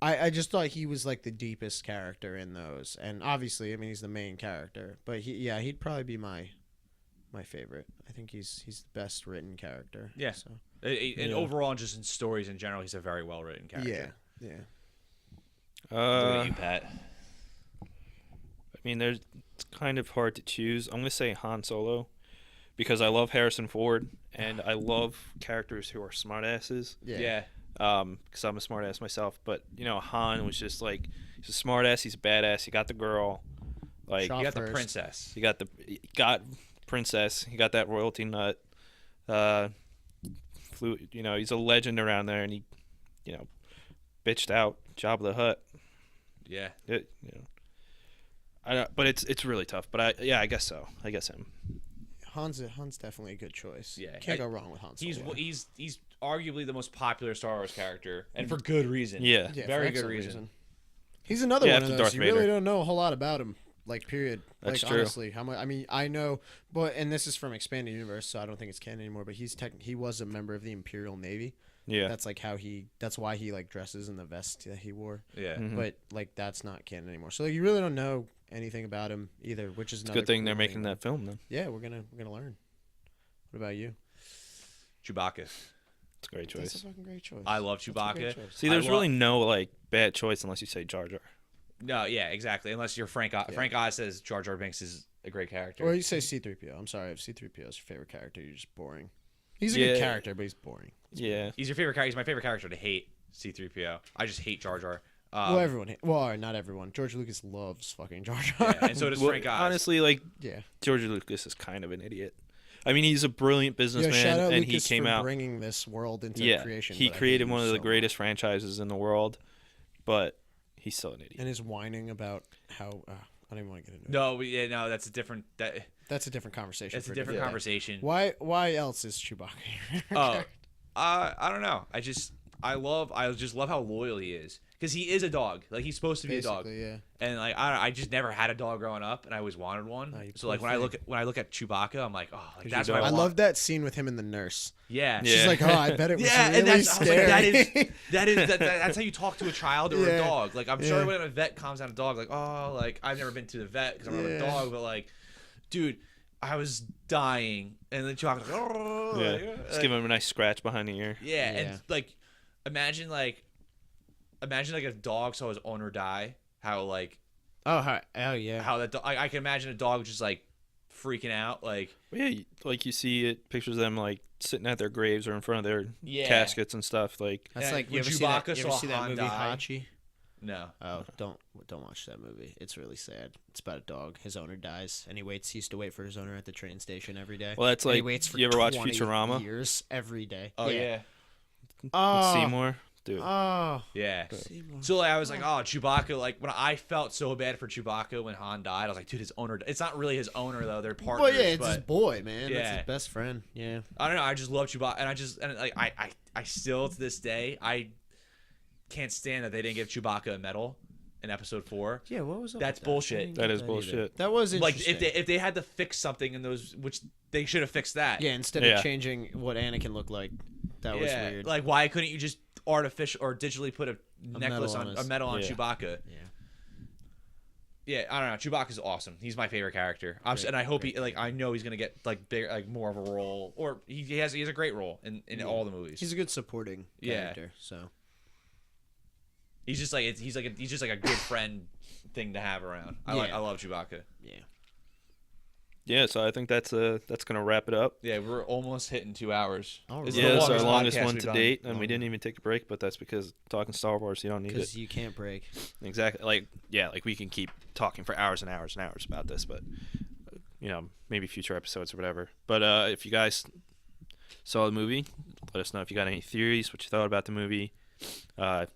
I just thought he was like the deepest character in those, and obviously, I mean, he's the main character. But he'd probably be my favorite. I think he's the best written character. Yeah. So. And overall, just in stories in general, he's a very well written character. Yeah. What about you, Pat? I mean, it's kind of hard to choose. I'm gonna say Han Solo because I love Harrison Ford and I love characters who are smartasses. Yeah. Because I'm a smartass myself, but you know, Han was just like he's a smartass, he's a badass. He got the girl, like You got the princess. he got princess. He got that royalty nut. You know, he's a legend around there, and he, you know, bitched out Jabba the Hutt. Yeah. But it's really tough. But I guess so. I guess him. Han's definitely a good choice. Yeah. Can't go wrong with Han Solo. He's arguably the most popular Star Wars character, and for good reason. Yeah. Very good reason. He's another one of those. Darth You Vader. really don't know a whole lot about him. Like, period. That's like, true. Honestly, how much? I mean, I know, and this is from Expanded Universe, so I don't think it's canon anymore. But he was a member of the Imperial Navy. Yeah. That's like that's why he like dresses in the vest that he wore. Yeah. Mm-hmm. But like that's not canon anymore. So like, you really don't know anything about him either, which is another Good thing cool they're making that film then. Yeah, we're gonna learn. What about you? Chewbacca. It's a great choice. That's a fucking great choice. I love That's a great Chewbacca. choice. See, there's really no like bad choice unless you say Jar Jar. No, yeah, exactly. Unless you're Frank Oz. Frank Oz says Jar Jar Binks is a great character. Or you say C-3PO. I'm sorry, if C-3PO is your favorite character, you're just boring. He's a good character, but he's boring. He's your favorite character. He's my favorite character to hate. C-3PO. I just hate Jar Jar. Well, everyone. Well, not everyone. George Lucas loves fucking Jar Jar. Yeah, and so does Frank Oz. Honestly, like Yeah. George Lucas is kind of an idiot. I mean, he's a brilliant businessman, shout out and Lucas he came for out bringing this world into creation. He but I hate created him one of the so greatest much. franchises in the world, but he's still an idiot. And his whining about how I don't even want to get into it. No, that's a different. That's a different conversation. That's a different conversation. Why else is Chewbacca? I don't know. I just love how loyal he is because he is a dog. Like he's supposed to be a dog. Yeah. And like I just never had a dog growing up, and I always wanted one. So like when I look at Chewbacca, I'm like, oh, like that's what I want. love that scene with him and the nurse. Yeah. She's like, oh, I bet it was really and that's scary. I was like, that's how you talk to a child or a dog. Like I'm sure when a vet calms down a dog, like like I've never been to the vet because I'm not a dog, but like, dude, I was dying, and then Chewbacca's like, oh, Just give him a nice scratch behind the ear. Yeah, and like, imagine a dog saw his owner die. How like, oh yeah. how that I can imagine a dog just like freaking out, like. Well, yeah, like you see it, pictures of them like sitting at their graves or in front of their caskets and stuff. Like That's like when you ever Chewbacca see saw that Han movie die. Hachi? No. Oh, don't watch that movie. It's really sad. It's about a dog. His owner dies, and he used to wait for his owner at the train station every day. Well, that's and like, he waits for you ever watch 20 Futurama? years every day. Oh yeah. Oh, Seymour, dude. Oh, Yeah. Seymour. So like, I was like, oh, Chewbacca. Like when I felt so bad for Chewbacca when Han died, I was like, dude, his owner. It's not really his owner though. They're partners. Well, yeah, it's his but boy, man. Yeah. That's his best friend. Yeah. I don't know. I just love Chewbacca, and like I still to this day I can't stand that they didn't give Chewbacca a medal in Episode 4. Yeah, what was up That's with that? bullshit. That is bullshit. That was interesting. Like if they had to fix something in those, which they should have fixed that. Yeah, instead of changing what Anakin looked like, that was weird. Like why couldn't you just artificial or digitally put a necklace medal on a medal on Chewbacca? Yeah. Yeah, I don't know. Chewbacca's awesome. He's my favorite character, and I hope I know he's gonna get like bigger, like more of a role, or he has a great role in all the movies. He's a good supporting character. So he's just like he's just like a good friend thing to have around. I love Chewbacca. Yeah. Yeah, so I think that's gonna wrap it up. Yeah, we're almost hitting 2 hours. It's our longest one to date, and we didn't even take a break. But that's because talking Star Wars, you don't need it. Because you can't break. Exactly. Like we can keep talking for hours and hours and hours about this, but maybe future episodes or whatever. But if you guys saw the movie, let us know if you got any theories, what you thought about the movie. If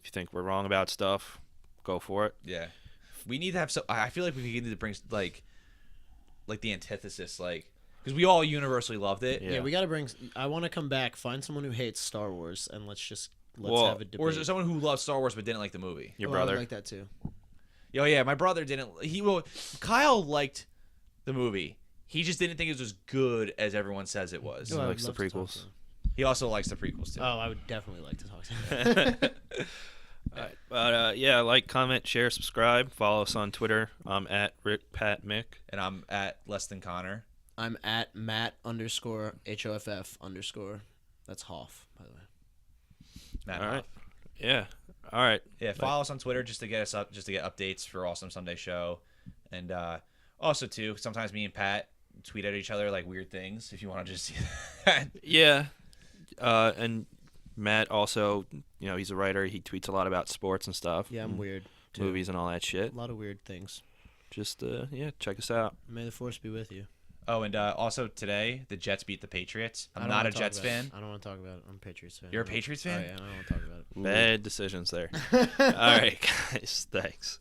you think we're wrong about stuff, go for it. Yeah, we need to have I feel like we need to bring like the antithesis, like because we all universally loved it. Yeah, we got to bring. I want to come back, find someone who hates Star Wars, and let's have a debate. Or is there someone who loves Star Wars but didn't like the movie? Your brother. I like that too. Oh yeah, my brother didn't. Kyle liked the movie. He just didn't think it was as good as everyone says it was. He likes the prequels. He also likes the prequels too. Oh, I would definitely like to talk to him. All right. But like, comment, share, subscribe. Follow us on Twitter. I'm at RickPatMick. And I'm at Less Than Connor. I'm at Matt_HOFF_. That's Hoff, by the way. Matt All Hoff. right. Yeah. All right. Yeah, follow us on Twitter just to get updates for Awesome Sunday Show. And also too, sometimes me and Pat tweet at each other like weird things if you want to just see that. Yeah. And Matt also, he's a writer. He tweets a lot about sports and stuff. Yeah, I'm weird. Too. Movies and all that shit. A lot of weird things. Just, check us out. May the Force be with you. Oh, and also today, the Jets beat the Patriots. I'm not a Jets fan. I don't want to talk about it. I'm a Patriots fan. You're a Patriots fan? Oh, yeah, I don't want to talk about it. Bad decisions there. All right, guys. Thanks.